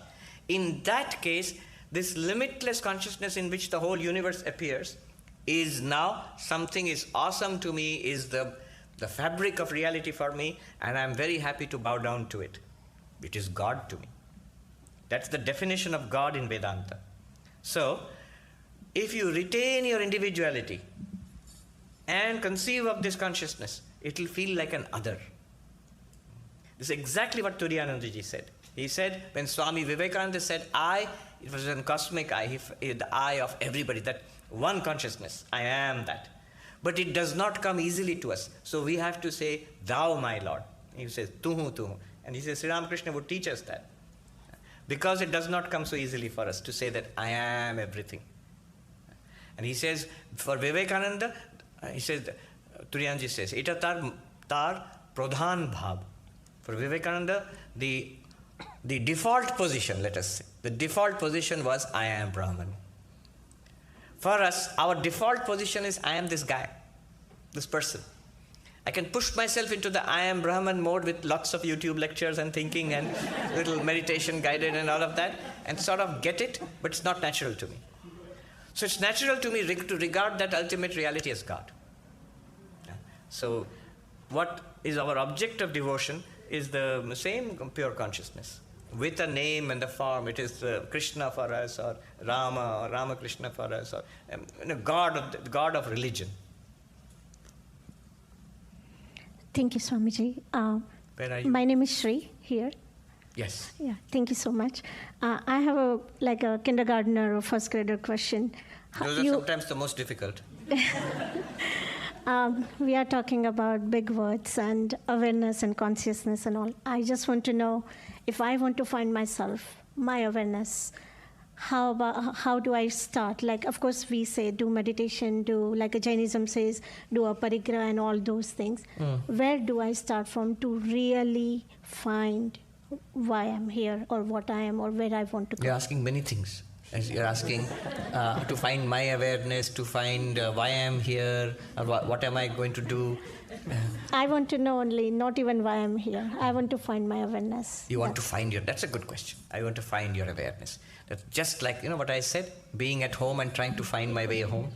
In that case, this limitless consciousness in which the whole universe appears is now something is awesome to me, is the fabric of reality for me, and I'm very happy to bow down to it. It is God to me. That's the definition of God in Vedanta. So, if you retain your individuality and conceive of this consciousness, it will feel like an other. This is exactly what Turiyanandaji said. He said, when Swami Vivekananda said I, it was a cosmic I, the I of everybody, that one consciousness, I am that. But it does not come easily to us. So we have to say, thou my Lord. He says, tuhu, tuhu. And he says, Sri Ramakrishna would teach us that. Because it does not come so easily for us to say that I am everything. And he says, for Vivekananda, he says, Turiyanji says, Ita tar pradhan bhav. For Vivekananda, the default position, let us say, the default position was I am Brahman. For us, our default position is I am this guy, this person. I can push myself into the I am Brahman mode with lots of YouTube lectures and thinking and little meditation guided and all of that, and sort of get it, but it's not natural to me. So it's natural to me to regard that ultimate reality as God. So what is our object of devotion is the same pure consciousness. With a name and a form, it is Krishna for us, or Rama, or Ramakrishna for us, or God of religion. Thank you, Swamiji. Where are you? My name is Shri, here. Yes. Yeah, thank you so much. I have a kindergartner or first grader question. Those are sometimes the most difficult. We are talking about big words and awareness and consciousness and all. I just want to know, if I want to find myself, my awareness, how do I start? Like, of course, we say do meditation, like Jainism says, do a parigraha and all those things. Where do I start from to really find why I'm here, or what I am, or where I want to go? You're asking many things. You're asking to find my awareness, to find why I'm here, or what am I going to do. I want to know only, not even why I'm here. I want to find my awareness. You want to find that's a good question. I want to find your awareness. That's just like, what I said, being at home and trying to find my way home.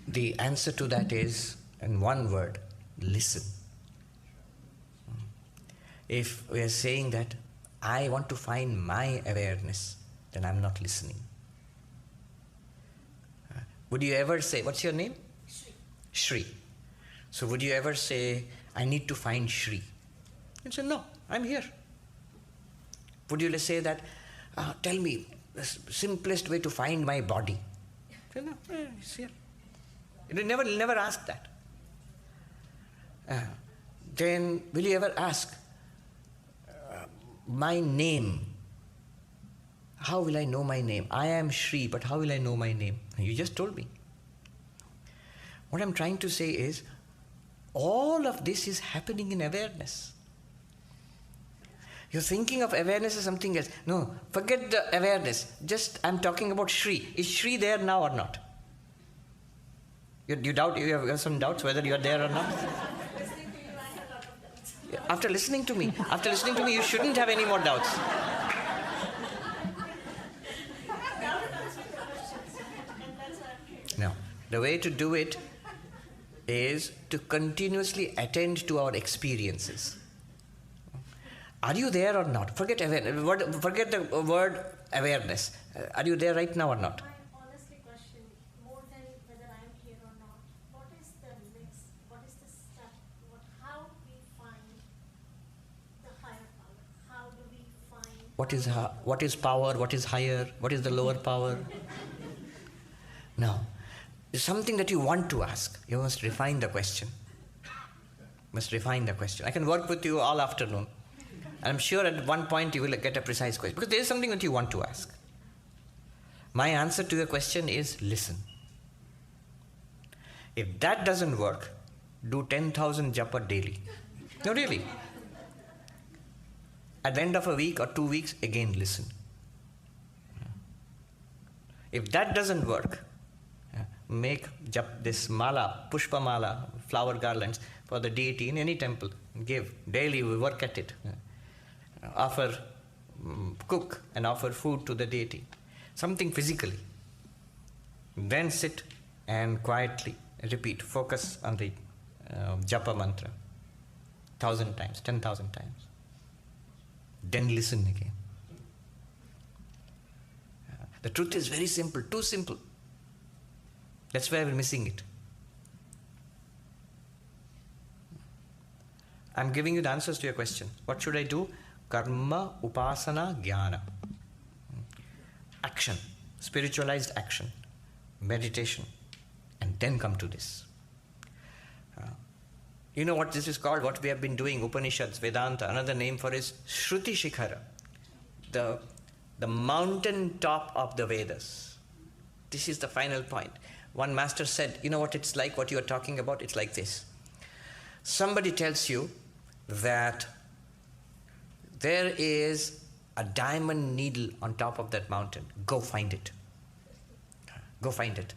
The answer to that is, in one word, listen. If we are saying that I want to find my awareness, then I'm not listening. Would you ever say, what's your name? Shri. So would you ever say, I need to find Shri? You say, no, I'm here. Would you say that, tell me the simplest way to find my body? Say, no, it's here. You never ask that. Then will you ever ask, my name, How will I know my name? I am Shri, but how will I know my name? You just told me. What I'm trying to say is, all of this is happening in awareness. You're thinking of awareness as something else. No, forget the awareness. Just, I'm talking about Shri. Is Shri there now or not? You doubt, you have some doubts whether you're there or not? After listening to me, you shouldn't have any more doubts. No, the way to do it is to continuously attend to our experiences. Are you there or not? Forget awareness. Forget the word awareness. Are you there right now or not? I honestly question, more than whether I'm here or not, what is the next, what is the step, how we find the higher power? How do we find... What is power? What is higher? What is the lower power? No. It's something that you want to ask. You must refine the question. I can work with you all afternoon. I'm sure at one point you will get a precise question. Because there is something that you want to ask. My answer to your question is listen. If that doesn't work, do 10,000 japa daily. No, really. At the end of a week or 2 weeks, again listen. If that doesn't work, make this mala, pushpa mala, flower garlands for the deity in any temple. Give. Daily we work at it. Offer, cook and offer food to the deity. Something physically. Then sit and quietly repeat. Focus on the japa mantra. 1,000 times, 10,000 times. Then listen again. The truth is very simple, too simple. That's why we're missing it. I'm giving you the answers to your question. What should I do? Karma, upasana, jnana. Action, spiritualized action, meditation, and then come to this. You know what this is called? What we have been doing, Upanishads, Vedanta, another name for is Shruti Shikhara, the mountain top of the Vedas. This is the final point. One master said, you know what it's like, what you are talking about? It's like this. Somebody tells you that there is a diamond needle on top of that mountain. Go find it. Go find it.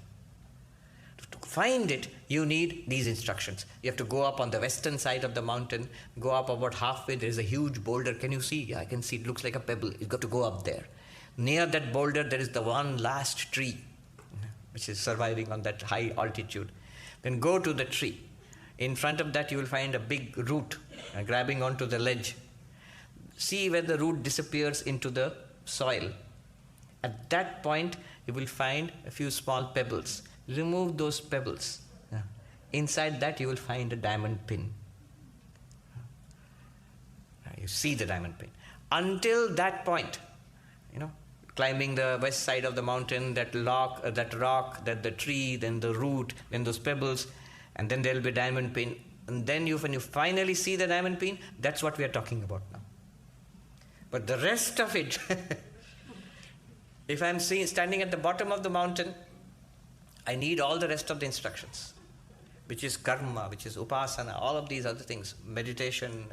To find it, you need these instructions. You have to go up on the western side of the mountain, go up about halfway, there is a huge boulder. Can you see? Yeah, I can see. It looks like a pebble. You've got to go up there. Near that boulder, there is the one last tree, which is surviving on that high altitude. Then go to the tree. In front of that, you will find a big root grabbing onto the ledge. See where the root disappears into the soil. At that point, you will find a few small pebbles. Remove those pebbles. Inside that, you will find a diamond pin. You see the diamond pin. Until that point, climbing the west side of the mountain, that rock, that the tree, then the root, then those pebbles, and then there will be a diamond pin. And then when you finally see the diamond pin, that's what we are talking about now. But the rest of it, if I'm standing at the bottom of the mountain, I need all the rest of the instructions, which is karma, which is upasana, all of these other things, meditation,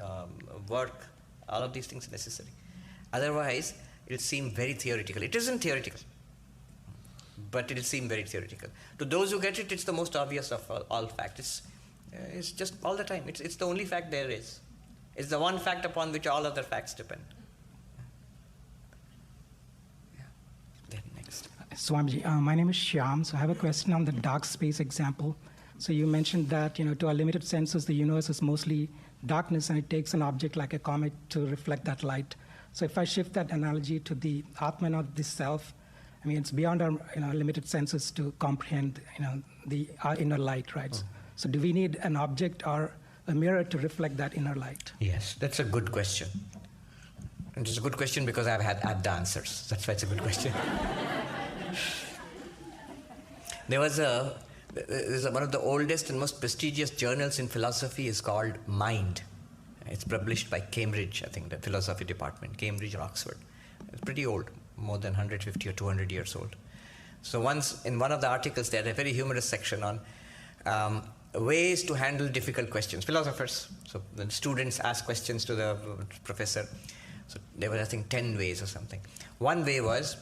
work, all of these things are necessary. Otherwise, it'll seem very theoretical. It isn't theoretical, but it'll seem very theoretical. To those who get it, it's the most obvious of all facts. It's just all the time. It's the only fact there is. It's the one fact upon which all other facts depend. Then next. Swamiji, my name is Shyam. So I have a question on the dark space example. So you mentioned that, to our limited senses, the universe is mostly darkness, and it takes an object like a comet to reflect that light. So if I shift that analogy to the Atman or the self, it's beyond our limited senses to comprehend our inner light, right? Oh. So do we need an object or a mirror to reflect that inner light? Yes, that's a good question. And it's a good question because I've had the answers. That's why it's a good question. There's one of the oldest and most prestigious journals in philosophy is called Mind. It's published by Cambridge, I think, the philosophy department, Cambridge or Oxford. It's pretty old, more than 150 or 200 years old. So once, in one of the articles, they had a very humorous section on ways to handle difficult questions. Philosophers. So when students ask questions to the professor, so there were, I think, 10 ways or something. One way was,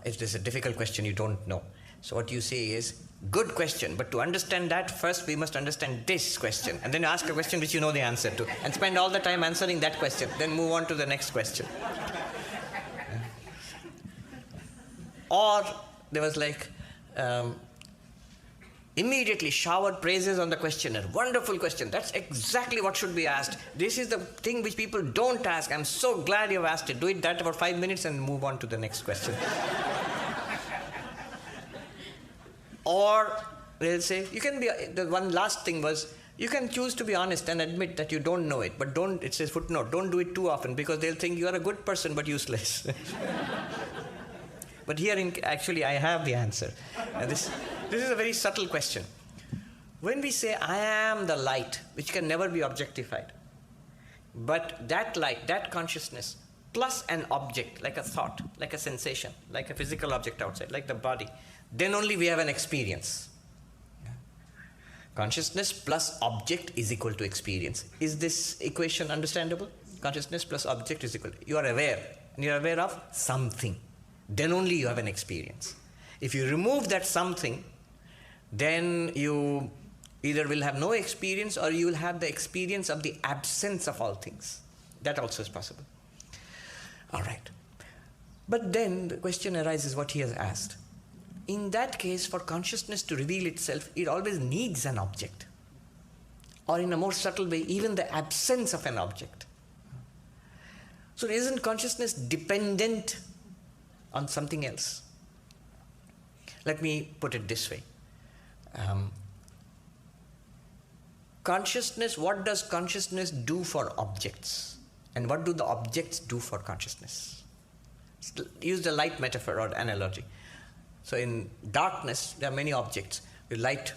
if there's a difficult question you don't know, so what you say is, good question, but to understand that, first we must understand this question. And then you ask a question which you know the answer to, and spend all the time answering that question, then move on to the next question. Or there was like, immediately showered praises on the questioner. Wonderful question. That's exactly what should be asked. This is the thing which people don't ask. I'm so glad you've asked it. Do it that for 5 minutes and move on to the next question. Or they'll say, you can be, the one last thing was, you can choose to be honest and admit that you don't know it, but don't, it says footnote, don't do it too often because they'll think you are a good person but useless. But here, actually, I have the answer. This is a very subtle question. When we say, I am the light, which can never be objectified, but that light, that consciousness, plus an object, like a thought, like a sensation, like a physical object outside, like the body, then only we have an experience. Consciousness plus object is equal to experience. Is this equation understandable? Consciousness plus object is equal. You are aware, and you are aware of something. Then only you have an experience. If you remove that something, then you either will have no experience or you will have the experience of the absence of all things. That also is possible. All right. But then the question arises what he has asked. In that case, for consciousness to reveal itself, it always needs an object. Or in a more subtle way, even the absence of an object. So isn't consciousness dependent on something else? Let me put it this way. Consciousness, what does consciousness do for objects? And what do the objects do for consciousness? Use the light metaphor or analogy. So in darkness, there are many objects. You light,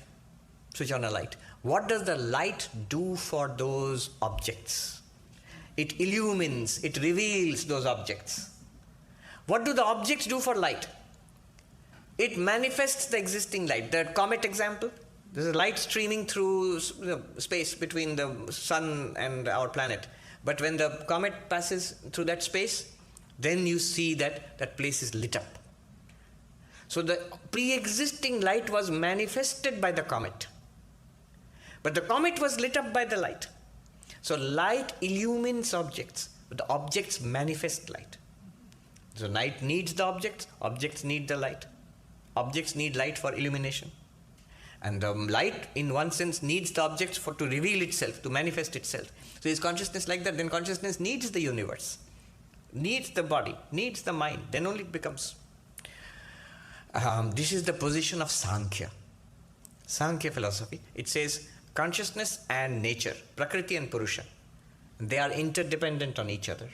switch on a light. What does the light do for those objects? It illumines, it reveals those objects. What do the objects do for light? It manifests the existing light. The comet example, there's a light streaming through space between the sun and our planet. But when the comet passes through that space, then you see that that place is lit up. So the pre-existing light was manifested by the comet. But the comet was lit up by the light. So light illumines objects, but the objects manifest light. So light needs the objects need the light. Objects need light for illumination. And the light, in one sense, needs the objects to reveal itself, to manifest itself. So is consciousness like that? Then consciousness needs the universe, needs the body, needs the mind. Then only it becomes. This is the position of Sankhya. Sankhya philosophy. It says consciousness and nature, Prakriti and Purusha, they are interdependent on each other.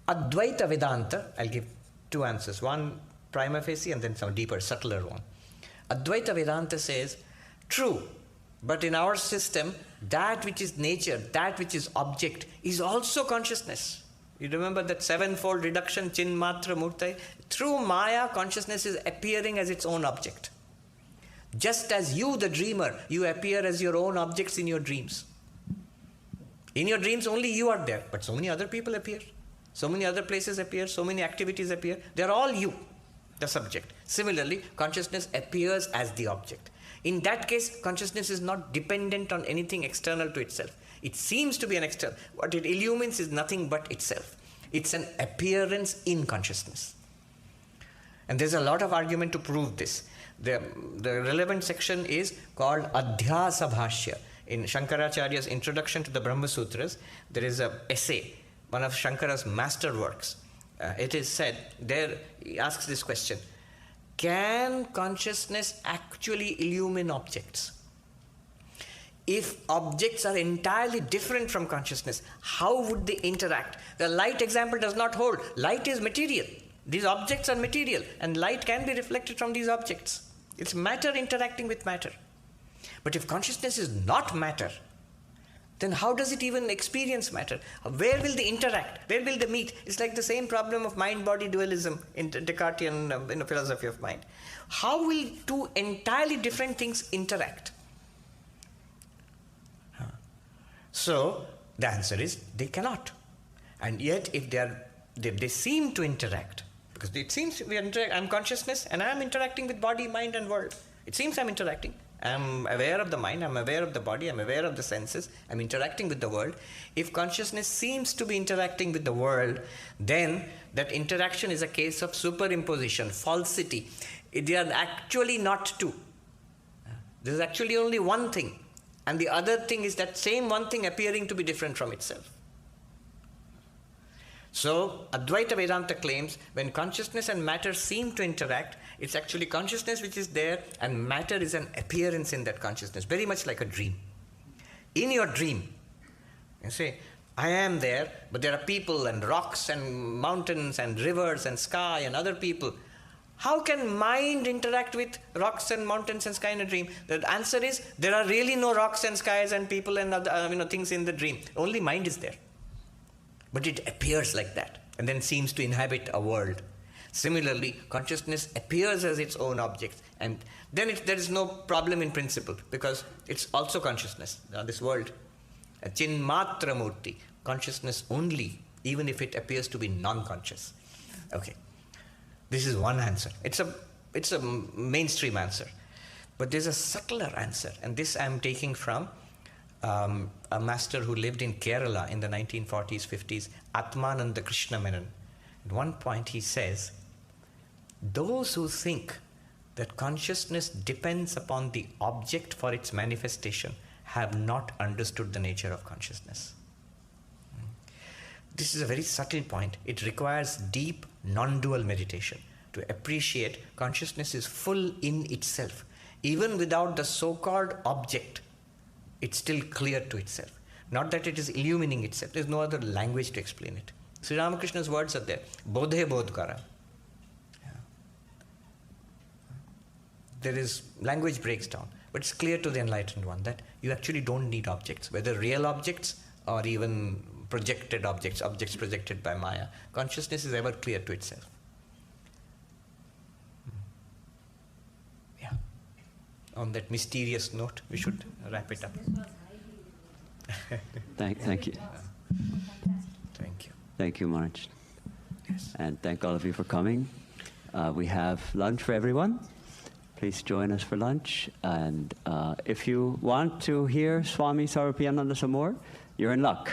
Advaita Vedanta, I'll give two answers. One prima facie and then some deeper, subtler one. Advaita Vedanta says, true, but in our system, that which is nature, that which is object, is also consciousness. You remember that sevenfold reduction, Chinmatra Murtai? Through Maya, consciousness is appearing as its own object. Just as you, the dreamer, you appear as your own objects in your dreams. In your dreams, only you are there, but so many other people appear. So many other places appear, so many activities appear. They're all you, the subject. Similarly, consciousness appears as the object. In that case, consciousness is not dependent on anything external to itself. It seems to be an external. What it illumines is nothing but itself. It's an appearance in consciousness. And there's a lot of argument to prove this. The relevant section is called Adhyasa Bhashya. In Shankaracharya's introduction to the Brahma Sutras, there is an essay, one of Shankara's master works. It is said, there he asks this question, can consciousness actually illumine objects? If objects are entirely different from consciousness, how would they interact? The light example does not hold. Light is material. These objects are material, and light can be reflected from these objects. It's matter interacting with matter. But if consciousness is not matter, then how does it even experience matter? Where will they interact? Where will they meet? It's like the same problem of mind-body dualism in Descartesian philosophy of mind. How will two entirely different things interact? So the answer is they cannot. And yet if they seem to interact, because it seems I'm consciousness and I'm interacting with body, mind and world. It seems I'm interacting. I'm aware of the mind, I'm aware of the body, I'm aware of the senses, I'm interacting with the world. If consciousness seems to be interacting with the world, then that interaction is a case of superimposition, falsity. They are actually not two. There is actually only one thing. And the other thing is that same one thing appearing to be different from itself. So, Advaita Vedanta claims when consciousness and matter seem to interact, it's actually consciousness which is there and matter is an appearance in that consciousness, very much like a dream. In your dream, you say, I am there, but there are people and rocks and mountains and rivers and sky and other people. How can mind interact with rocks and mountains and sky in a dream? The answer is, there are really no rocks and skies and people and other, things in the dream. Only mind is there. But it appears like that and then seems to inhabit a world. Similarly, consciousness appears as its own object, and then there is no problem in principle because it's also consciousness, this world. A Chinmatra Murti, consciousness only, even if it appears to be non-conscious. Okay, this is one answer. It's a mainstream answer. But there's a subtler answer, and this I'm taking from a master who lived in Kerala in the 1940s, 50s, Atmananda Krishna Menon. At one point he says, those who think that consciousness depends upon the object for its manifestation have not understood the nature of consciousness. This is a very subtle point. It requires deep non-dual meditation to appreciate consciousness is full in itself. Even without the so-called object, it's still clear to itself. Not that it is illumining itself. There's no other language to explain it. Sri Ramakrishna's words are there. Bodhe bodhkara. There is, language breaks down. But it's clear to the enlightened one that you actually don't need objects, whether real objects or even projected objects, objects projected by Maya. Consciousness is ever clear to itself. Yeah. On that mysterious note, we should wrap it up. Thank you. Thank you. Thank you, Maharaj. Yes. And thank all of you for coming. We have lunch for everyone. Please join us for lunch. And if you want to hear Swami Sarvapriyananda some more, you're in luck.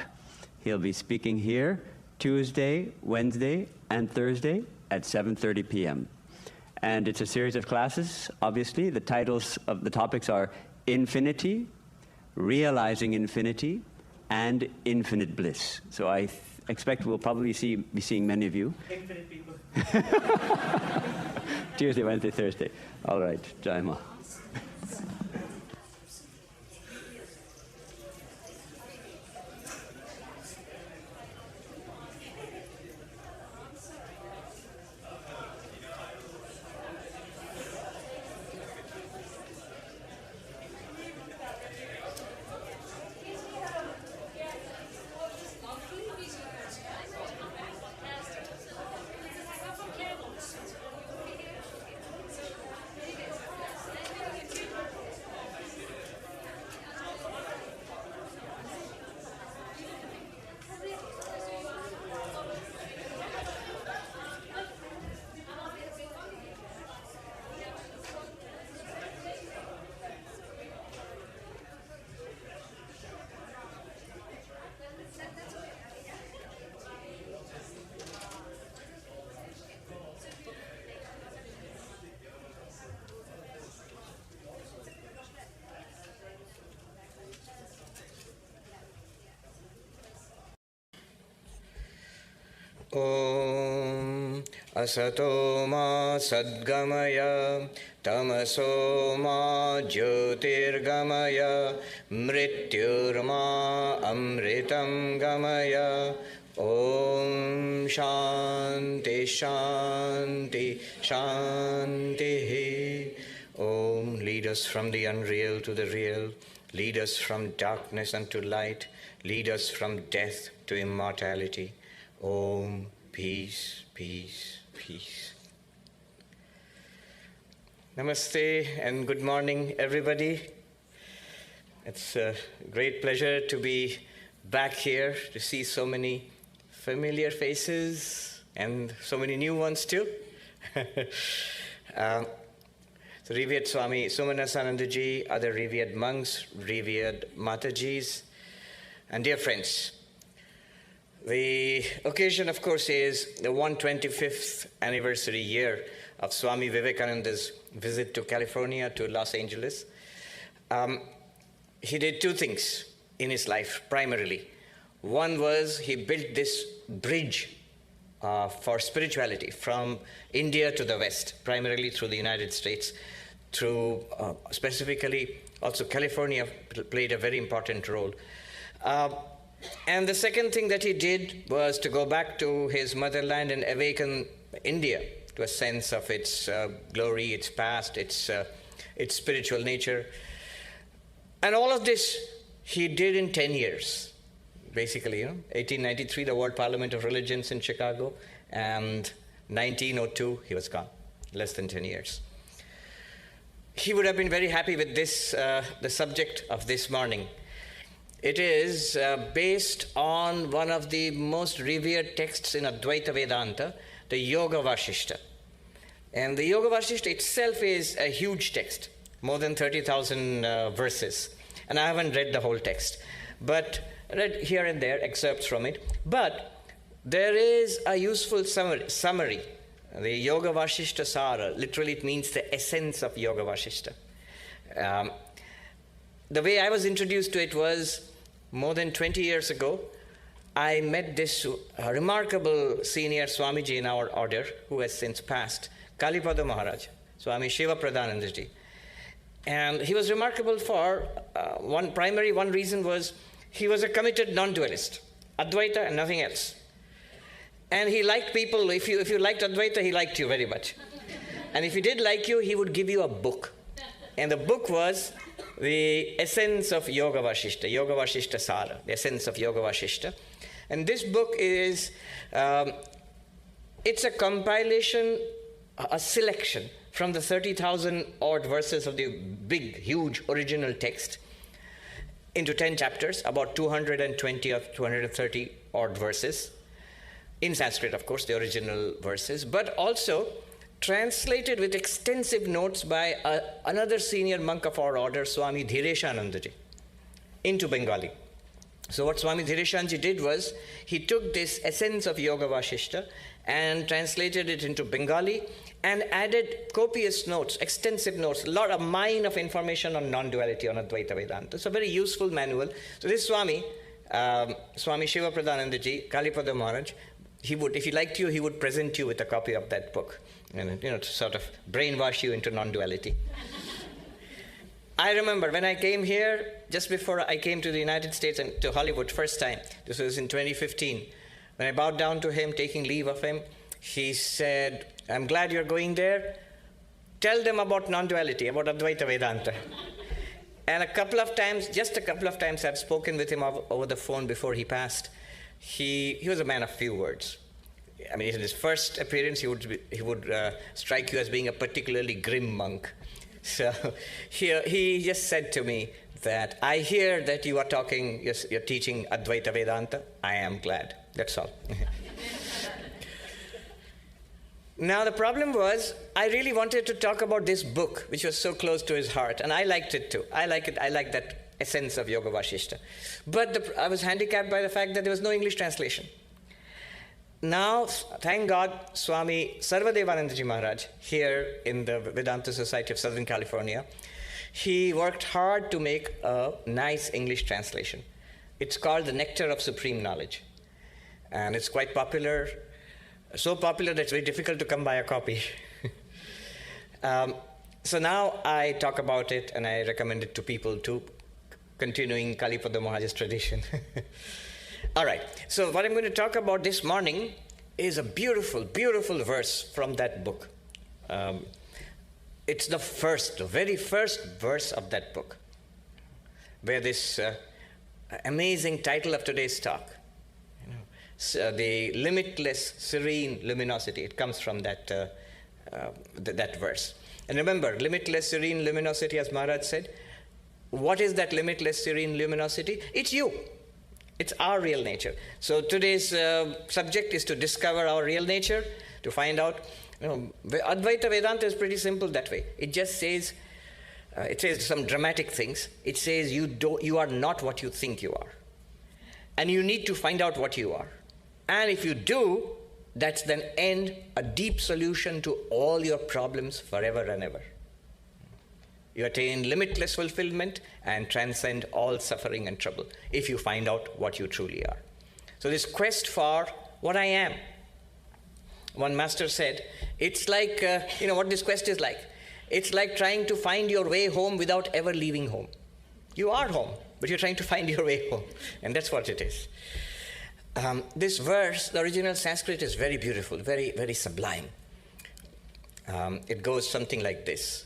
He'll be speaking here Tuesday, Wednesday, and Thursday at 7:30 p.m. And it's a series of classes, obviously. The titles of the topics are Infinity, Realizing Infinity, and Infinite Bliss. So I expect we'll probably be seeing many of you. Infinite people. Tuesday, Wednesday, Thursday. All right, Jai Ma. Om Asato Ma Sadgamaya Tamaso Ma Jyotirgamaya Mrityurma Amritam Gamaya Om Shanti Shanti Shanti. Om, lead us us from the unreal to the real, lead us from darkness unto light, lead us from death to immortality. Om, peace, peace, peace. Namaste and good morning, everybody. It's a great pleasure to be back here, to see so many familiar faces and so many new ones too. So revered Swami Sumanasanandaji, other revered monks, revered Matajis, and dear friends. The occasion, of course, is the 125th anniversary year of Swami Vivekananda's visit to California, to Los Angeles. He did two things in his life, primarily. One was he built this bridge for spirituality from India to the West, primarily through the United States, through specifically also California played a very important role. And the second thing that he did was to go back to his motherland and awaken India to a sense of its glory, its past, its spiritual nature. And all of this he did in 10 years, basically. 1893, the World Parliament of Religions in Chicago, and 1902, he was gone, less than 10 years. He would have been very happy with this, the subject of this morning. It is based on one of the most revered texts in Advaita Vedanta, the Yoga Vashishta. And the Yoga Vashishta itself is a huge text, more than 30,000 verses. And I haven't read the whole text, but read here and there excerpts from it. But there is a useful summary. The Yoga Vashishta Sara, literally it means the essence of Yoga Vashishta. The way I was introduced to it was more than 20 years ago. I met this remarkable senior Swamiji in our order, who has since passed, Kalipada Maharaj, Swami Shiva Pradhanandaji. And he was remarkable for one reason was he was a committed non-dualist, Advaita and nothing else. And he liked people. If you liked Advaita, he liked you very much. And if he did like you, he would give you a book. And the book was the essence of Yoga Vashishta, Yoga Vashishta Sara, the essence of Yoga Vashishta. And this book is, it's a compilation, a selection from the 30,000 odd verses of the big, huge original text into 10 chapters, about 220 or 230 odd verses, in Sanskrit, of course, the original verses, but also translated with extensive notes by another senior monk of our order, Swami Dhireshanandaji, into Bengali. So what Swami Dhireshanji did was, he took this essence of Yoga Vashishta and translated it into Bengali and added copious notes, extensive notes, a lot of mine of information on non-duality, on Advaita Vedanta. It's a very useful manual. So this Swami, Swami Shiva Pradhanandaji, Kalipada Maharaj, he would, if he liked you, he would present you with a copy of that book, and to sort of brainwash you into non-duality. I remember when I came here, just before I came to the United States and to Hollywood first time, this was in 2015, when I bowed down to him, taking leave of him, he said, I'm glad you're going there. Tell them about non-duality, about Advaita Vedanta. And just a couple of times I've spoken with him over the phone before he passed. He was a man of few words. I mean, in his first appearance, he would strike you as being a particularly grim monk. So he just said to me that, I hear that you are you're teaching Advaita Vedanta. I am glad. That's all. Now, the problem was, I really wanted to talk about this book, which was so close to his heart, and I liked it too. I like that essence of Yoga Vashishta. But I was handicapped by the fact that there was no English translation. Now, thank God, Swami Sarvadevanandaji Maharaj, here in the Vedanta Society of Southern California, he worked hard to make a nice English translation. It's called The Nectar of Supreme Knowledge. And it's quite popular. So popular that it's very difficult to come by a copy. So now I talk about it and I recommend it to people too, continuing Kalipada Maharaj's tradition. All right, so what I'm going to talk about this morning is a beautiful, beautiful verse from that book. It's the very first verse of that book, where this amazing title of today's talk, the Limitless Serene Luminosity, it comes from that verse. And remember, Limitless Serene Luminosity, as Maharaj said, what is that limitless serene luminosity? It's you. It's our real nature. So today's subject is to discover our real nature, to find out. Advaita Vedanta is pretty simple that way. It just says, it says some dramatic things. It says you are not what you think you are. And you need to find out what you are. And if you do, that's then a deep solution to all your problems forever and ever. You attain limitless fulfillment and transcend all suffering and trouble if you find out what you truly are. So this quest for what I am. One master said, it's like, what this quest is like. It's like trying to find your way home without ever leaving home. You are home, but you're trying to find your way home. And that's what it is. This verse, the original Sanskrit, is very beautiful, very, very sublime. It goes something like this.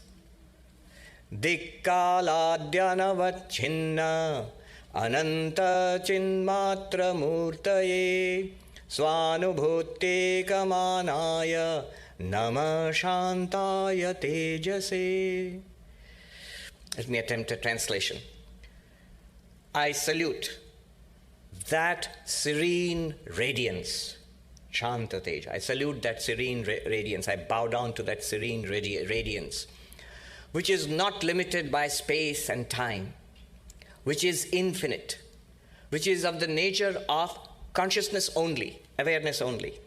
Dikkaladhyanavachinna ananta chinmatra murtaye swanubhutte kamanaya nama shantaya tejase. Let me attempt a translation. I salute that serene radiance, Shanta Teja. I salute that serene radiance. I bow down to that serene radiance, which is not limited by space and time, which is infinite, which is of the nature of consciousness only, awareness only,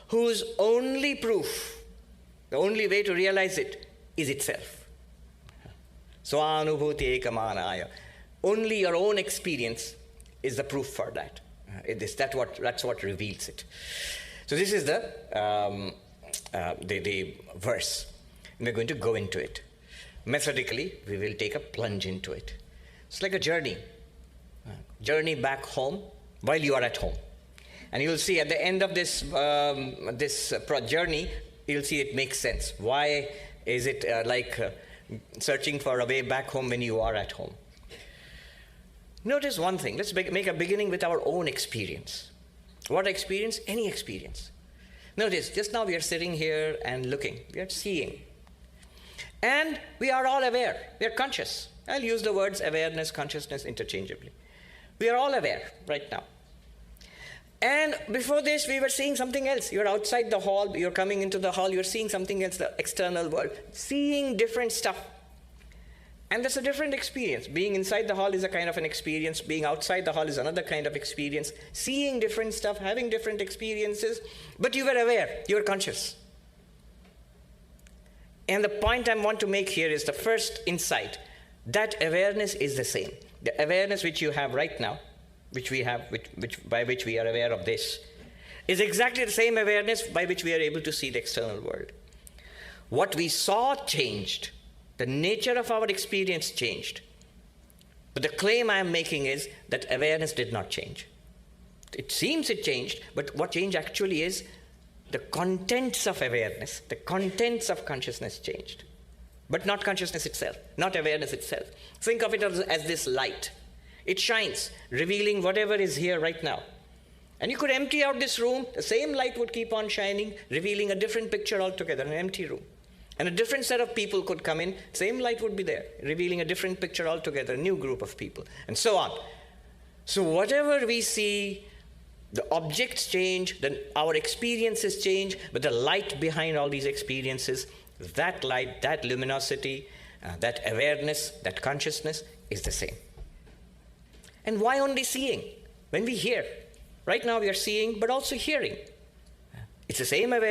whose only proof, the only way to realize it, is itself. Swanubhuti ekamanaya. Only your own experience is the proof for that. That's what reveals it. So this is the verse. We're going to go into it. Methodically, we will take a plunge into it. It's like a journey. Journey back home while you are at home. And you'll see at the end of this journey, you'll see it makes sense. Why is it like searching for a way back home when you are at home? Notice one thing. Let's make a beginning with our own experience. What experience? Any experience. Notice, just now we are sitting here and looking. We are seeing. And we are all aware. We are conscious. I'll use the words awareness, consciousness interchangeably. We are all aware right now. And before this, we were seeing something else. You're outside the hall. You're coming into the hall. You're seeing something else, the external world. Seeing different stuff. And that's a different experience. Being inside the hall is a kind of an experience. Being outside the hall is another kind of experience. Seeing different stuff, having different experiences. But you were aware. You were conscious. And the point I want to make here is the first insight. That awareness is the same. The awareness which you have right now, which we have, by which we are aware of this, is exactly the same awareness by which we are able to see the external world. What we saw changed. The nature of our experience changed. But the claim I am making is that awareness did not change. It seems it changed, but what change actually is, the contents of awareness, the contents of consciousness changed. But not consciousness itself, not awareness itself. Think of it as this light. It shines, revealing whatever is here right now. And you could empty out this room, the same light would keep on shining, revealing a different picture altogether, an empty room. And a different set of people could come in, same light would be there, revealing a different picture altogether, a new group of people, and so on. So whatever we see, the objects change, then our experiences change, but the light behind all these experiences, that light, that luminosity, that awareness, that consciousness is the same. And why only seeing? When we hear. Right now we are seeing, but also hearing. It's the same awareness.